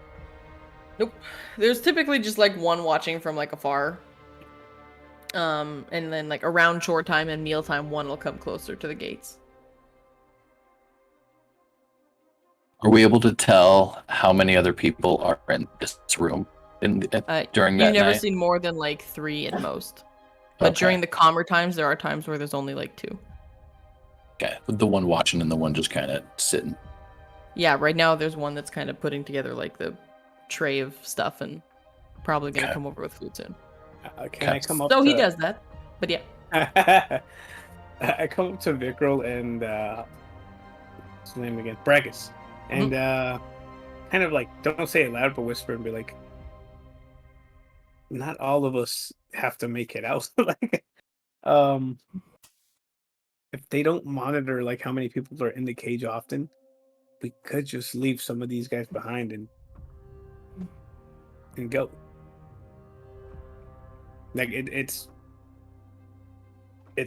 Nope. There's typically just like one watching from like afar. And then like around chore time and mealtime, one will come closer to the gates. Are we able to tell how many other people are in this room during that You've never night? seen more than like 3 at most. But Okay. during the calmer times, there are times where there's only like 2. Okay, the one watching and the one just kind of sitting. Yeah, right now there's one that's kind of putting together like the tray of stuff and probably gonna Okay. come over with food soon. Can I come up? So to... he does that. But yeah. I come up to Vikril and what's his name again? Bragus. And kind of like, don't say it loud, but whisper and be like, not all of us have to make it out. Like, if they don't monitor like how many people are in the cage often, we could just leave some of these guys behind and go. Like it's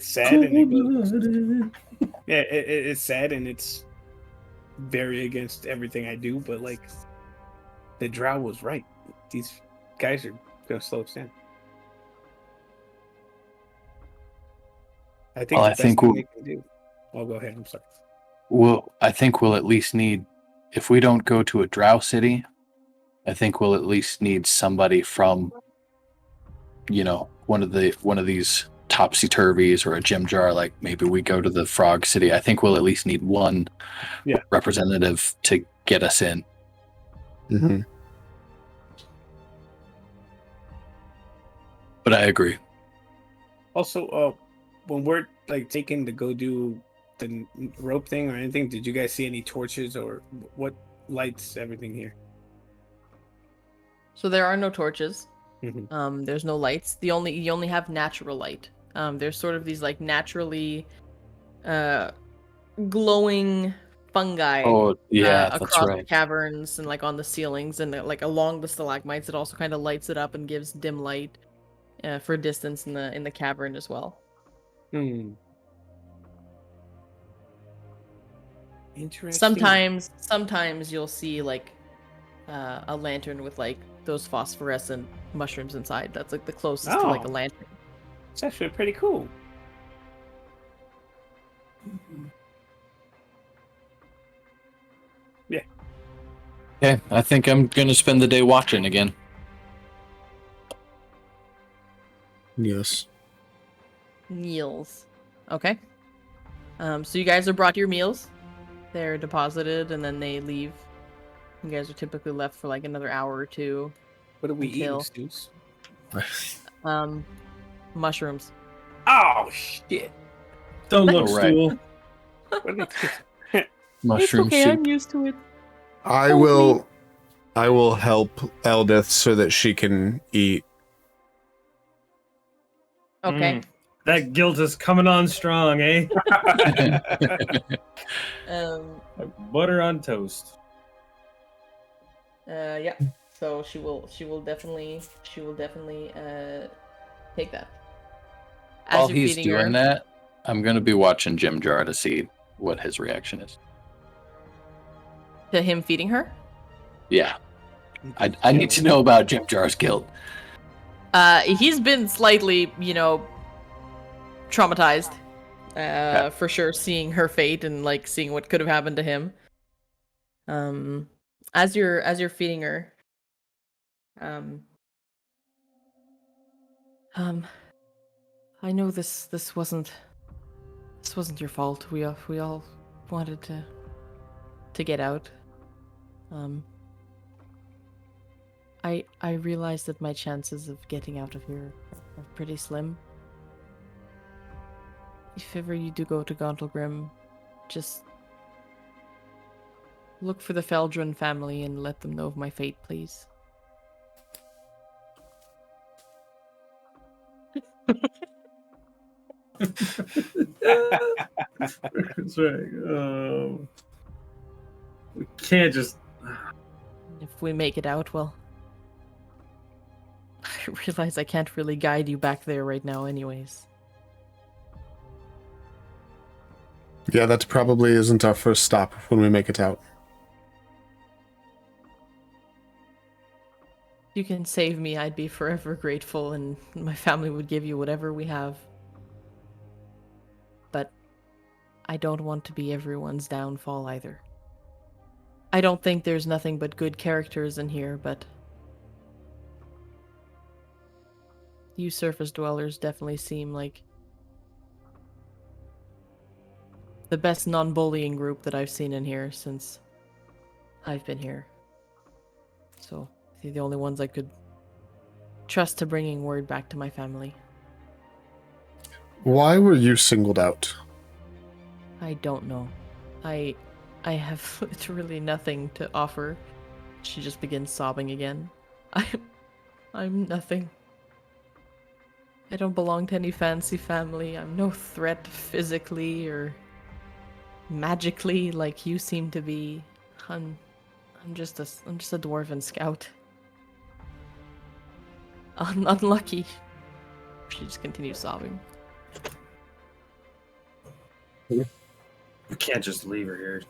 sad and it's sad and it's very against everything I do, but like the drow was right. These guys are gonna slow us down. I think Well, the I best think thing we'll- they can do. Oh, go ahead. I'm sorry. Well, I think we'll at least need, if we don't go to a drow city, I think we'll at least need somebody from, one of these topsy-turvies or a gem jar. Like maybe we go to the frog city. I think we'll at least need one representative to get us in. Mm-hmm. But I agree. Also, when we're like taking to go do the rope thing or anything, did you guys see any torches or what lights everything here? So there are no torches. Mhm. There's no lights. You only have natural light. There's sort of these like naturally glowing fungi Oh, yeah, that's across the right. caverns and like on the ceilings and like along the stalagmites. It also kind of lights it up and gives dim light for distance in the cavern as well. Interesting. Sometimes you'll see like a lantern with like those phosphorescent mushrooms inside. That's like the closest to like a Oh. lantern. It's actually pretty cool. Okay, I think I'm going to spend the day watching again. Yes. Meals. Okay. So you guys are brought your meals. They're deposited and then they leave. You guys are typically left for like another hour or 2. What are we Until- eating, Stoops? Mushrooms. Oh shit! Don't look, All right. Stool. What are they... Mushroom it's okay, soup. I'm used to it. I will help Eldith so that she can eat. Okay. That guilt is coming on strong, eh? Like butter on toast. Yeah. So she will definitely take that. As While you're he's feeding her- doing that, I'm going to be watching Jim Jar to see what his reaction is. To him feeding her? Yeah. I need to know about Jim Jar's guilt. He's been slightly, traumatized. For sure, seeing her fate and like seeing what could have happened to him. As you're feeding her, I know this wasn't your fault. We all wanted to get out. I realize that my chances of getting out of here are pretty slim. If ever you do go to Gauntlgrim, just look for the Feldrun family and let them know of my fate, please. That's right. We can't just. If we make it out, well, I realize I can't really guide you back there right now anyways. Yeah, that probably isn't our first stop when we make it out. If you can save me, I'd be forever grateful, and my family would give you whatever we have. But I don't want to be everyone's downfall either. I don't think there's nothing but good characters in here, but you surface dwellers definitely seem like the best non-bullying group that I've seen in here since I've been here. So, they're the only ones I could trust to bringing word back to my family. Why were you singled out? I don't know. I have literally nothing to offer. She just begins sobbing again. I'm nothing. I don't belong to any fancy family. I'm no threat physically or magically like you seem to be. I'm just a dwarven scout. Unlucky. She just continues sobbing. We can't just leave her here.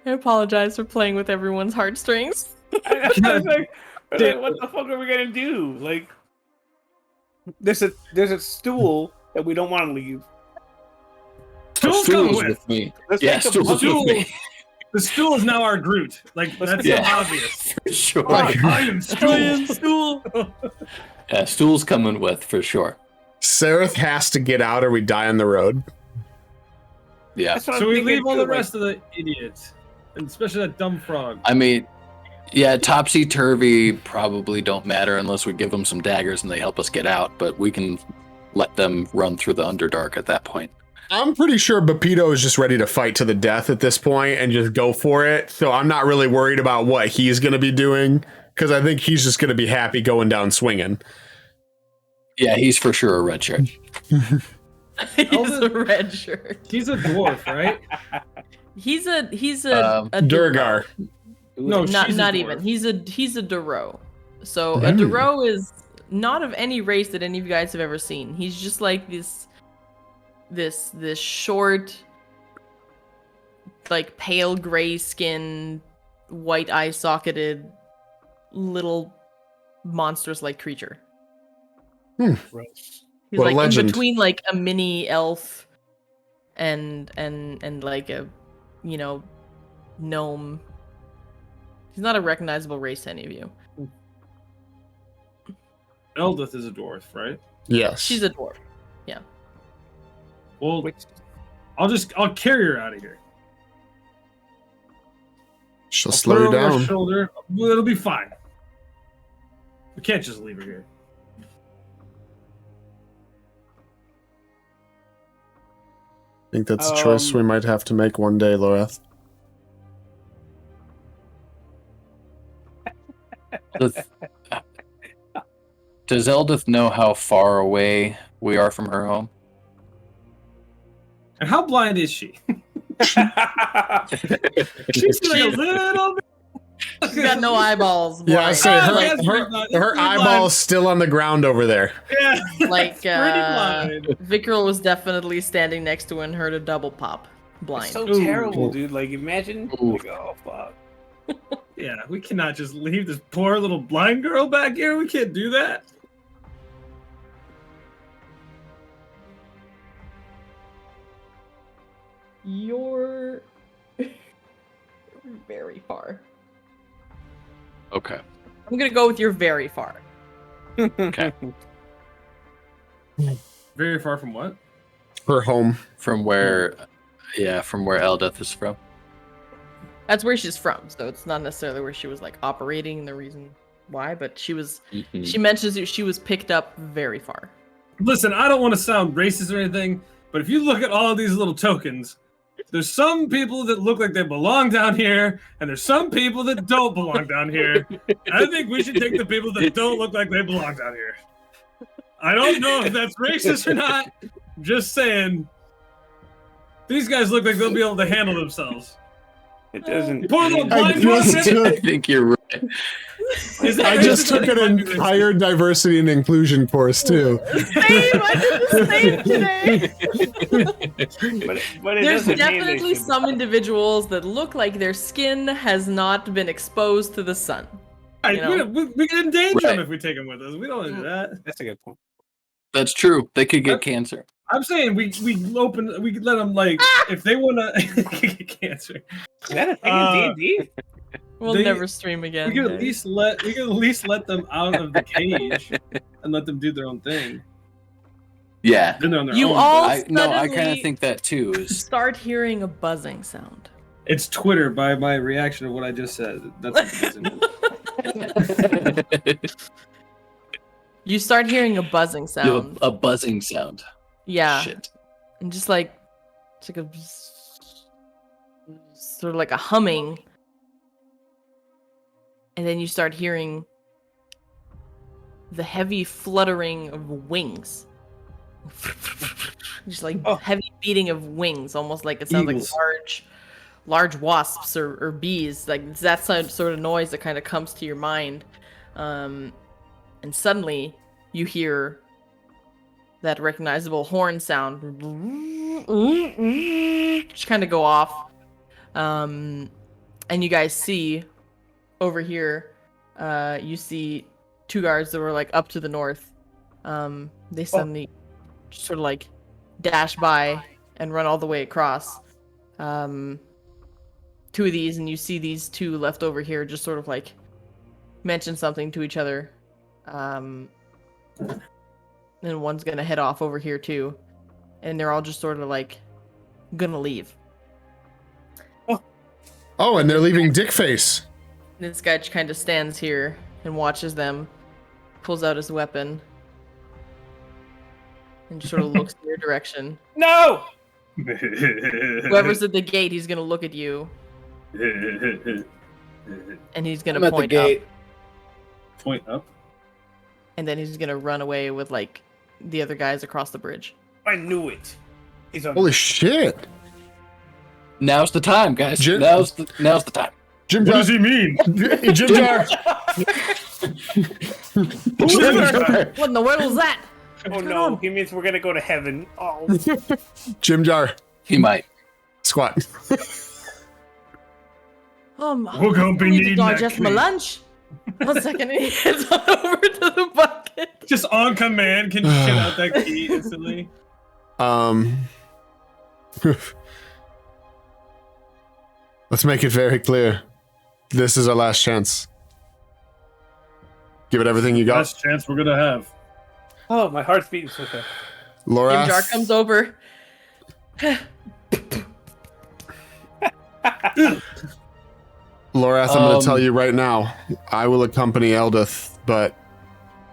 I apologize for playing with everyone's heartstrings. I was like, what the fuck are we gonna do? Like, there's a stool that we don't want to leave. Stool's coming Stool's with. with me. Let's Yeah, make a Stool's puzzle. with me. The stool is now our Groot. Like, that's so Yeah. obvious. For sure. I am stool. Stool. Yeah, Stool's coming with, for sure. Sareth has to get out or we die on the road. Yeah. That's what So I'm we thinking leave all too, the like, rest of the idiots, and especially that dumb frog. I mean, yeah, topsy-turvy probably don't matter unless we give them some daggers and they help us get out, but we can let them run through the Underdark at that point. I'm pretty sure Bepito is just ready to fight to the death at this point and just go for it. So I'm not really worried about what he's going to be doing because I think he's just going to be happy going down swinging. Yeah, he's for sure a red shirt. He's a red shirt. He's a dwarf, right? He's a Durgar. No, not she's a not dwarf. even. He's a Duro. So a Ooh. Duro is not of any race that any of you guys have ever seen. He's just like this short, like pale gray skin, white eye socketed, little monstrous like creature. gross. He's What a like in legend. between like a mini elf and like a gnome. He's not a recognizable race to any of you. Eldith is a dwarf, right? Yes. She's a dwarf. Well, Which, I'll carry her out of here. She'll I'll slow put her you over her down. shoulder. Well, it'll be fine. We can't just leave her here. I think that's a choice we might have to make one day, Loreth. Does Eldith know how far away we are from her home? And how blind is she? She's like a little bit. She's got no eyeballs. Yeah, I blind. say Oh, her, yes, her, you're blind. her You're blind. eyeball's still on the ground over there. Yeah. Like Pretty blind. Vickrel was definitely standing next to and heard a double pop. Blind. It's so Ooh. terrible, dude. Like, imagine. Ooh. Like, oh fuck. Yeah, we cannot just leave this poor little blind girl back here. We can't do that. You're very far. Okay. I'm gonna go with you're very far. Okay. Very far from what? Her home. From where Eldeth is from. That's where she's from, so it's not necessarily where she was like operating. The reason why, but she was. Mhm. She mentions that she was picked up very far. Listen, I don't want to sound racist or anything, but if you look at all of these little tokens, there's some people that look like they belong down here, and there's some people that don't belong down here. And I think we should take the people that don't look like they belong down here. I don't know if that's racist or not. Just saying. These guys look like they'll be able to handle themselves. It doesn't. Poor little I blind just person. I think you're right. Is that I just racist or took an not racist? entire diversity and inclusion course too. Same. I did the same today. But it There's doesn't mean they definitely should- some individuals that look like their skin has not been exposed to the sun. Right, you know. we can endanger Right. them if we take them with us. We don't want to do that. That's a good point. That's true. They could get cancer. I'm saying we let them like if they want to get cancer. Is that a thing in D&D? We'll They- never stream again. We can at least let them out of the cage and let them do their own thing. Yeah. Then they're on their You own. all- but I kind of suddenly- think that too. Is Start hearing a buzzing sound. It's Twitter by my reaction of what I just said. That's what it is. You start hearing a buzzing You have sound. a buzzing sound. Yeah. Shit. And just like it's like a sort of like a humming. And then you start hearing the heavy fluttering of wings. Just like Oh. heavy beating of wings, almost like it sounds Eagles. like large wasps or bees. Like it's that sort of noise that kind of comes to your mind. And suddenly you hear that recognizable horn sound just kind of go off. And you guys see over here, you see two guards that were like up to the north. They suddenly sort of like dash by and run all the way across. Two of these, and you see these two left over here just sort of like mention something to each other. And one's gonna head off over here too. And they're all just sort of like gonna leave. Oh, and they're leaving Dickface. This guy kind of stands here and watches them, pulls out his weapon, and just sort of looks in your direction. No! Whoever's at the gate, he's gonna look at you, and he's gonna I'm at the point gate. up, Point up. and then he's gonna run away with like the other guys across the bridge. I knew it. He's on. Holy shit. Now's the time, guys. Jim- Now's the time. Jim What Jar. does he mean? Jim Jar. What in the world was that? Oh no, he means we're gonna go to heaven. Oh, Jim Jar. He might. Squat. We're gonna be I need to needing that digest my key. lunch. 1 second, and he heads on over to the bucket. Just on command can shit out that key instantly. Let's make it very clear. This is our last chance. Give it everything you got. Best chance we're gonna have. oh, my heart's beating so fast. Laura. Jim Jar comes over. Lorath, I'm going to tell Um, you right now, I will accompany Eldith, but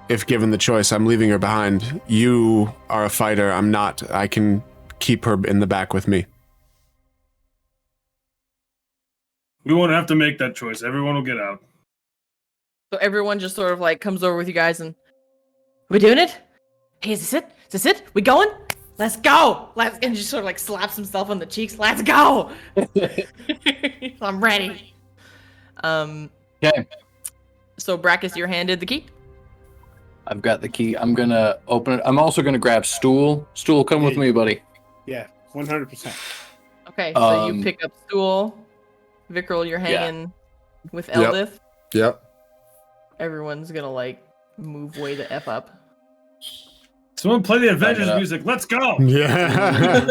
if given the choice, I'm leaving her behind. You are a fighter. I'm not. I can keep her in the back with me. We won't have to make that choice. Everyone will get out. So everyone just sort of like comes over with you guys and we doing it? Hey, is this it? Is this it? We going? Let's go! And just sort of like slaps himself on the cheeks. Let's go! I'm ready. Okay. So Brackus, you're handed the key. I've got the key. I'm gonna open it. I'm also gonna grab Stool. Stool, come with me, buddy. Yeah, 100%. Okay, so you Um, pick up Stool. Vickrel, you're Yeah. hanging with Eldith. Yep. Everyone's gonna like move way the F up. Someone play the Avengers up. music. Let's go. Yeah.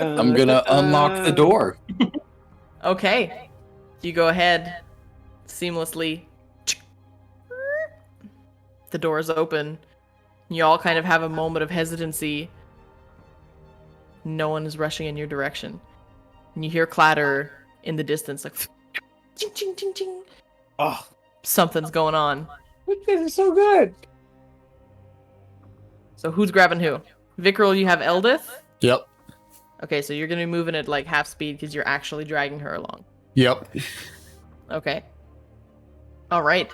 I'm gonna unlock the door. Okay. You go ahead seamlessly. The doors open. You all kind of have a moment of hesitancy. No one is rushing in your direction. And you hear clatter in the distance, like ching ching ching ching. Oh, Something's going on. this is so good. So who's grabbing who? Vickrel, you have Eldith? Yep. Okay, so you're gonna be moving at like half speed because you're actually dragging her along. Yep. Okay. All right.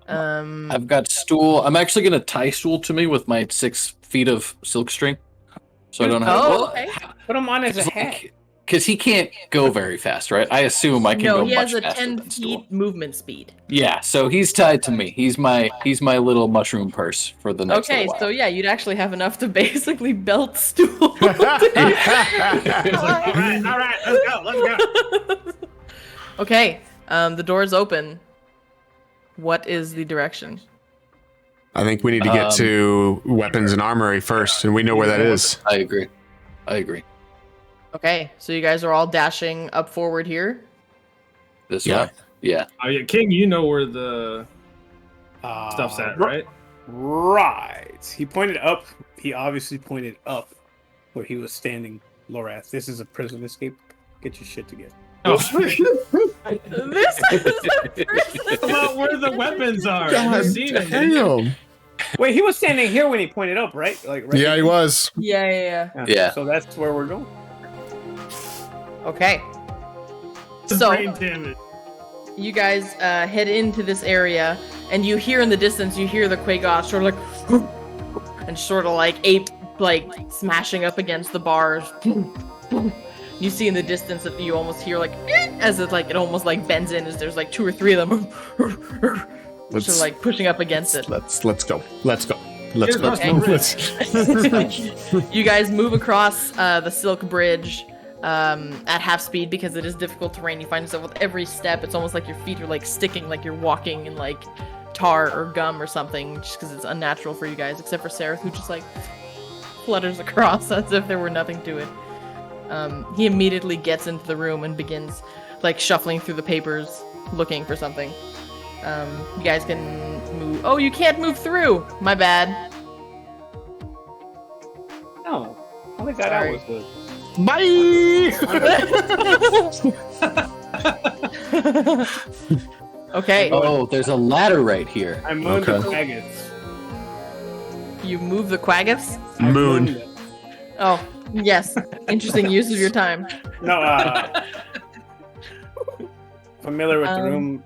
I've got Stool. I'm actually gonna tie Stool to me with my 6 feet of silk string, so I don't have. Oh, okay. Put him on as a hat. Because he can't go very fast, right? I assume I can No, go he much has a faster 10 than Stool. feet movement speed. Yeah, so he's tied to me. He's my little mushroom purse for the next Okay, little while. so yeah, you'd actually have enough to basically belt Stool. All right, let's go. Okay, the door's open. What is the direction? I think we need to get to weapons and armory first, and we know where that is. I agree. Okay, so you guys are all dashing up forward here. This Yeah. way. Yeah. Oh yeah, King, you know where the stuff's at, right? Right. He pointed up. He obviously pointed up where he was standing, Lorath. This is a prison escape. Get your shit together. Oh. This is a prison. About where the weapons are. God I've seen them. damn. Wait, he was standing here when he pointed up, right? Like, right Yeah, he was. Yeah. Yeah. So that's where we're going. Okay. It's So brain damage. you guys head into this area, and you hear in the distance, you hear the Quagoth sort of like, and sort of like ape, like smashing up against the bars. You see in the distance that you almost hear like as it almost like bends in as there's like 2 or 3 of them, which are like pushing up against it. Let's go. Let's go. Get across the bridge. You guys move across the silk bridge at half speed because it is difficult terrain. You find yourself with every step, it's almost like your feet are like sticking, like you're walking in like tar or gum or something, just because it's unnatural for you guys, except for Sereth, who just like flutters across as if there were nothing to it. He immediately gets into the room and begins like shuffling through the papers, looking for something. You guys can move. Oh, you can't move through! My bad. No. I think that Sorry. was good. Okay, Oh, there's a ladder right here. I mooned Okay. the faggots. you move the quaggis? I Moon. mooned them. Oh, yes. Interesting use of your time. No, familiar with the Um, room.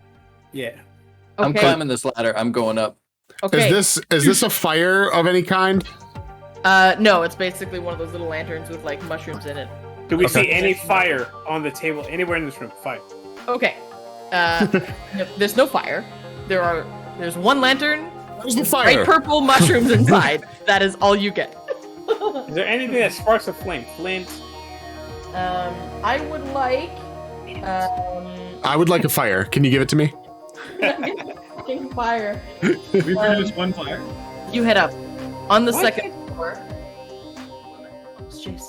Yeah. I'm Okay. climbing this ladder. I'm going up. Okay. Is this a fire of any kind? No, it's basically one of those little lanterns with like mushrooms in it. Do we Okay. see any fire on the table anywhere in this room? Fire. Okay. No, there's no fire. There's one lantern, Where's the bright fire? purple mushrooms inside. That is all you get. Is there anything that sparks a flame? Flint. I would like I would like a fire. Can you give it to me? fucking fire. We produced one fire. You head up on the What? second floor. Jeez.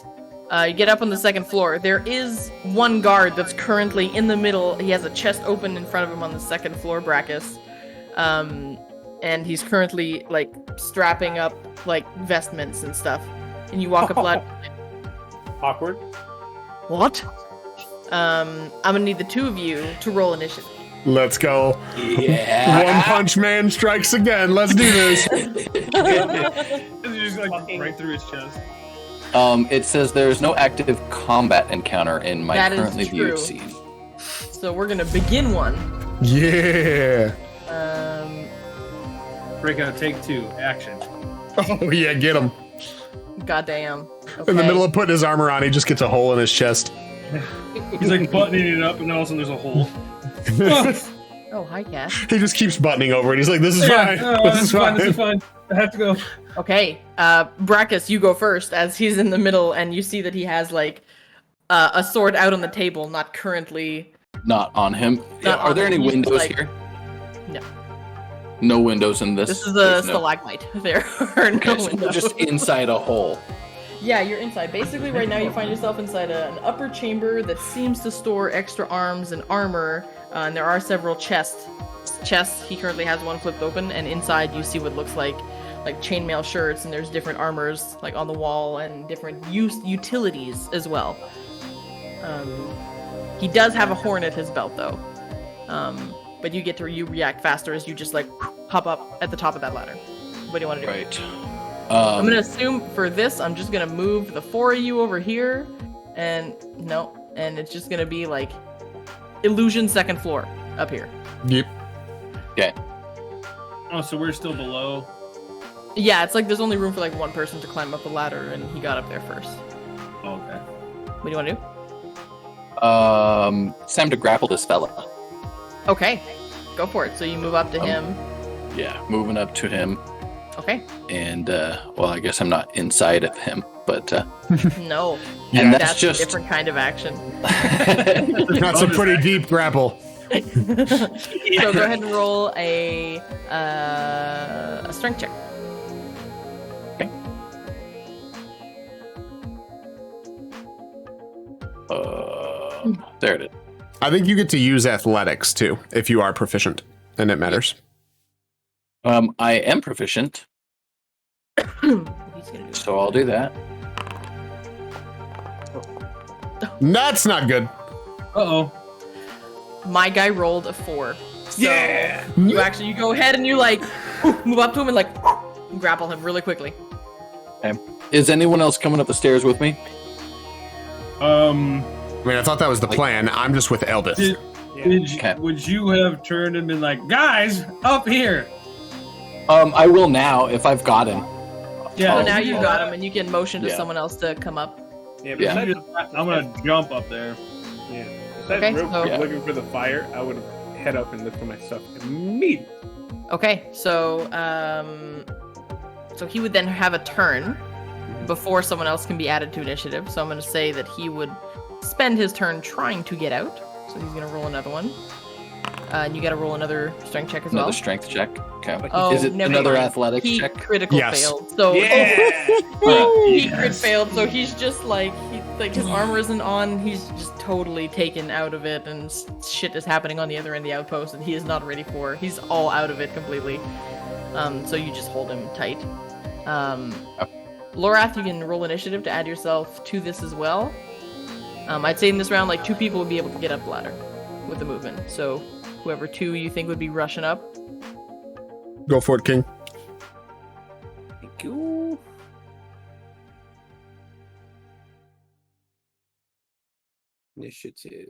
You get up on the second floor. There is one guard that's currently in the middle. He has a chest open in front of him on the second floor, Brackus. And he's currently like strapping up like vestments and stuff. And you walk up loud. Awkward. What? I'm gonna need the 2 of you to roll initiative. Let's go. Yeah. One Punch Man strikes again. Let's do this. Just like right through his chest. It says there's no active combat encounter in my That is currently viewed true. scene. So we're gonna begin one. Yeah. Breakout, take 2, action. Oh yeah, get him. Goddamn. In the middle of putting his armor on, he just gets a hole in his chest. He's like buttoning it up, and then all of a sudden there's a hole. Oh, hi, Cat. He just keeps buttoning over it. He's like, "This is fine. This is fine." This is fine. I have to go. Okay, Brackus, you go first, as he's in the middle, and you see that he has, like, a sword out on the table, not currently... Not on him. Not Are on there him, any he's windows like- here? No. No windows in this. This is a There's no- stalagmite. There are no Okay, so we're windows. just inside a hole. Yeah, you're inside. Basically, right now you find yourself inside an upper chamber that seems to store extra arms and armor, and there are several chests. He currently has one flipped open, and inside you see what looks like chainmail shirts, and there's different armors like on the wall and different utilities as well. He does have a horn at his belt though, but you react faster as you just like hop up at the top of that ladder. What do you want to do? Right. I'm gonna assume for this, I'm just gonna move the four of you over here, and it's just gonna be like illusion second floor up here. Yep. Okay. Oh, so we're still below. Yeah, it's like there's only room for like one person to climb up the ladder, and he got up there first. Oh, okay. What do you want to do? It's time to grapple this fella. Okay, go for it. So you move up to him. Yeah, moving up to him, Okay. and well, I guess I'm not inside of him, but No. and That's that's just a different kind of action. That's a pretty deep grapple. So go ahead and roll a strength check. there it is. I think you get to use athletics too if you are proficient, and it matters. I am proficient, He's gonna do so I'll do that. That's not good. Uh-oh. My guy rolled a 4. So Yeah. you go ahead and you like move up to him and like grapple him really quickly. Is anyone else coming up the stairs with me? I mean, I thought that was the plan. I'm just with Eldith. Yeah. Would you have turned and been like, guys, up here? I will now if I've got him. Yeah. So Oh, now you've got him and you can motion to Yeah. someone else to come up. Yeah, Yeah. besides the fact I'm gonna jump up there. Yeah. Besides Okay, real so- quick looking for the fire, I would head up and look for my stuff immediately. Okay, so so he would then have a turn before someone else can be added to initiative. So I'm going to say that he would spend his turn trying to get out. So he's going to roll another one. And you got to roll another strength check as Another well. strength check. Okay. Oh, Is it never another mind. athletics He check? critical Yes. failed. So Yeah. he crit failed. So he's just like his armor isn't on. He's just totally taken out of it, and shit is happening on the other end of the outpost, and he is not ready for. He's all out of it completely. So you just hold him tight. Lorath, you can roll initiative to add yourself to this as well. I'd say in this round, like 2 people would be able to get up the ladder with the movement. So whoever 2 you think would be rushing up. Go for it, King. Thank you. Initiative.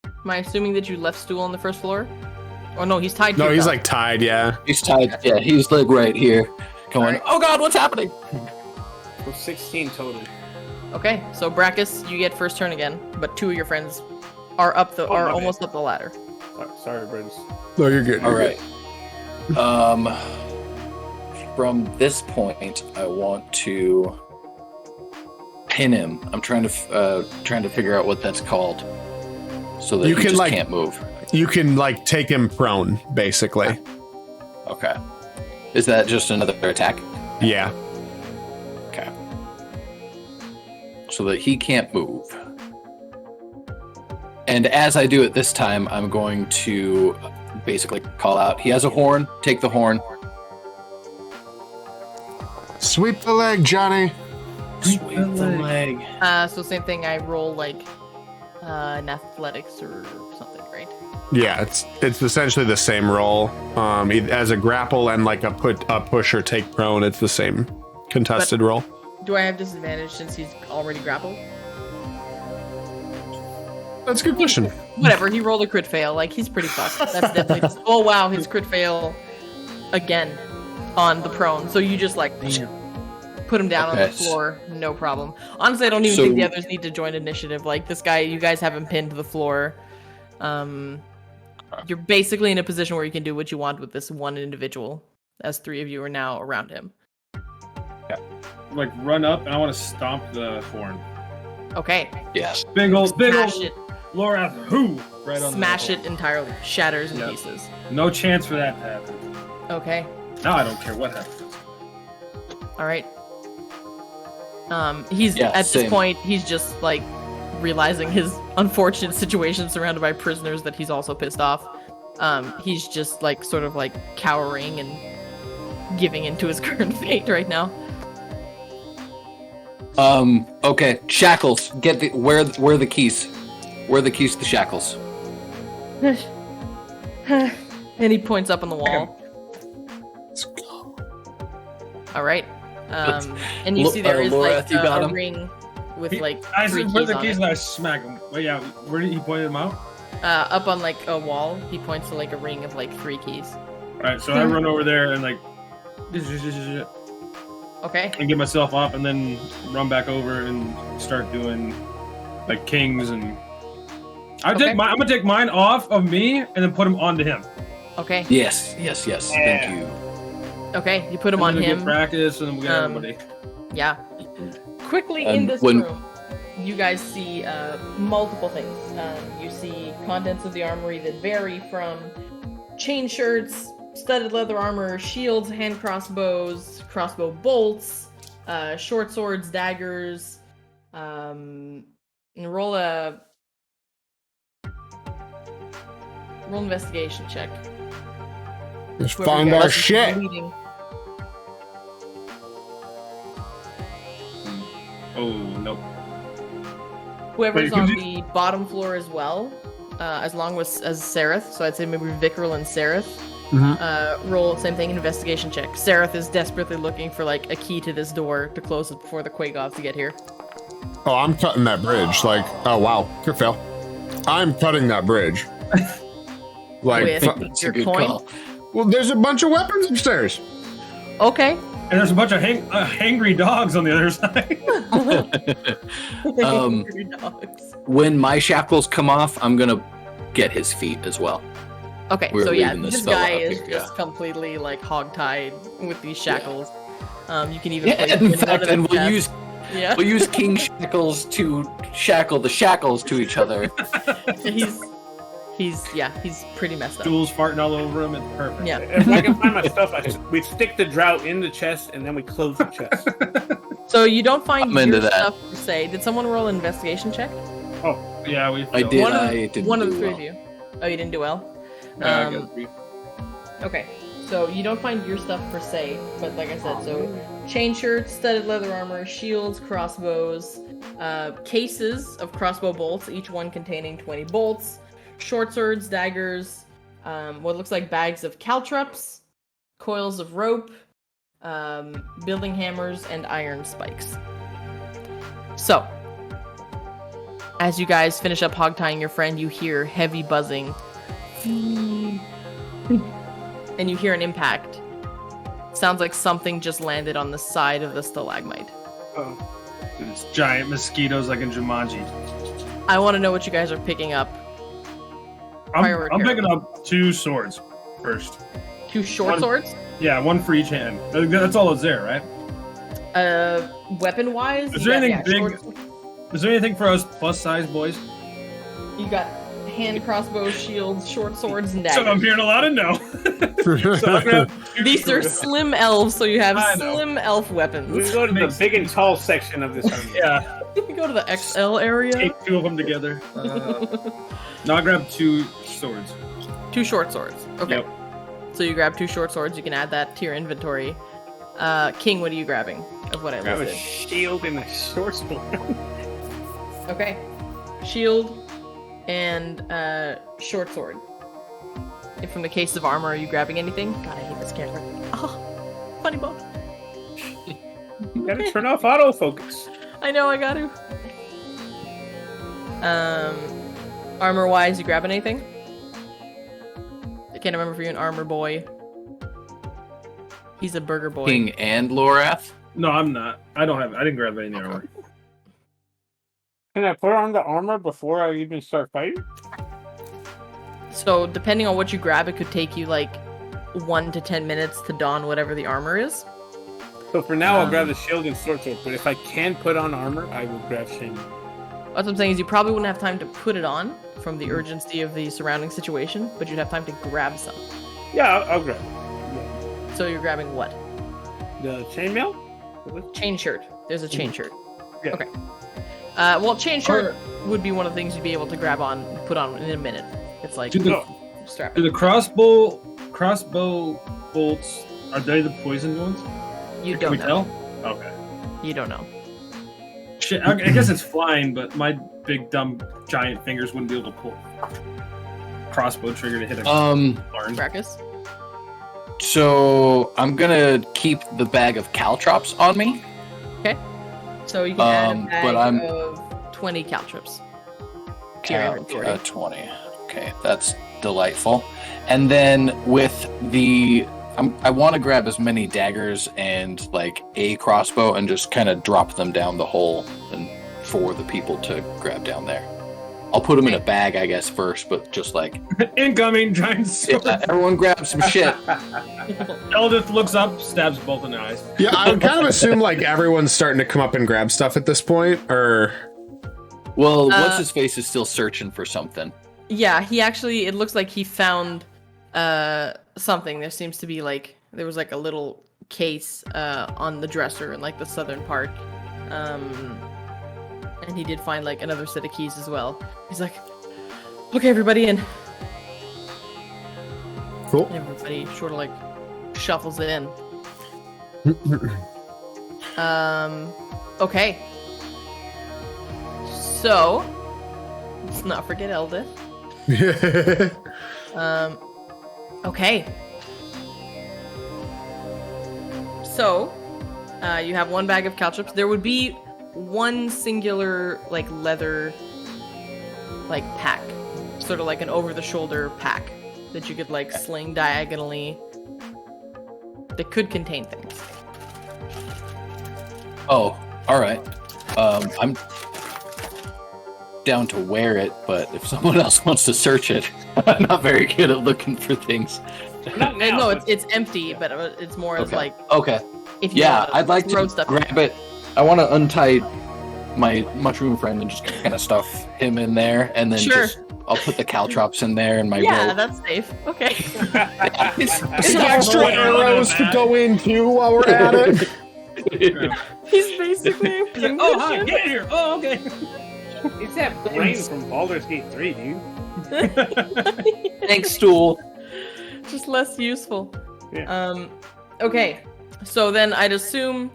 Am I assuming that you left stool on the first floor? Oh no, he's tied to No, your he's belt. like tied. Yeah. He's tied. Yeah, he's like right here, going. Alright. Oh God, what's happening? So 16 total. Okay, so Brackus, you get first turn again, but 2 of your friends are my bad. almost up the ladder. Sorry, Bruce. No, you're good. All you're right. From this point, I want to pin him. I'm trying to figure out what that's called, so that You he can, just like- can't move. good. You can like take him prone, basically. Okay. Is that just another attack? Yeah. Okay. So that he can't move. And as I do it this time, I'm going to basically call out. He has a horn. Take the horn. Sweep the leg, Johnny. Sweep the leg. So same thing, I roll like an athletics or something, right? Yeah, it's essentially the same roll. As a grapple and like a push or take prone, it's the same contested roll. Do I have disadvantage since he's already grappled? That's a good question. Whatever, he rolled a crit fail. Like, he's pretty fucked. That's definitely just... Oh, wow, his crit fail again on the prone. So you just, like, put him down on the Okay. floor. No problem. Honestly, I don't even So- think the others need to join initiative. Like, this guy, you guys have him pinned to the floor. You're basically in a position where you can do what you want with this one individual, as 3 of you are now around him. Like run up, and I want to stomp the horn. Okay. Yes. Big old Smash it. Laura, who? Right on. Smash the it entirely. Shatters in Yep. pieces. No chance for that to happen. Okay. Now I don't care what happens. All right. He's Yeah, at same. this point, he's just like realizing his unfortunate situation surrounded by prisoners that he's also pissed off. He's just like sort of like cowering and giving into his current fate right now. Okay. Shackles. Get the where are the keys? Where are the keys to the shackles? And he points up on the wall. Let's go. All right. And you see there is Laura, like you got a him? ring with like I 3 said, where keys the on keys it. and I smack him. Well, yeah, where did he point them out? Up on like a wall, he points to like a ring of like 3 keys. Alright, so I run over there and like Okay. and get myself up and then run back over and start doing like kings and I'm gonna take mine off of me and then put them onto him. Okay. Yes. Thank you. Okay. You put him And on then we him. get practice and then we get everybody. Yeah. Quickly in this when- room, you guys see multiple things. You see contents of the armory that vary from chain shirts, studded leather armor, shields, hand crossbows, crossbow bolts, short swords, daggers. And roll investigation check. Let's Whoever find you our guys is shit. leading. Oh nope. Whoever's Wait, on could the bottom floor as well, as long as Sereth, so I'd say maybe Vikril and Sereth, roll same thing, investigation check. Sereth is desperately looking for like a key to this door to close it before the Quagoths get here. Oh, I'm cutting that bridge. Like, oh wow, good fail. I'm cutting that bridge. Like, With That's a your good coin. call. well, there's a bunch of weapons upstairs. Okay. And there's a bunch of hangry dogs on the other side. Your dogs. When my shackles come off, I'm gonna get his feet as well. Okay, We're so yeah, leaving this this fella guy up is here, just yeah. completely like hogtied with these shackles. You can even Yeah, place in one fact, of and his chest. Yeah. we'll use king shackles to shackle the shackles to each other. He's pretty messed up. Jules farting all over him. It's perfect. Yeah. If I can find my stuff, we stick the drought in the chest and then we close the chest. So you don't find I'm into your that. stuff per se. Did someone roll an investigation check? Oh yeah, we. I did. One of I the, didn't one of do the 3 of well. you. Oh, you didn't do well? I got 3. Okay. So you don't find your stuff per se, but like I said, so chain shirts, studded leather armor, shields, crossbows, cases of crossbow bolts, each one containing 20 bolts, short swords, daggers, what looks like bags of caltrops, coils of rope, building hammers, and iron spikes. So, as you guys finish up hogtying your friend, you hear heavy buzzing. And you hear an impact. Sounds like something just landed on the side of the stalagmite. Oh. It's giant mosquitoes like in Jumanji. I want to know what you guys are picking up. I'm Priority. picking up 2 swords first. 2 short One- swords? Yeah, 1 for each hand. That's all that's there, right? Weapon-wise? Is there anything short- big? Is there anything for us plus size boys? You got hand crossbows, shields, short swords, and So I'm daggers. hearing a lot of no. So I'm gonna have 2 These are swords. slim elves, so you have I know. slim elf We weapons. go to the big and tall section of this army. Yeah, You go to the XL area. take 2 of them together. Now I grab 2 swords. 2 short swords. Okay. Yep. So you grab 2 short swords. You can add that to your inventory. King, what are you grabbing of what I Grab a listed? shield and a short sword. Okay. Shield and short sword. And from the case of armor, are you grabbing anything? God, I hate this camera. Oh, funny bone. You gotta turn off autofocus. I know, I got to. Armor wise, you grabbing anything? I can't remember if you're an armor boy. He's a burger boy. King and Lorath. No, I'm not. I didn't grab any armor. Can I put on the armor before I even start fighting? So depending on what you grab, it could take you like 1 to 10 minutes to don whatever the armor is. So for now, I'll grab the shield and sword. But if I can put on armor, I will grab chainmail. What I'm saying is you probably wouldn't have time to put it on from the urgency of the surrounding situation, but you'd have time to grab some. Yeah, I'll grab it. Yeah. So you're grabbing what? The chainmail? Chain shirt. There's a chain shirt. Yeah. Okay. Well, chain shirt would be one of the things you'd be able to grab on, put on in a minute. It's like strap. Do the crossbow bolts, are they the poisoned ones? You Can we don't know. tell? Okay. You don't know. Shit, I guess it's flying, but my big dumb giant fingers wouldn't be able to pull crossbow trigger to hit a barn. Brackus? So I'm gonna keep the bag of caltrops on me. Okay. So you can add a but bag of 20 caltrops. to your inventory. 20. Okay, that's delightful. And then with the, I want to grab as many daggers and like a crossbow and just kind of drop them down the hole and for the people to grab down there. I'll put them in a bag, I guess, first, but just like incoming giant sword. Yeah, everyone grab some shit. Eldith looks up, stabs both in the eyes. Yeah, I would kind of assume like everyone's starting to come up and grab stuff at this point, or well, what's his face is still searching for something. Yeah, he actually, it looks like he found something. There seems to be like, there was like a little case on the dresser in like the southern part. And he did find like another set of keys as well. He's like, okay, everybody in. cool. And everybody sort of like shuffles it in. Okay. So, let's not forget Eldith. Okay. So, you have one bag of caltrops. There would be one singular, like, leather, like, pack. Sort of like an over-the-shoulder pack that you could, like, sling diagonally. That could contain things. Oh, all right. I'm down to wear it, but if someone else wants to search it, I'm not very good at looking for things. Not now, No, but- it's empty, but it's more as like Okay. if you Yeah, wanna I'd like throw to stuff. grab it. I want to untie my mushroom friend and just kind of stuff him in there, and then Sure. just I'll put the caltrops in there and my Yeah, rope. that's safe. Okay. Some extra arrows to go into while we're at it. He's basically a He's like, oh, hi, get here. Oh, okay. It's that brain from Baldur's Gate 3, dude. Thanks, stool. just less useful. Yeah. Okay. So then I'd assume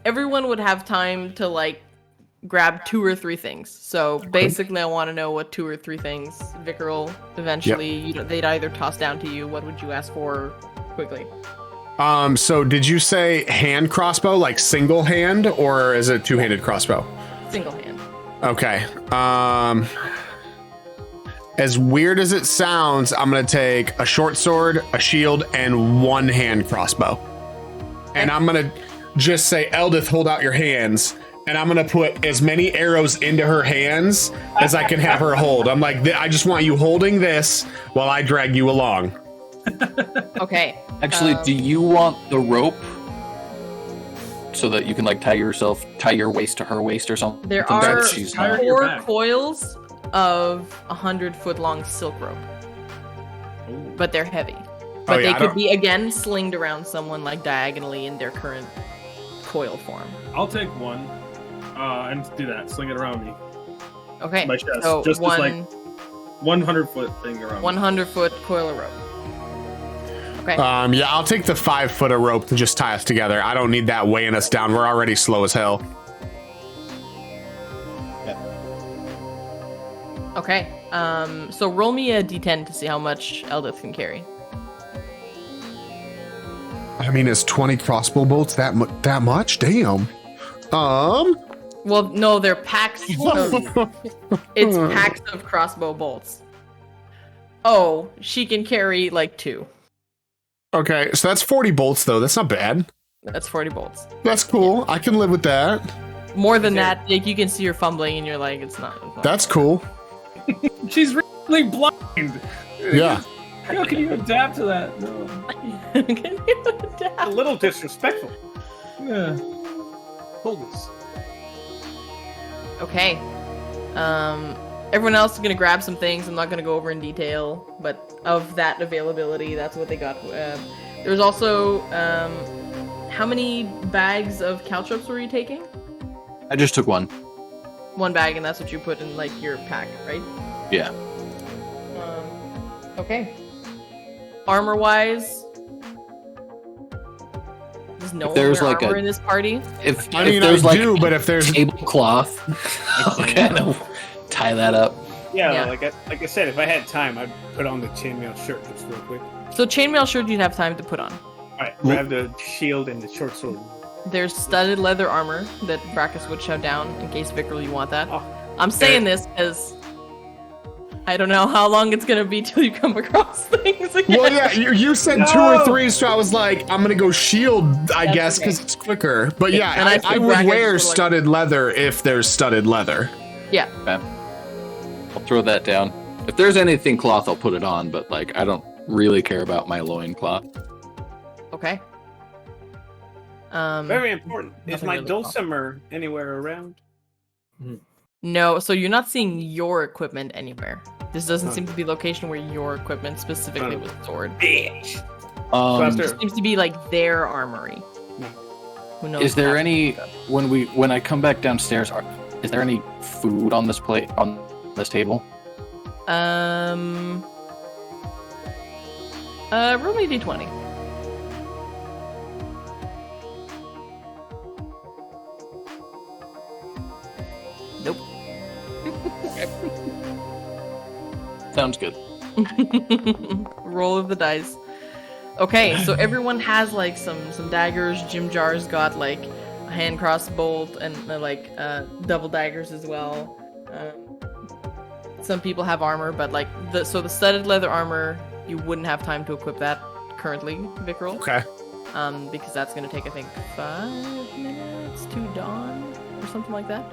everyone would have time to like grab 2 or 3 things. So basically I want to know what 2 or 3 things Vicar eventually they'd either toss down to you. What would you ask for quickly? So did you say hand crossbow, like single hand, or is it two-handed crossbow? Single hand. Okay. As weird as it sounds, I'm gonna take a short sword, a shield, and 1 hand crossbow. And I'm gonna just say, Eldith, hold out your hands. And I'm gonna put as many arrows into her hands as I can have her hold. I'm like, I just want you holding this while I drag you along. Okay. Actually, do you want the rope so that you can like tie your waist to her waist or something? There That are she's Tie her not- to your 4 back. coils of 100-foot long silk rope, but they're heavy. But yeah, they I could don't- be again slinged around someone like diagonally in their current coil form. I'll take one and do that. Sling it around me. Okay. My chest. So Just one as, like, 100-foot thing around me. 100-foot coil of rope. Okay. Yeah, I'll take the 5 foot of rope to just tie us together. I don't need that weighing us down. We're already slow as hell. Okay. So roll me a d10 to see how much Eldith can carry. I mean, is 20 crossbow bolts that much? Damn. Well, no, they're packs. It's packs of crossbow bolts. Oh, she can carry like 2. Okay, so that's 40 bolts though. That's not bad. That's 40 bolts. That's cool. I can live with that. More than that, like you can see her fumbling, and you're like, it's not. That's cool. She's really blind. Yeah. How can you adapt to that? No. Can you A adapt? little disrespectful. Yeah. Coldness. Okay. Everyone else is gonna grab some things. I'm not gonna go over in detail, but of that availability, that's what they got. There's also how many bags of caltrops were you taking? I just took one. One bag, and that's what you put in like your pack, right? Yeah. Okay. Armor wise, does no one there's wear like armor a- in this party? If, I if mean, there's I like do, but if there's tablecloth, I'll kind of tie that up. Yeah, Yeah. like I said, if I had time, I'd put on the chainmail shirt just real quick. So chainmail shirt you'd have time to put on. Alright, grab the shield and the short sword. There's studded leather armor that Brackus would shove down in case Vickrell you want that. Oh, I'm saying this because I don't know how long it's gonna be till you come across things again. well, yeah, you said 2 or 3, so I was like, I'm gonna go shield, I That's guess, okay. because it's quicker. But yeah, And I I think would brackets wear were like- studded leather if there's studded leather. Yeah. Okay. I'll throw that down. If there's anything cloth, I'll put it on, but like I don't really care about my loincloth. Okay. Very important. Is Nothing my really dulcimer anywhere around? No, so you're not seeing your equipment anywhere. This doesn't Huh. seem to be location where your equipment specifically was stored. Bitch. Um, So It seems to be like their armory. Who knows? is there what any when I come back downstairs? Is there any food on this plate on this table? happened. Roll me a d20. Nope. Sounds good. Roll of the dice. Okay, so everyone has like some daggers. Jim Jar's got like a hand cross bolt and double daggers as well. Some people have armor, but like the studded leather armor, you wouldn't have time to equip that currently, Vickrell. Okay. Because that's gonna take I think 5 minutes to dawn or something like that.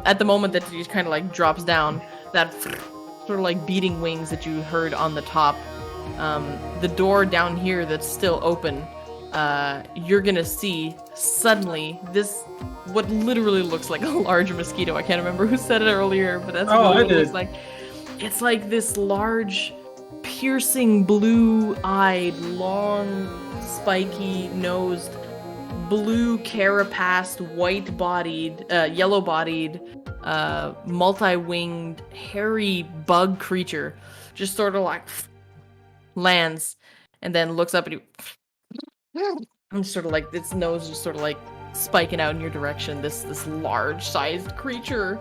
At the moment that he kind of like drops down, that sort of like beating wings that you heard on the top, the door down here that's still open, you're gonna see suddenly this what literally looks like a large mosquito. I can't remember who said it earlier, but that's what it looks like. It's like this large, piercing, blue-eyed, long, spiky-nosed, blue carapaced, white-bodied, yellow-bodied, multi-winged, hairy bug creature, just sort of like lands and then looks up at you, and sort of like its nose just sort of like spiking out in your direction. This large-sized creature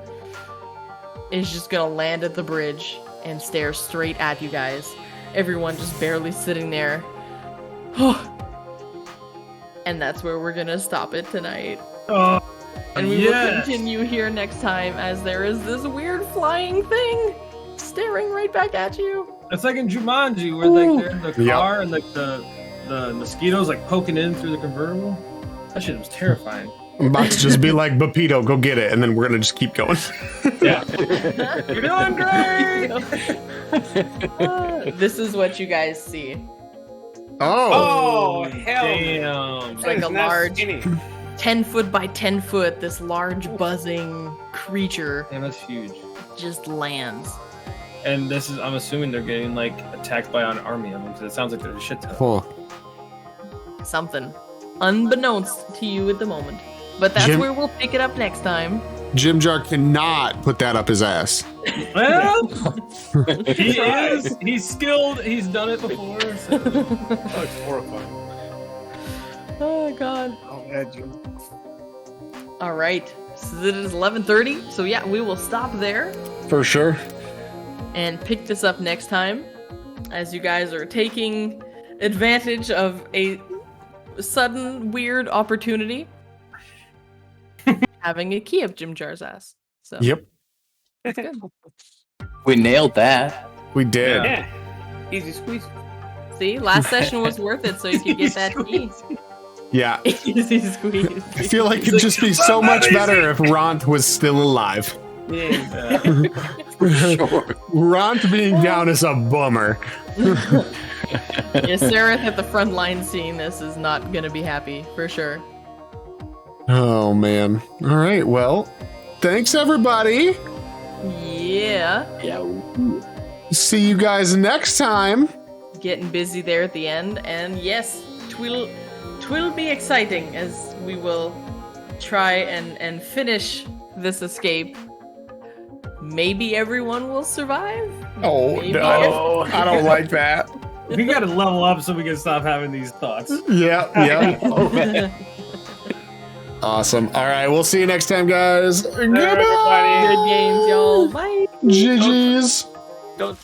is just gonna land at the bridge and stare straight at you guys. Everyone just barely sitting there. And that's where we're gonna stop it tonight. And we will continue here next time as there is this weird flying thing staring right back at you. It's like in Jumanji where like they're in the car and like the mosquitoes like poking in through the convertible. That shit was terrifying. I'm about to just be like, Bapito, go get it, and then we're gonna just keep going. Yeah. You're doing great! This is what you guys see. Oh, hell. Damn. It's like a Not large skinny. 10 foot by 10 foot, this large buzzing creature Damn, that's huge. just lands. And this is, I'm assuming they're getting like attacked by an army of them because it sounds like there's a shit ton. Oh. Something unbeknownst to you at the moment. But that's Jim- where we'll pick it up next time. Jim Jar cannot put that up his ass. Well, he is. He's skilled. He's done it before. So. Oh, it's horrifying. Oh god. Oh, yeah, Jim. All right. So it is 11:30. So yeah, we will stop there For sure. and pick this up next time as you guys are taking advantage of a sudden weird opportunity having a key up Jim Jar's ass. So Yep. that's good. We nailed that. We did. Yeah. Yeah. Easy squeeze. See, last session was worth it so you could get that key. Yeah. Easy squeeze. I feel like it'd just be so much better if Ronth was still alive. Sure. Ront being down is a bummer. Yeah, Sereth at the front line seeing this is not gonna be happy for sure. Oh man. All right. Well, thanks everybody. Yeah, Yeah. See you guys next time. getting busy there at the end, and yes, twill be exciting as we will try and finish this escape. Maybe everyone will survive. Oh Maybe no, I don't like that. We gotta level up so we can stop having these thoughts. Yeah, yeah. Oh, man. Awesome. All right, we'll see you next time, guys. Goodbye. Good games, y'all. Bye. GG's. Don't